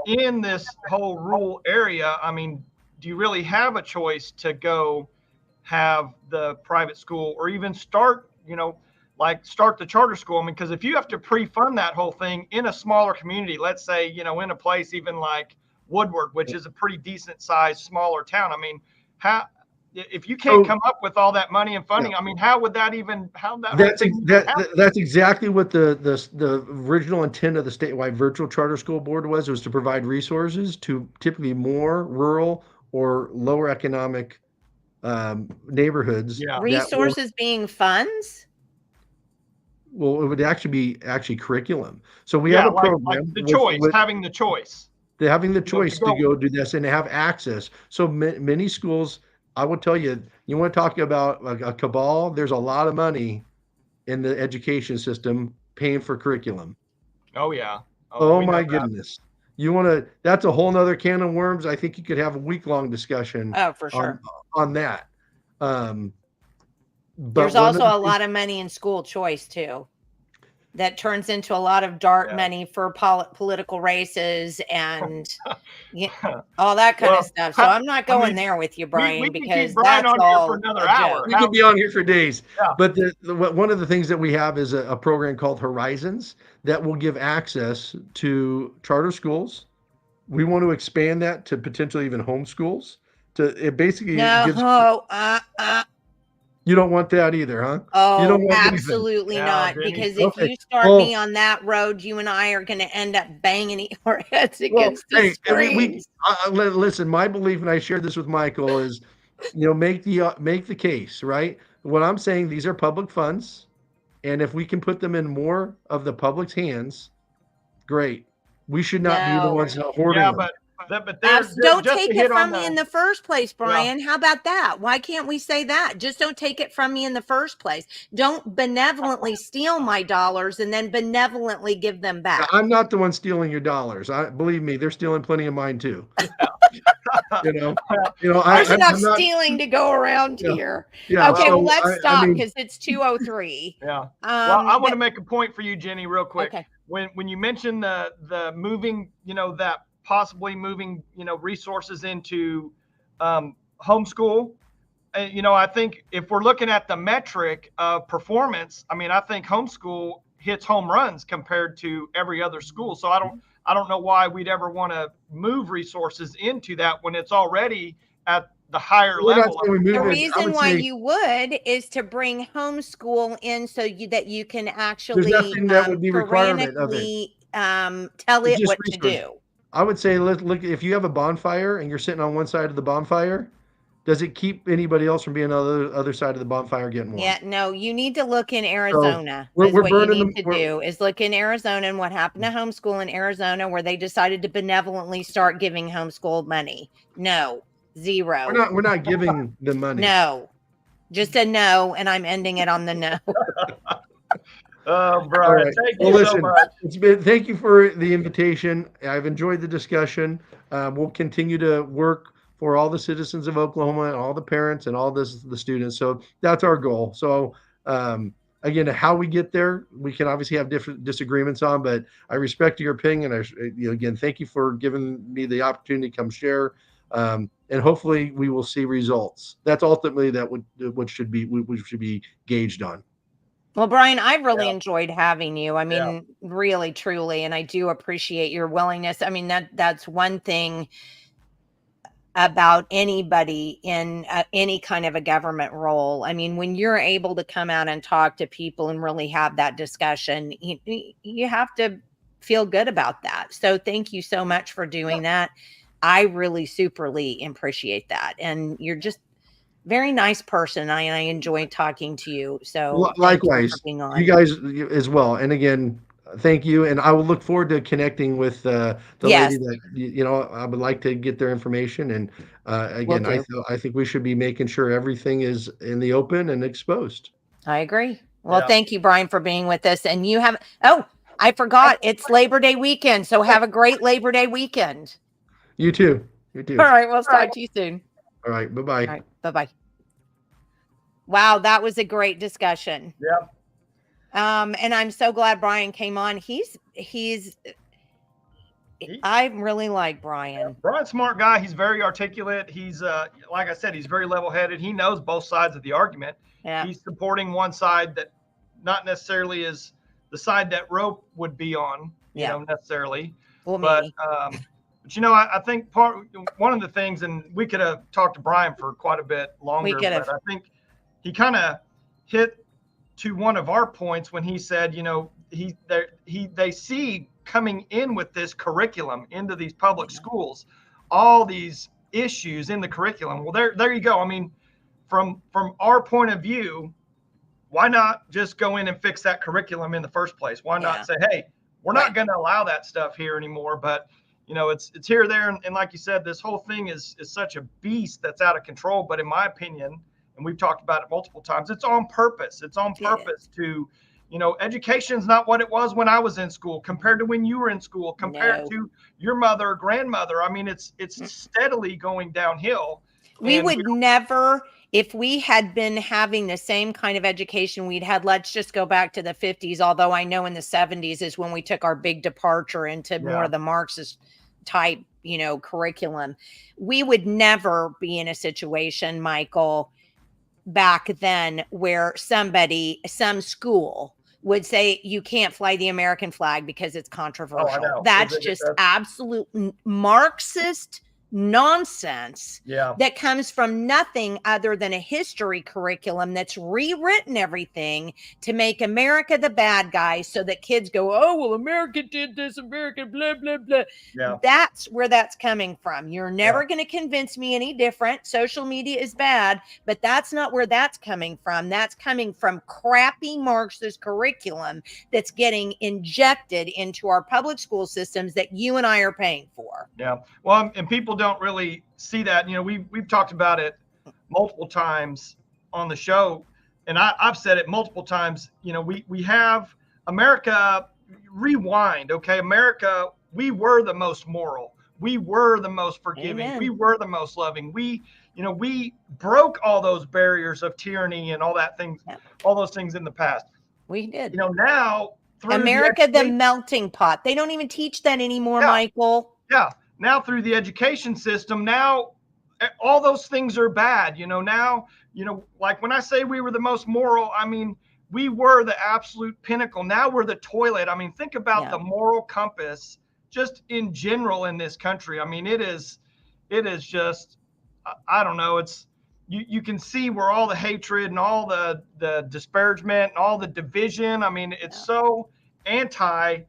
in this whole rural area, I mean, do you really have a choice to go have the private school, or even start, start the charter school? I mean, because if you have to pre-fund that whole thing in a smaller community, let's say, in a place even like Woodward, which is a pretty decent sized, smaller town. I mean, if you can't come up with all that money and funding, I mean, how would that even, that's exactly what the original intent of the statewide virtual charter school board was to provide resources to typically more rural or lower economic neighborhoods. Yeah. Resources being funds? Well, it would actually be curriculum. So we have a program. Like the choice, having the choice. Having the choice to go do this and have access. So many schools, I will tell you, you want to talk about a cabal, there's a lot of money in the education system paying for curriculum. Oh, yeah. Oh my goodness. That's a whole nother can of worms. I think you could have a week-long discussion for sure on that. But there's also a lot of money in school choice too. That turns into a lot of dark money for political races and all that kind of stuff. So I'm not going there with you, Brian, because that's all for another hour. We could be on here for days. Yeah. But one of the things that we have is a program called Horizons that will give access to charter schools. We want to expand that to potentially even homeschools. It basically gives. You don't want that either, huh? Oh, you don't want absolutely not. Because if you start me on that road, you and I are going to end up banging our heads against the screens. Listen, my belief, and I shared this with Michael, is, make the case, right? What I'm saying, these are public funds, and if we can put them in more of the public's hands, great. We should not be the ones hoarding them. But don't take it from me in the first place, Brian. How about that? Why can't we say that? Just don't take it from me in the first place. Don't benevolently steal my dollars and then benevolently give them back. I'm not the one stealing your dollars. Believe me, they're stealing plenty of mine too. There's enough stealing to go around here. Yeah. Okay, well, let's stop because it's 2:03. Yeah. Well, I want to make a point for you, Jenny, real quick. Okay. When you mentioned the moving, that possibly moving, resources into homeschool. I think if we're looking at the metric of performance, I mean, I think homeschool hits home runs compared to every other school. So I don't know why we'd ever want to move resources into that when it's already at the higher level. The reason why you would is to bring homeschool in so that you can actually that would be requirement of it. Tell it what to do. I would say, look, if you have a bonfire and you're sitting on one side of the bonfire, does it keep anybody else from being on the other side of the bonfire getting warm? Yeah, no, you need to look in Arizona. So what you need to do is look in Arizona and what happened to homeschool in Arizona, where they decided to benevolently start giving homeschool money. No, zero. We're not giving them money. No, just a no, and I'm ending it on the no. Oh, Brian, thank you so much. Thank you for the invitation. I've enjoyed the discussion. We'll continue to work for all the citizens of Oklahoma and all the parents and all the students. So that's our goal. So again, how we get there, we can obviously have different disagreements on, but I respect your opinion. Again, thank you for giving me the opportunity to come share. And hopefully we will see results. That's ultimately what should be gauged on. Well, Brian, I've really Yeah. enjoyed having you. I Yeah. mean, really, truly, and I do appreciate your willingness. I mean, that's one thing about anybody in any kind of a government role. I mean, when you're able to come out and talk to people and really have that discussion, you have to feel good about that. So thank you so much for doing that. I really superly appreciate that. And you're just very nice person. I enjoy talking to you. So thank you Likewise, for being on. you guys as well. And again, thank you. And I will look forward to connecting with the Yes. lady that I would like to get their information. And again, I think we should be making sure everything is in the open and exposed. I agree. Well, Yeah. thank you, Brian, for being with us. And you have, I forgot, it's Labor Day weekend. So have a great Labor Day weekend. You too. You too. All right. We'll talk to you soon. All right. Bye-bye. All right. Bye-bye. Wow. That was a great discussion. Yeah. And I'm so glad Brian came on. I really like Brian. Yeah. Brian's a smart guy. He's very articulate. He's like I said, he's very level-headed. He knows both sides of the argument. Yeah. He's supporting one side that not necessarily is the side that Rope would be on, you know, necessarily. Well, but you know, I think one of the things, and we could have talked to Brian for quite a bit longer, but I think he kind of hit to one of our points when he said, you know, they see coming in with this curriculum into these public schools, all these issues in the curriculum. Well, there you go. I mean, from our point of view, why not just go in and fix that curriculum in the first place? Why not say, hey, we're not going to allow that stuff here anymore? But you know, it's here, there, and like you said, this whole thing is such a beast that's out of control. But in my opinion, and we've talked about it multiple times, it's on purpose. It's on purpose to, you know, education's not what it was when I was in school compared to when you were in school, compared to your mother or grandmother. I mean, it's steadily going downhill. We would never, if we had been having the same kind of education we'd had, let's just go back to the 50s, although I know in the 70s is when we took our big departure into more of the Marxist type, you know, curriculum. We would never be in a situation, Michael, back then where some school would say you can't fly the American flag because it's controversial. That's just absolute Marxist nonsense that comes from nothing other than a history curriculum that's rewritten everything to make America the bad guy so that kids go, oh, well, America did this, America, blah, blah, blah. That's where that's coming from. You're never going to convince me any different. Social media is bad, but that's not where that's coming from. That's coming from crappy Marxist curriculum that's getting injected into our public school systems that you and I are paying for. Yeah. Well, and people don't really see that. You know, we've talked about it multiple times on the show, and I've said it multiple times. You know, we have America. Rewind, okay? America, we were the most moral. We were the most forgiving. Amen. We were the most loving. We broke all those barriers of tyranny and all that things, all those things in the past. We did. You know, now through America, the melting pot. They don't even teach that anymore, Michael. Yeah. Now through the education system, now all those things are bad. You know, now, you know, like when I say we were the most moral, I mean, we were the absolute pinnacle. Now we're the toilet. I mean, think about the moral compass just in general in this country. I mean, it is just, I don't know. It's, you can see where all the hatred and all the disparagement and all the division. I mean, it's so anti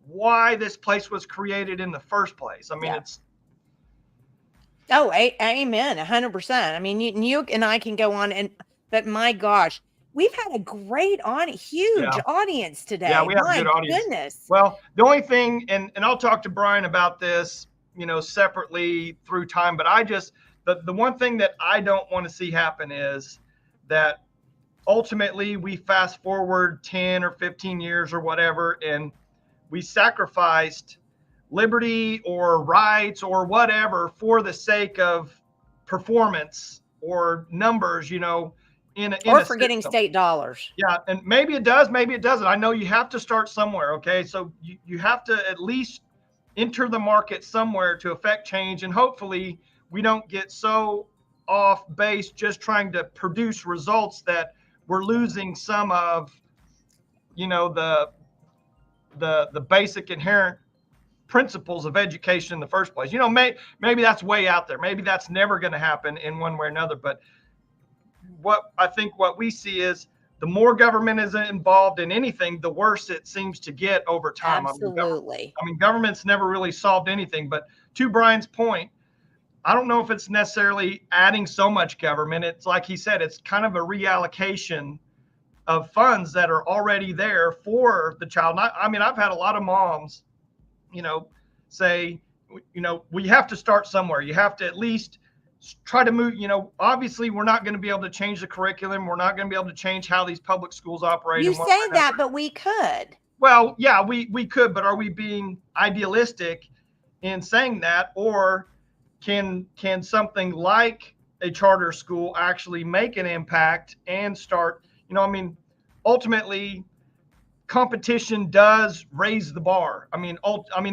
why this place was created in the first place. I mean, it's. Oh, amen. 100%. I mean, you and I can go on but my gosh, we've had a great huge audience today. Yeah, we have a good audience. Goodness. Well, the only thing, and I'll talk to Brian about this, you know, separately through time, but the one thing that I don't want to see happen is that ultimately we fast forward 10 or 15 years or whatever, and we sacrificed liberty or rights or whatever for the sake of performance or numbers, you know, or a forgetting system. state dollars. Yeah, and maybe it does, maybe it doesn't. I know you have to start somewhere, okay? So you have to at least enter the market somewhere to affect change, and hopefully we don't get so off base just trying to produce results that we're losing some of, you know, the basic inherent principles of education in the first place. You know, maybe that's way out there. Maybe that's never going to happen in one way or another. But what I think what we see is the more government is involved in anything, the worse it seems to get over time. Absolutely. I mean, government's never really solved anything. But to Brian's point, I don't know if it's necessarily adding so much government. It's like he said, it's kind of a reallocation of funds that are already there for the child. I mean, I've had a lot of moms, you know, say, you know, we have to start somewhere. You have to at least try to move, you know, obviously we're not going to be able to change the curriculum. We're not going to be able to change how these public schools operate. You say that, but we could. Well, yeah, we could, but are we being idealistic in saying that? Or can something like a charter school actually make an impact and start, you know, I mean, ultimately competition does raise the bar. I mean,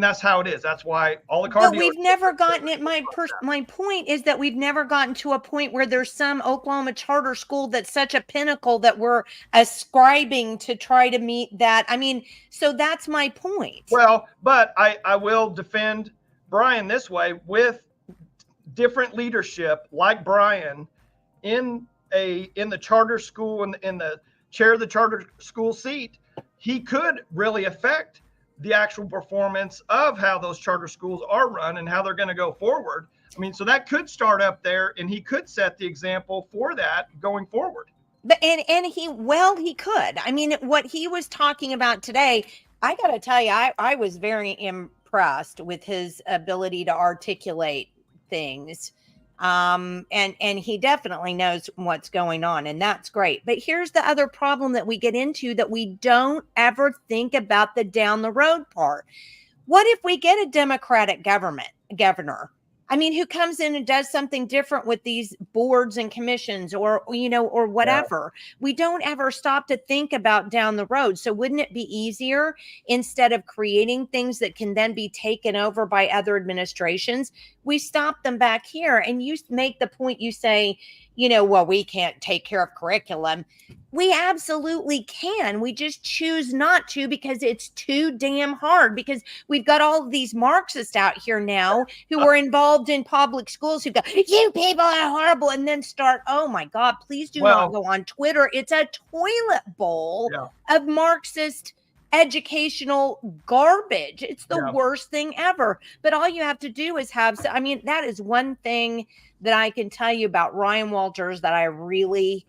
that's how it is. That's why all the car But we've never gotten it. My point is that we've never gotten to a point where there's some Oklahoma charter school that's such a pinnacle that we're ascribing to try to meet that. I mean, so that's my point. Well, but I will defend Brian this way: with different leadership like Brian in the charter school and in the chair of the charter school seat, he could really affect the actual performance of how those charter schools are run and how they're going to go forward. I mean, so that could start up there, and he could set the example for that going forward. But and he could. I mean, what he was talking about today, I got to tell you, I was very impressed with his ability to articulate things. And he definitely knows what's going on, and that's great. But here's the other problem that we get into, that we don't ever think about the down the road part. What if we get a Democratic governor? I mean, who comes in and does something different with these boards and commissions, or, you know, or whatever. Yeah. We don't ever stop to think about down the road. So wouldn't it be easier, instead of creating things that can then be taken over by other administrations, we stop them back here? And you make the point, you say, you know, well, we can't take care of curriculum. We absolutely can. We just choose not to, because it's too damn hard, because we've got all of these Marxists out here now who are involved in public schools who go, you people are horrible, and then start, oh my God, please do not go on Twitter. It's a toilet bowl of Marxist educational garbage. It's the worst thing ever. But all you have to do is I mean, that is one thing that I can tell you about Ryan Walters that I really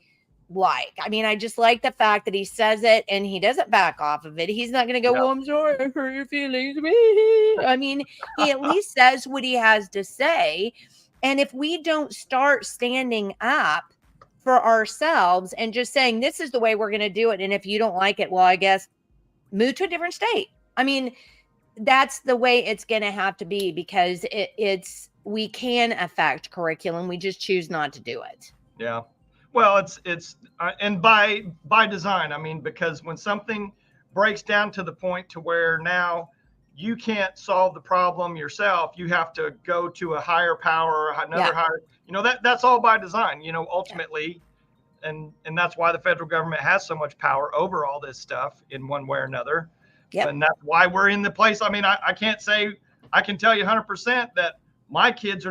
like. I mean, I just like the fact that he says it and he doesn't back off of it. He's not going to go, well, I'm sorry, I hurt your feelings. I mean, he at least says what he has to say. And if we don't start standing up for ourselves and just saying, this is the way we're going to do it, and if you don't like it, well, I guess move to a different state. I mean, that's the way it's going to have to be, because we can affect curriculum. We just choose not to do it. Yeah. Well, it's and by design. I mean, because when something breaks down to the point to where now you can't solve the problem yourself, you have to go to a higher power, another higher, you know, that's all by design, you know, ultimately. And that's why the federal government has so much power over all this stuff in one way or another. Yep. And that's why we're in the place. I mean, I can't say, I can tell you 100% that my kids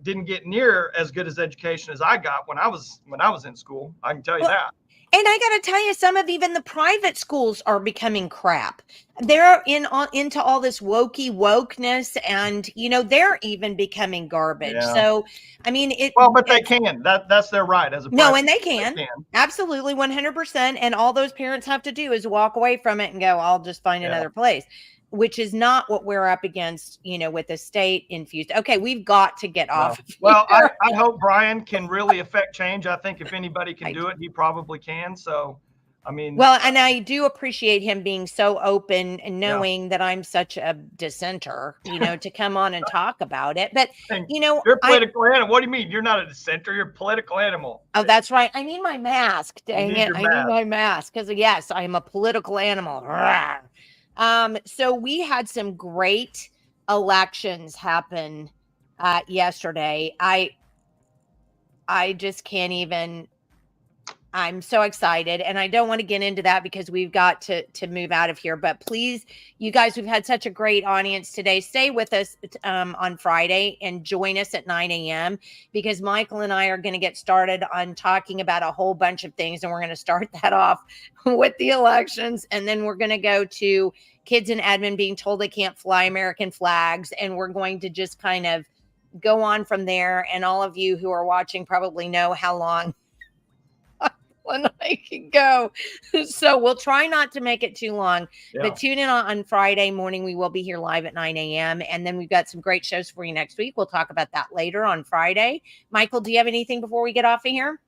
didn't get near as good as education as I got when I was in school. I can tell you that. And I got to tell you, some of even the private schools are becoming crap. They're into all this wokeness, and, you know, they're even becoming garbage. Yeah. So, I mean, but they can. That's their right as a no, and they can. Absolutely, 100%. And all those parents have to do is walk away from it and go, I'll just find another place. Which is not what we're up against, you know, with the state infused. Okay, we've got to get off. Well, I hope Brian can really affect change. I think if anybody can do it, he probably can. So I mean, well, and I do appreciate him being so open and knowing that I'm such a dissenter, to come on and talk about it. But, you're a political animal. What do you mean? You're not a dissenter. You're a political animal. Oh, that's right. I need my mask. Dang it. I need mask. my mask because, yes, I am a political animal. So we had some great elections happen yesterday. I just can't even. I'm so excited, and I don't want to get into that because we've got to move out of here. But please, you guys, we've had such a great audience today. Stay with us on Friday and join us at 9 a.m. because Michael and I are going to get started on talking about a whole bunch of things, and we're going to start that off with the elections, and then we're going to go to kids in Edmond being told they can't fly American flags, and we're going to just kind of go on from there. And all of you who are watching probably know how long when I can go. So we'll try not to make it too long, but tune in on Friday morning. We will be here live at 9 a.m. And then we've got some great shows for you next week. We'll talk about that later on Friday. Michael, do you have anything before we get off of here?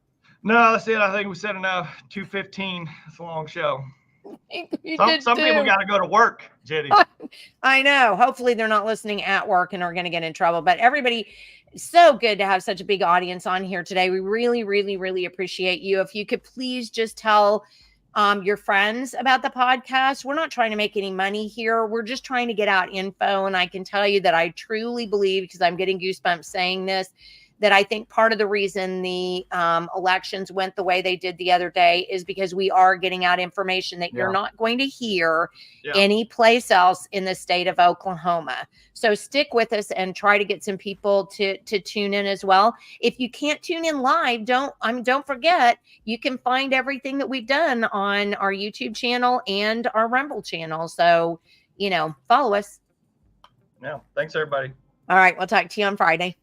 No, that's it. I think we said enough. 2:15. It's a long show. Some people got to go to work, Jenny. I know. Hopefully they're not listening at work and are going to get in trouble. But everybody, so good to have such a big audience on here today. We really, really, really appreciate you. If you could please just tell your friends about the podcast. We're not trying to make any money here. We're just trying to get out info. And I can tell you that I truly believe, because I'm getting goosebumps saying this, that I think part of the reason the elections went the way they did the other day is because we are getting out information that you're not going to hear anyplace else in the state of Oklahoma. So stick with us and try to get some people to tune in as well. If you can't tune in live, don't forget, you can find everything that we've done on our YouTube channel and our Rumble channel. So, follow us. Yeah. Thanks, everybody. All right. We'll talk to you on Friday.